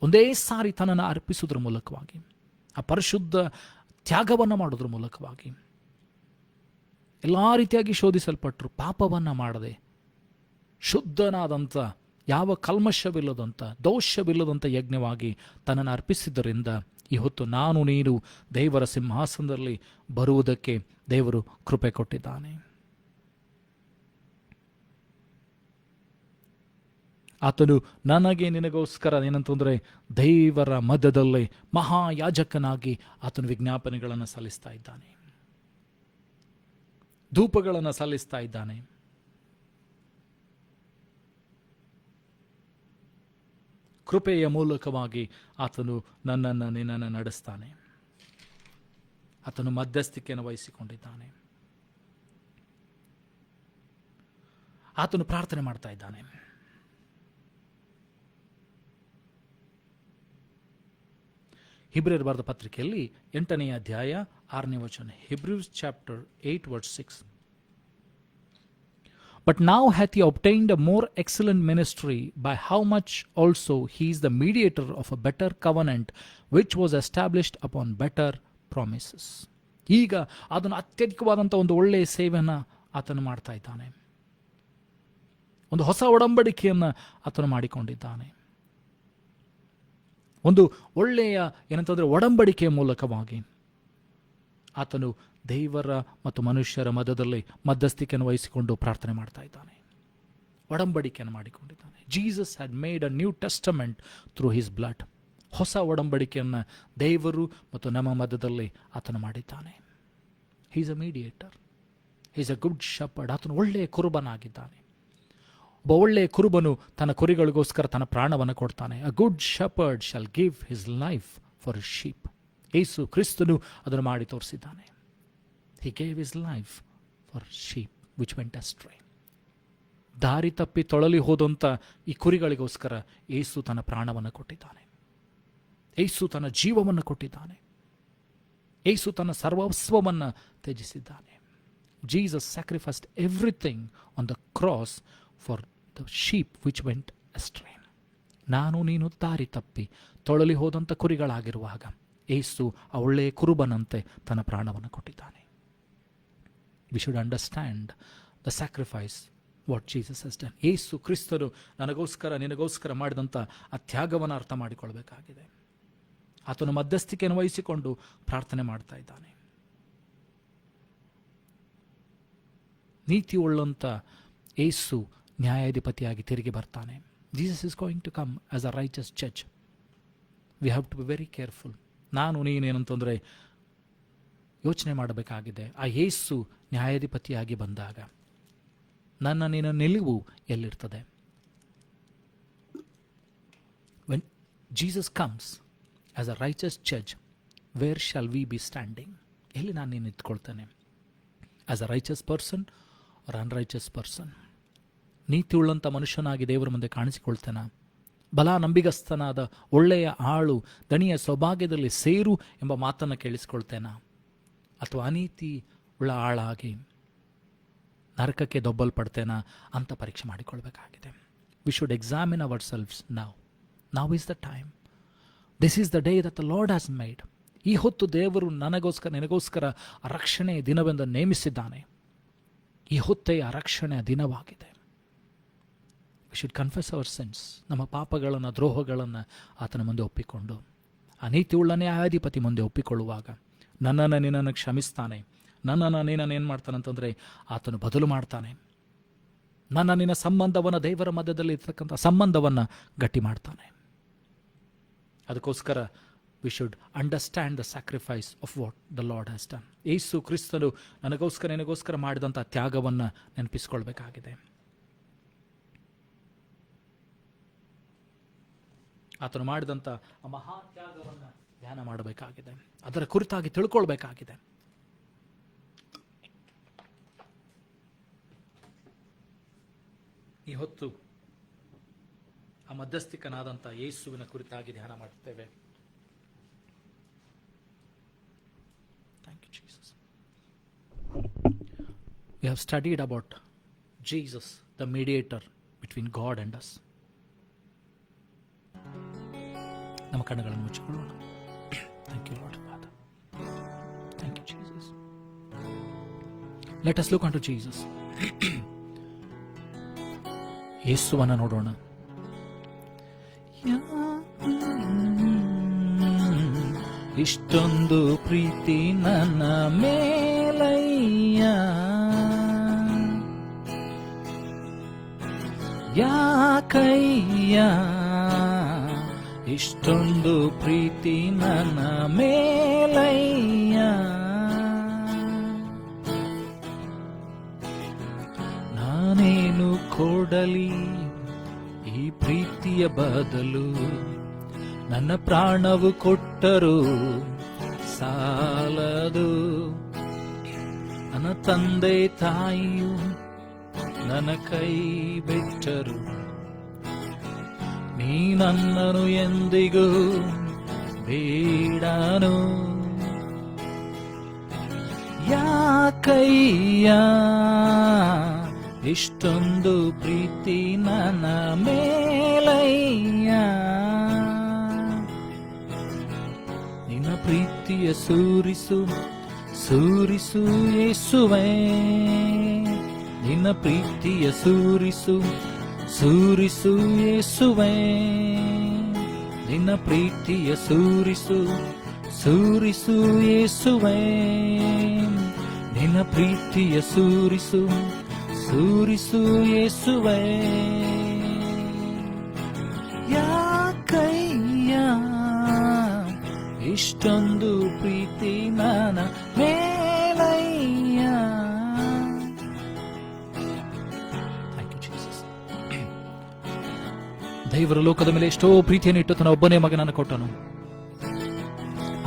ಒಂದೇ ಸಾರಿ ತನ್ನನ್ನು ಅರ್ಪಿಸೋದ್ರ ಮೂಲಕವಾಗಿ, ಆ ಪರಿಶುದ್ಧ ತ್ಯಾಗವನ್ನು ಮಾಡೋದ್ರ ಮೂಲಕವಾಗಿ ಎಲ್ಲ ರೀತಿಯಾಗಿ ಶೋಧಿಸಲ್ಪಟ್ಟರು, ಪಾಪವನ್ನು ಮಾಡದೆ ಶುದ್ಧನಾದಂಥ, ಯಾವ ಕಲ್ಮಶವಿಲ್ಲದಂಥ, ದೋಷವಿಲ್ಲದಂಥ ಯಜ್ಞವಾಗಿ ತನ್ನನ್ನು ಅರ್ಪಿಸಿದ್ದರಿಂದ ಈ ಹೊತ್ತು ನಾನು ನೀನು ದೇವರ ಸಿಂಹಾಸನದಲ್ಲಿ ಬರುವುದಕ್ಕೆ ದೇವರು ಕೃಪೆ ಕೊಟ್ಟಿದ್ದಾನೆ. ಆತನು ನನಗೆ ನಿನಗೋಸ್ಕರ ಏನಂತಂದರೆ ದೇವರ ಮಧ್ಯದಲ್ಲಿ ಮಹಾಯಾಜಕನಾಗಿ ಆತನು ವಿಜ್ಞಾಪನೆಗಳನ್ನು ಸಲ್ಲಿಸ್ತಾ ಇದ್ದಾನೆ, ಧೂಪಗಳನ್ನು ಸಲ್ಲಿಸ್ತಾ ಇದ್ದಾನೆ. ಕೃಪೆಯ ಮೂಲಕವಾಗಿ ಆತನು ನನ್ನನ್ನು ನಿನ್ನನ್ನು ನಡೆಸ್ತಾನೆ. ಆತನು ಮಧ್ಯಸ್ಥಿಕೆಯನ್ನು ವಹಿಸಿಕೊಂಡಿದ್ದಾನೆ. ಆತನು ಪ್ರಾರ್ಥನೆ ಮಾಡ್ತಾ ಇದ್ದಾನೆ. ಹಿಬ್ರಿಯರ ಬರೆದ ಪತ್ರಿಕೆಯಲ್ಲಿ 8ನೇ ಅಧ್ಯಾಯ 6ನೇ ವಚನ. ಹಿಬ್ರಿಯರ್ಸ್ chapter 8 verse 6. But now hath he obtained a more excellent ministry, by how much also he is the mediator of a better covenant, which was established upon better promises. ಈಗ ಅದನ್ನು ಅತ್ಯಧಿಕವಾದಂಥ ಒಂದು ಒಳ್ಳೆಯ ಸೇವೆಯನ್ನು ಆತನು ಮಾಡ್ತಾ ಇದ್ದಾನೆ. ಒಂದು ಹೊಸ ಒಡಂಬಡಿಕೆಯನ್ನು ಆತನು ಮಾಡಿಕೊಂಡಿದ್ದಾನೆ. ಒಂದು ಒಳ್ಳೆಯ ಏನಂತಂದರೆ ಒಡಂಬಡಿಕೆಯ ಮೂಲಕವಾಗಿ ಆತನು ದೇವರ ಮತ್ತು ಮನುಷ್ಯರ ಮಧ್ಯದಲ್ಲಿ ಮಧ್ಯಸ್ಥಿಕೆಯನ್ನು ವಹಿಸಿಕೊಂಡು ಪ್ರಾರ್ಥನೆ ಮಾಡ್ತಾ ಇದ್ದಾನೆ, ಒಡಂಬಡಿಕೆಯನ್ನು ಮಾಡಿಕೊಂಡಿದ್ದಾನೆ. Jesus had made a new testament through his blood. ಹೊಸ ಒಡಂಬಡಿಕೆಯನ್ನು ದೇವರು ಮತ್ತು ನಮ್ಮ ಮಧ್ಯದಲ್ಲಿ ಆತನು ಮಾಡಿದ್ದಾನೆ. He is a mediator, he is a good shepherd. ಆತನು ಒಳ್ಳೆಯ ಕುರುಬನಾಗಿದ್ದಾನೆ. ಒಬ್ಬ ಒಳ್ಳೆಯ ಕುರುಬನು ತನ್ನ ಕುರಿಗಳಿಗೋಸ್ಕರ ತನ್ನ ಪ್ರಾಣವನ್ನು ಕೊಡ್ತಾನೆ. A good shepherd shall give his life for his sheep. Yesu ಕ್ರಿಸ್ತನು ಅದನ್ನು ಮಾಡಿ ತೋರಿಸಿದ್ದಾನೆ. He gave his life for sheep which went astray. ದಾರಿ ತಪ್ಪಿ ತೊಳಲಿ ಹೋದಂಥ ಈ ಕುರಿಗಳಿಗೋಸ್ಕರ ಯೇಸು ತನ್ನ ಪ್ರಾಣವನ್ನು ಕೊಟ್ಟಿದ್ದಾನೆ. ಯೇಸು ತನ್ನ ಜೀವವನ್ನು ಕೊಟ್ಟಿದ್ದಾನೆ. ಯೇಸು ತನ್ನ ಸರ್ವಸ್ವವನ್ನು ತ್ಯಜಿಸಿದ್ದಾನೆ. Jesus sacrificed everything on the cross for the sheep which went astray. ನಾನು ನೀನು ದಾರಿ ತಪ್ಪಿ ತೊಳಲಿ ಹೋದಂಥ ಕುರಿಗಳಾಗಿರುವಾಗ ಯೇಸು ಆ ಒಳ್ಳೆಯ ಕುರುಬನಂತೆ ತನ್ನ ಪ್ರಾಣವನ್ನು ಕೊಟ್ಟಿದ್ದಾನೆ. We should understand the sacrifice what Jesus has done. Yesu ಕ್ರಿಸ್ತನು ನನಗೋಸ್ಕರ ನಿನಗೋಸ್ಕರ ಮಾಡಿದಂಥ ಆ ತ್ಯಾಗವನ್ನು ಅರ್ಥ ಮಾಡಿಕೊಳ್ಬೇಕಾಗಿದೆ. ಆತನು ಮಧ್ಯಸ್ಥಿಕೆಯನ್ನು ವಹಿಸಿಕೊಂಡು ಪ್ರಾರ್ಥನೆ ಮಾಡ್ತಾ ಇದ್ದಾನೆ. ನೀತಿ ಉಳ್ಳಂಥ ಯೇಸು ನ್ಯಾಯಾಧಿಪತಿಯಾಗಿ ತಿರುಗಿ ಬರ್ತಾನೆ. Jesus is going to come as a righteous judge. We have to be very careful. ನಾನು ನೀನೇನಂತಂದರೆ ಯೋಚನೆ ಮಾಡಬೇಕಾಗಿದೆ. ಆ ಯೇಸು ನ್ಯಾಯಾಧಿಪತಿಯಾಗಿ ಬಂದಾಗ ನನ್ನ ನಿನ್ನ ನಿಲುವು ಎಲ್ಲಿರ್ತದೆ? When Jesus comes as a righteous judge, where shall we be standing? ಎಲ್ಲಿ ನಾನು ನೀನು ನಿಂತ್ಕೊಳ್ತೇನೆ? As a righteous person or unrighteous person? ನೀತಿ ಉಳ್ಳಂಥ ಮನುಷ್ಯನಾಗಿ ದೇವರ ಮುಂದೆ ಕಾಣಿಸಿಕೊಳ್ತೇನೆ? ಬಲ ನಂಬಿಗಸ್ತನಾದ ಒಳ್ಳೆಯ ಆಳು ದಣಿಯ ಸೌಭಾಗ್ಯದಲ್ಲಿ ಸೇರು ಎಂಬ ಮಾತನ್ನು ಕೇಳಿಸ್ಕೊಳ್ತೇನಾ? ಅಥವಾ ಅನೀತಿ ಉಳ್ಳ ಆಳಾಗಿ ನರಕಕ್ಕೆ ದೊಬ್ಬಲ್ಪಡ್ತೇನಾ ಅಂತ ಪರೀಕ್ಷೆ ಮಾಡಿಕೊಳ್ಬೇಕಾಗಿದೆ. We should examine ourselves now. Now is the time. This is the day that the Lord has made. ಈ ಹೊತ್ತು ದೇವರು ನನಗೋಸ್ಕರ ನಿನಗೋಸ್ಕರ ರಕ್ಷಣೆಯ ದಿನವೆಂದು ನೇಮಿಸಿದ್ದಾನೆ. ಈ ಹೊತ್ತೇ ಆ ರಕ್ಷಣೆಯ ದಿನವಾಗಿದೆ. We should confess our sins. ನಮ್ಮ ಪಾಪಗಳನ್ನು, ದ್ರೋಹಗಳನ್ನು ಆತನ ಮುಂದೆ ಒಪ್ಪಿಕೊಂಡು, ಆ ನೀತಿ ಉಳ್ಳ ನ್ಯಾಯಾಧಿಪತಿ ಮುಂದೆ ಒಪ್ಪಿಕೊಳ್ಳುವಾಗ ನನ್ನನ್ನು ನಿನ್ನನ್ನು ಕ್ಷಮಿಸ್ತಾನೆ. ನನ್ನನ್ನು ನೀನನ್ನು ಏನು ಮಾಡ್ತಾನೆ ಅಂತಂದರೆ ಆತನು ಬದಲು ಮಾಡ್ತಾನೆ. ನನ್ನ ನಿನ್ನ ಸಂಬಂಧವನ್ನು, ದೇವರ ಮಧ್ಯದಲ್ಲಿ ಇರ್ತಕ್ಕಂಥ ಸಂಬಂಧವನ್ನು ಗಟ್ಟಿ ಮಾಡ್ತಾನೆ. ಅದಕ್ಕೋಸ್ಕರ we should understand the sacrifice of what the Lord has done. Yesu ಕ್ರಿಸ್ತನು ನನಗೋಸ್ಕರ ನಿನಗೋಸ್ಕರ ಮಾಡಿದಂಥ ತ್ಯಾಗವನ್ನು ನೆನಪಿಸ್ಕೊಳ್ಬೇಕಾಗಿದೆ. ಆತನು ಮಾಡಿದಂಥ ಆ ಮಹಾ ತ್ಯಾಗವನ್ನು ಧ್ಯಾನ ಮಾಡಬೇಕಾಗಿದೆ. ಅದರ ಕುರಿತಾಗಿ ತಿಳ್ಕೊಳ್ಬೇಕಾಗಿದೆ. ಈ ಹೊತ್ತು ಆ ಮಧ್ಯಸ್ಥಿಕನಾದಂಥ ಯೇಸುವಿನ ಕುರಿತಾಗಿ ಧ್ಯಾನ ಮಾಡುತ್ತೇವೆ. Thank you Jesus. We have studied about Jesus, the mediator between God and us. ನಮ್ಮ ಕಣ್ಣುಗಳನ್ನು ಮುಚ್ಚಿಕೊಳ್ಳೋಣ. Thank you Lord Father. Thank you Jesus. Let us look on to Jesus. ಯೇಸುವನ್ನು ನೋಡೋಣ. ಇಷ್ಟೊಂದು ಪ್ರೀತಿ ನನ್ನ ಮೇಲಯ್ಯ, ಯಾಕಯ್ಯ ಇಷ್ಟೊಂದು ಪ್ರೀತಿ ನನ್ನ ಮೇಲಯ್ಯ, ನಾನೇನು ಕೊಡಲಿ ಈ ಪ್ರೀತಿಯ ಬದಲು, ನನ್ನ ಪ್ರಾಣವು ಕೊಟ್ಟರು ಸಾಲದು, ನನ್ನ ತಂದೆ ತಾಯಿಯು ನನ್ನ ಕೈ ಬಿಟ್ಟರು, ನೀ ನನ್ನನು ಎಂದಿಗೂ ಬೇಡನು, ಯಾಕಯ್ಯ ಇಷ್ಟೊಂದು ಪ್ರೀತಿ ನನ್ನ ಮೇಲಯ್ಯ, ನಿನ್ನ ಪ್ರೀತಿಯ ಸೂರಿಸು ಸೂರಿಸು ಯೇಸುವೇ, ನಿನ್ನ ಪ್ರೀತಿಯ ಸೂರಿಸು ಸೂರಿಸು ಯೇಸುವೇ, ನಿನ್ನ ಪ್ರೀತಿಯ ಸೂರಿಸು ಸೂರಿಸು ಯೇಸುವೇ, ನಿನ್ನ ಪ್ರೀತಿಯ ಸೂರಿಸು ಸೂರಿಸು ಯೇಸುವೇ, ಯಾಕಯ್ಯ ಇಷ್ಟೊಂದು ಪ್ರೀತಿ ನನ್ನ ಮೇಲಯ್ಯ. ದೇವರ ಲೋಕದ ಮೇಲೆ ಎಷ್ಟೋ ಪ್ರೀತಿಯನ್ನು ಇಟ್ಟು ತನ್ನ ಒಬ್ಬನೇ ಮಗನನ್ನು ಕೊಟ್ಟನು.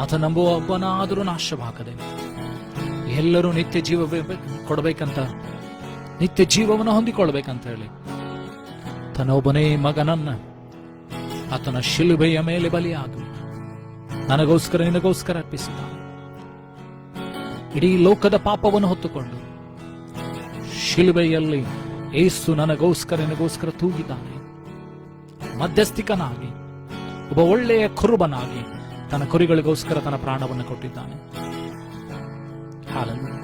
ಆತ ನಂಬುವ ಒಬ್ಬನಾದರೂ ನಾಶವಾಗದೆ ಎಲ್ಲರೂ ನಿತ್ಯ ಜೀವ ಕೊಡಬೇಕಂತ, ನಿತ್ಯ ಜೀವವನ್ನು ಹೊಂದಿಕೊಳ್ಬೇಕಂತ ಹೇಳಿ ತನ್ನ ಒಬ್ಬನೇ ಮಗನನ್ನ ಆತನ ಶಿಲುಬೆಯ ಮೇಲೆ ಬಲಿಯಾಗಿ ನನಗೋಸ್ಕರ ನಿನಗೋಸ್ಕರ ಅರ್ಪಿಸಿದ. ಇಡೀ ಲೋಕದ ಪಾಪವನ್ನು ಹೊತ್ತುಕೊಂಡು ಶಿಲುಬೆಯಲ್ಲಿ ಯೇಸು ನನಗೋಸ್ಕರ ನಿನಗೋಸ್ಕರ ತೂಗಿದ್ದಾನೆ. ಮಧ್ಯಸ್ಥಿಕನಾಗಿ, ಒಬ್ಬ ಒಳ್ಳೆಯ ಕುರುಬನಾಗಿ ತನ್ನ ಕುರಿಗಳಿಗೋಸ್ಕರ ತನ್ನ ಪ್ರಾಣವನ್ನು ಕೊಟ್ಟಿದ್ದಾನೆ. ಹಾಲೆಲೂಯಾ.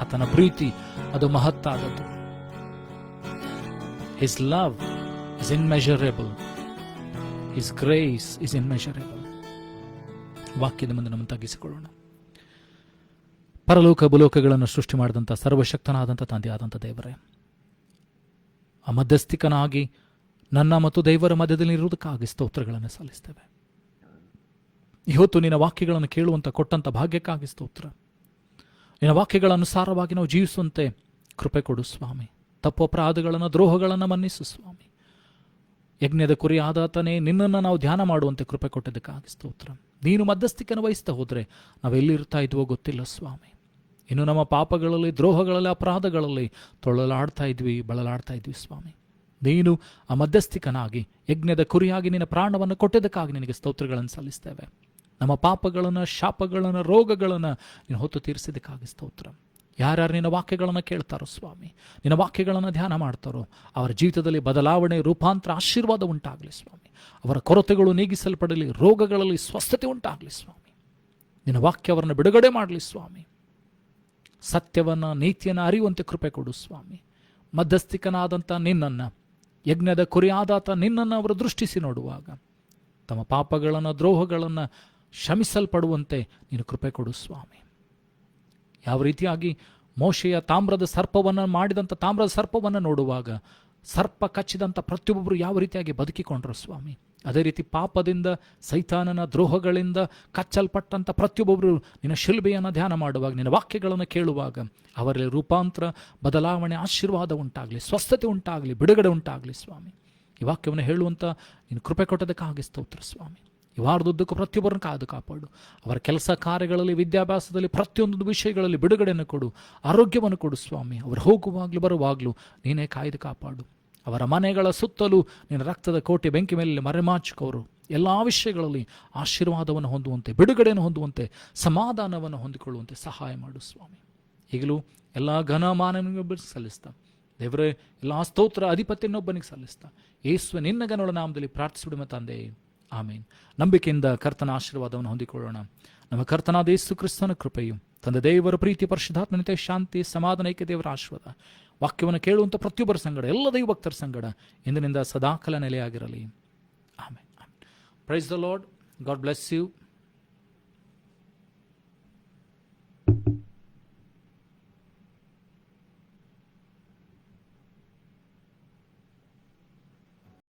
ಆತನ ಪ್ರೀತಿ ಅದು ಮಹತ್ತಾದದ್ದು. His love is immeasurable. His grace is immeasurable. ವಾಕ್ಯದ ಮುಂದೆ ನಮ್ಮನ್ನು ತಗ್ಗಿಸಿಕೊಳ್ಳೋಣ. ಪರಲೋಕ ಭೂಲೋಕಗಳನ್ನು ಸೃಷ್ಟಿ ಮಾಡಿದಂಥ ಸರ್ವಶಕ್ತನಾದಂಥ ತಂದೆಯಾದಂಥ ದೇವರೇ, ಆ ಮಧ್ಯಸ್ಥಿಕನಾಗಿ ನನ್ನ ಮತ್ತು ದೇವರ ಮಧ್ಯದಲ್ಲಿ ಇರುವುದಕ್ಕಾಗಿ ಸ್ತೋತ್ರಗಳನ್ನು ಸಲ್ಲಿಸ್ತೇವೆ. ಇವತ್ತು ನಿನ್ನ ವಾಕ್ಯಗಳನ್ನು ಕೇಳುವಂತ ಕೊಟ್ಟಂತ ಭಾಗ್ಯಕ್ಕಾಗಿ ಸ್ತೋತ್ರ. ನಿನ್ನ ವಾಕ್ಯಗಳ ಅನುಸಾರವಾಗಿ ನಾವು ಜೀವಿಸುವಂತೆ ಕೃಪೆ ಕೊಡು ಸ್ವಾಮಿ. ತಪ್ಪು ಅಪರಾಧಗಳನ್ನು, ದ್ರೋಹಗಳನ್ನು ಮನ್ನಿಸು ಸ್ವಾಮಿ. ಯಜ್ಞದ ಕುರಿಯಾದಾತನೇ ನಿನ್ನನ್ನು ನಾವು ಧ್ಯಾನ ಮಾಡುವಂತೆ ಕೃಪೆ ಕೊಟ್ಟಿದ್ದಕ್ಕಾಗಿ ಸ್ತೋತ್ರ. ನೀನು ಮಧ್ಯಸ್ಥಿಕೆಯನ್ನು ವಹಿಸ್ತಾ ಹೋದರೆ ನಾವೆಲ್ಲಿರ್ತಾ ಇದ್ವೋ ಗೊತ್ತಿಲ್ಲ ಸ್ವಾಮಿ. ಇನ್ನು ನಮ್ಮ ಪಾಪಗಳಲ್ಲಿ, ದ್ರೋಹಗಳಲ್ಲಿ, ಅಪರಾಧಗಳಲ್ಲಿ ತೊಳಲಾಡ್ತಾ ಇದ್ವಿ, ಬಳಲಾಡ್ತಾ ಇದ್ವಿ ಸ್ವಾಮಿ. ನೀನು ಆ ಮಧ್ಯಸ್ಥಿಕನಾಗಿ ಯಜ್ಞದ ಕುರಿಯಾಗಿ ನಿನ್ನ ಪ್ರಾಣವನ್ನು ಕೊಟ್ಟಿದ್ದಕ್ಕಾಗಿ ನಿನಗೆ ಸ್ತೋತ್ರಗಳನ್ನು ಸಲ್ಲಿಸ್ತೇವೆ. ನಮ್ಮ ಪಾಪಗಳನ್ನು, ಶಾಪಗಳನ್ನು, ರೋಗಗಳನ್ನು ನೀನು ಹೊತ್ತು ತೀರಿಸಿದ್ದಕ್ಕಾಗಿ ಸ್ತೋತ್ರ. ಯಾರ್ಯಾರು ನಿನ್ನ ವಾಕ್ಯಗಳನ್ನು ಕೇಳ್ತಾರೋ ಸ್ವಾಮಿ, ನಿನ್ನ ವಾಕ್ಯಗಳನ್ನು ಧ್ಯಾನ ಮಾಡ್ತಾರೋ ಅವರ ಜೀವಿತದಲ್ಲಿ ಬದಲಾವಣೆ, ರೂಪಾಂತರ, ಆಶೀರ್ವಾದ ಉಂಟಾಗಲಿ ಸ್ವಾಮಿ. ಅವರ ಕೊರತೆಗಳು ನೀಗಿಸಲ್ಪಡಲಿ, ರೋಗಗಳಲ್ಲಿ ಸ್ವಸ್ಥತೆ ಉಂಟಾಗಲಿ ಸ್ವಾಮಿ. ನಿನ್ನ ವಾಕ್ಯ ಅವರನ್ನು ಬಿಡುಗಡೆ ಮಾಡಲಿ ಸ್ವಾಮಿ. ಸತ್ಯವನ್ನು, ನೀತಿಯನ್ನು ಅರಿಯುವಂತೆ ಕೃಪೆ ಕೊಡು ಸ್ವಾಮಿ. ಮಧ್ಯಸ್ಥಿಕನಾದಂಥ ನಿನ್ನನ್ನು, ಯಜ್ಞದ ಕುರಿಯಾದಾತ ನಿನ್ನನ್ನು ಅವರು ದೃಷ್ಟಿಸಿ ನೋಡುವಾಗ ತಮ್ಮ ಪಾಪಗಳನ್ನು, ದ್ರೋಹಗಳನ್ನು ಕ್ಷಮಿಸಲ್ಪಡುವಂತೆ ನೀನು ಕೃಪೆ ಕೊಡು ಸ್ವಾಮಿ. ಯಾವ ರೀತಿಯಾಗಿ ಮೋಶೆಯ ತಾಮ್ರದ ಸರ್ಪವನ್ನು ಮಾಡಿದಂಥ ತಾಮ್ರದ ಸರ್ಪವನ್ನು ನೋಡುವಾಗ ಸರ್ಪ ಕಚ್ಚಿದಂಥ ಪ್ರತಿಯೊಬ್ಬರು ಯಾವ ರೀತಿಯಾಗಿ ಬದುಕಿಕೊಂಡ್ರು ಸ್ವಾಮಿ, ಅದೇ ರೀತಿ ಪಾಪದಿಂದ, ಸೈತಾನನ ದ್ರೋಹಗಳಿಂದ ಕಚ್ಚಲ್ಪಟ್ಟಂಥ ಪ್ರತಿಯೊಬ್ಬೊಬ್ಬರು ನಿನ್ನ ಶಿಲ್ಬೆಯನ್ನು ಧ್ಯಾನ ಮಾಡುವಾಗ, ನಿನ್ನ ವಾಕ್ಯಗಳನ್ನು ಕೇಳುವಾಗ ಅವರಲ್ಲಿ ರೂಪಾಂತರ, ಬದಲಾವಣೆ, ಆಶೀರ್ವಾದ ಉಂಟಾಗಲಿ, ಸ್ವಸ್ಥತೆ ಉಂಟಾಗಲಿ, ಬಿಡುಗಡೆ ಉಂಟಾಗಲಿ ಸ್ವಾಮಿ. ಈ ವಾಕ್ಯವನ್ನು ಹೇಳುವಂಥ ನೀನು ಕೃಪೆ ಕೊಟ್ಟದಕ್ಕಾಗಿ ಸ್ತೋತ್ರ ಸ್ವಾಮಿ. ಈ ವಾರದುದ್ದಕ್ಕೂ ಪ್ರತಿಯೊಬ್ಬರನ್ನು ಕಾದು ಕಾಪಾಡು. ಅವರ ಕೆಲಸ ಕಾರ್ಯಗಳಲ್ಲಿ, ವಿದ್ಯಾಭ್ಯಾಸದಲ್ಲಿ, ಪ್ರತಿಯೊಂದು ವಿಷಯಗಳಲ್ಲಿ ಬಿಡುಗಡೆಯನ್ನು ಕೊಡು, ಆರೋಗ್ಯವನ್ನು ಕೊಡು ಸ್ವಾಮಿ. ಅವರು ಹೋಗುವಾಗಲೂ ಬರುವಾಗಲೂ ನೀನೇ ಕಾಯ್ದು ಕಾಪಾಡು. ಅವರ ಮನೆಗಳ ಸುತ್ತಲೂ ನಿನ್ನ ರಕ್ತದ ಕೋಟೆ ಬೆಂಕಿ ಮೇಲೆ ಮರೆಮಾಚಿಕೋರು. ಎಲ್ಲ ವಿಷಯಗಳಲ್ಲಿ ಆಶೀರ್ವಾದವನ್ನು ಹೊಂದುವಂತೆ, ಬಿಡುಗಡೆಯನ್ನು ಹೊಂದುವಂತೆ, ಸಮಾಧಾನವನ್ನು ಹೊಂದಿಕೊಳ್ಳುವಂತೆ ಸಹಾಯ ಮಾಡು ಸ್ವಾಮಿ. ಈಗಲೂ ಎಲ್ಲ ಘನಮಾನನಿಗೊಬ್ಬರಿಗೆ ಸಲ್ಲಿಸ್ತಾ ದೇವರೇ, ಎಲ್ಲ ಸ್ತೋತ್ರ ಅಧಿಪತಿಯನ್ನೊಬ್ಬನಿಗೆ ಸಲ್ಲಿಸ್ತಾ ಯೇಸುವೆ ನಿನ್ನ ಘನಗಳ ನಾಮದಲ್ಲಿ ಪ್ರಾರ್ಥಿಸಿಬಿಡುವ ತಂದೆ, ಆಮೇನ್. ನಂಬಿಕೆಯಿಂದ ಕರ್ತನ ಆಶೀರ್ವಾದವನ್ನು ಹೊಂದಿಕೊಳ್ಳೋಣ. ನಮ್ಮ ಕರ್ತನಾದ ಯೇಸು ಕ್ರಿಸ್ತನ ಕೃಪೆಯು, ತಂದೆ ದೇವರ ಪ್ರೀತಿ, ಪರಿಶುದ್ಧಾತ್ಮನಿತೆ, ಶಾಂತಿ, ಸಮಾಧಾನ, ಐಕ್ಯ ದೇವರ ಆಶೀರ್ವಾದ ವಾಕ್ಯವನ್ನು ಕೇಳುವಂಥ ಪ್ರತಿಯೊಬ್ಬರ ಸಂಗಡ, ಎಲ್ಲ ದೈವಭಕ್ತರ ಸಂಗಡ ಇಂದಿನಿಂದ ಸದಾಕಾಲ ನೆಲೆಯಾಗಿರಲಿ. Amen. Praise the Lord. God bless you.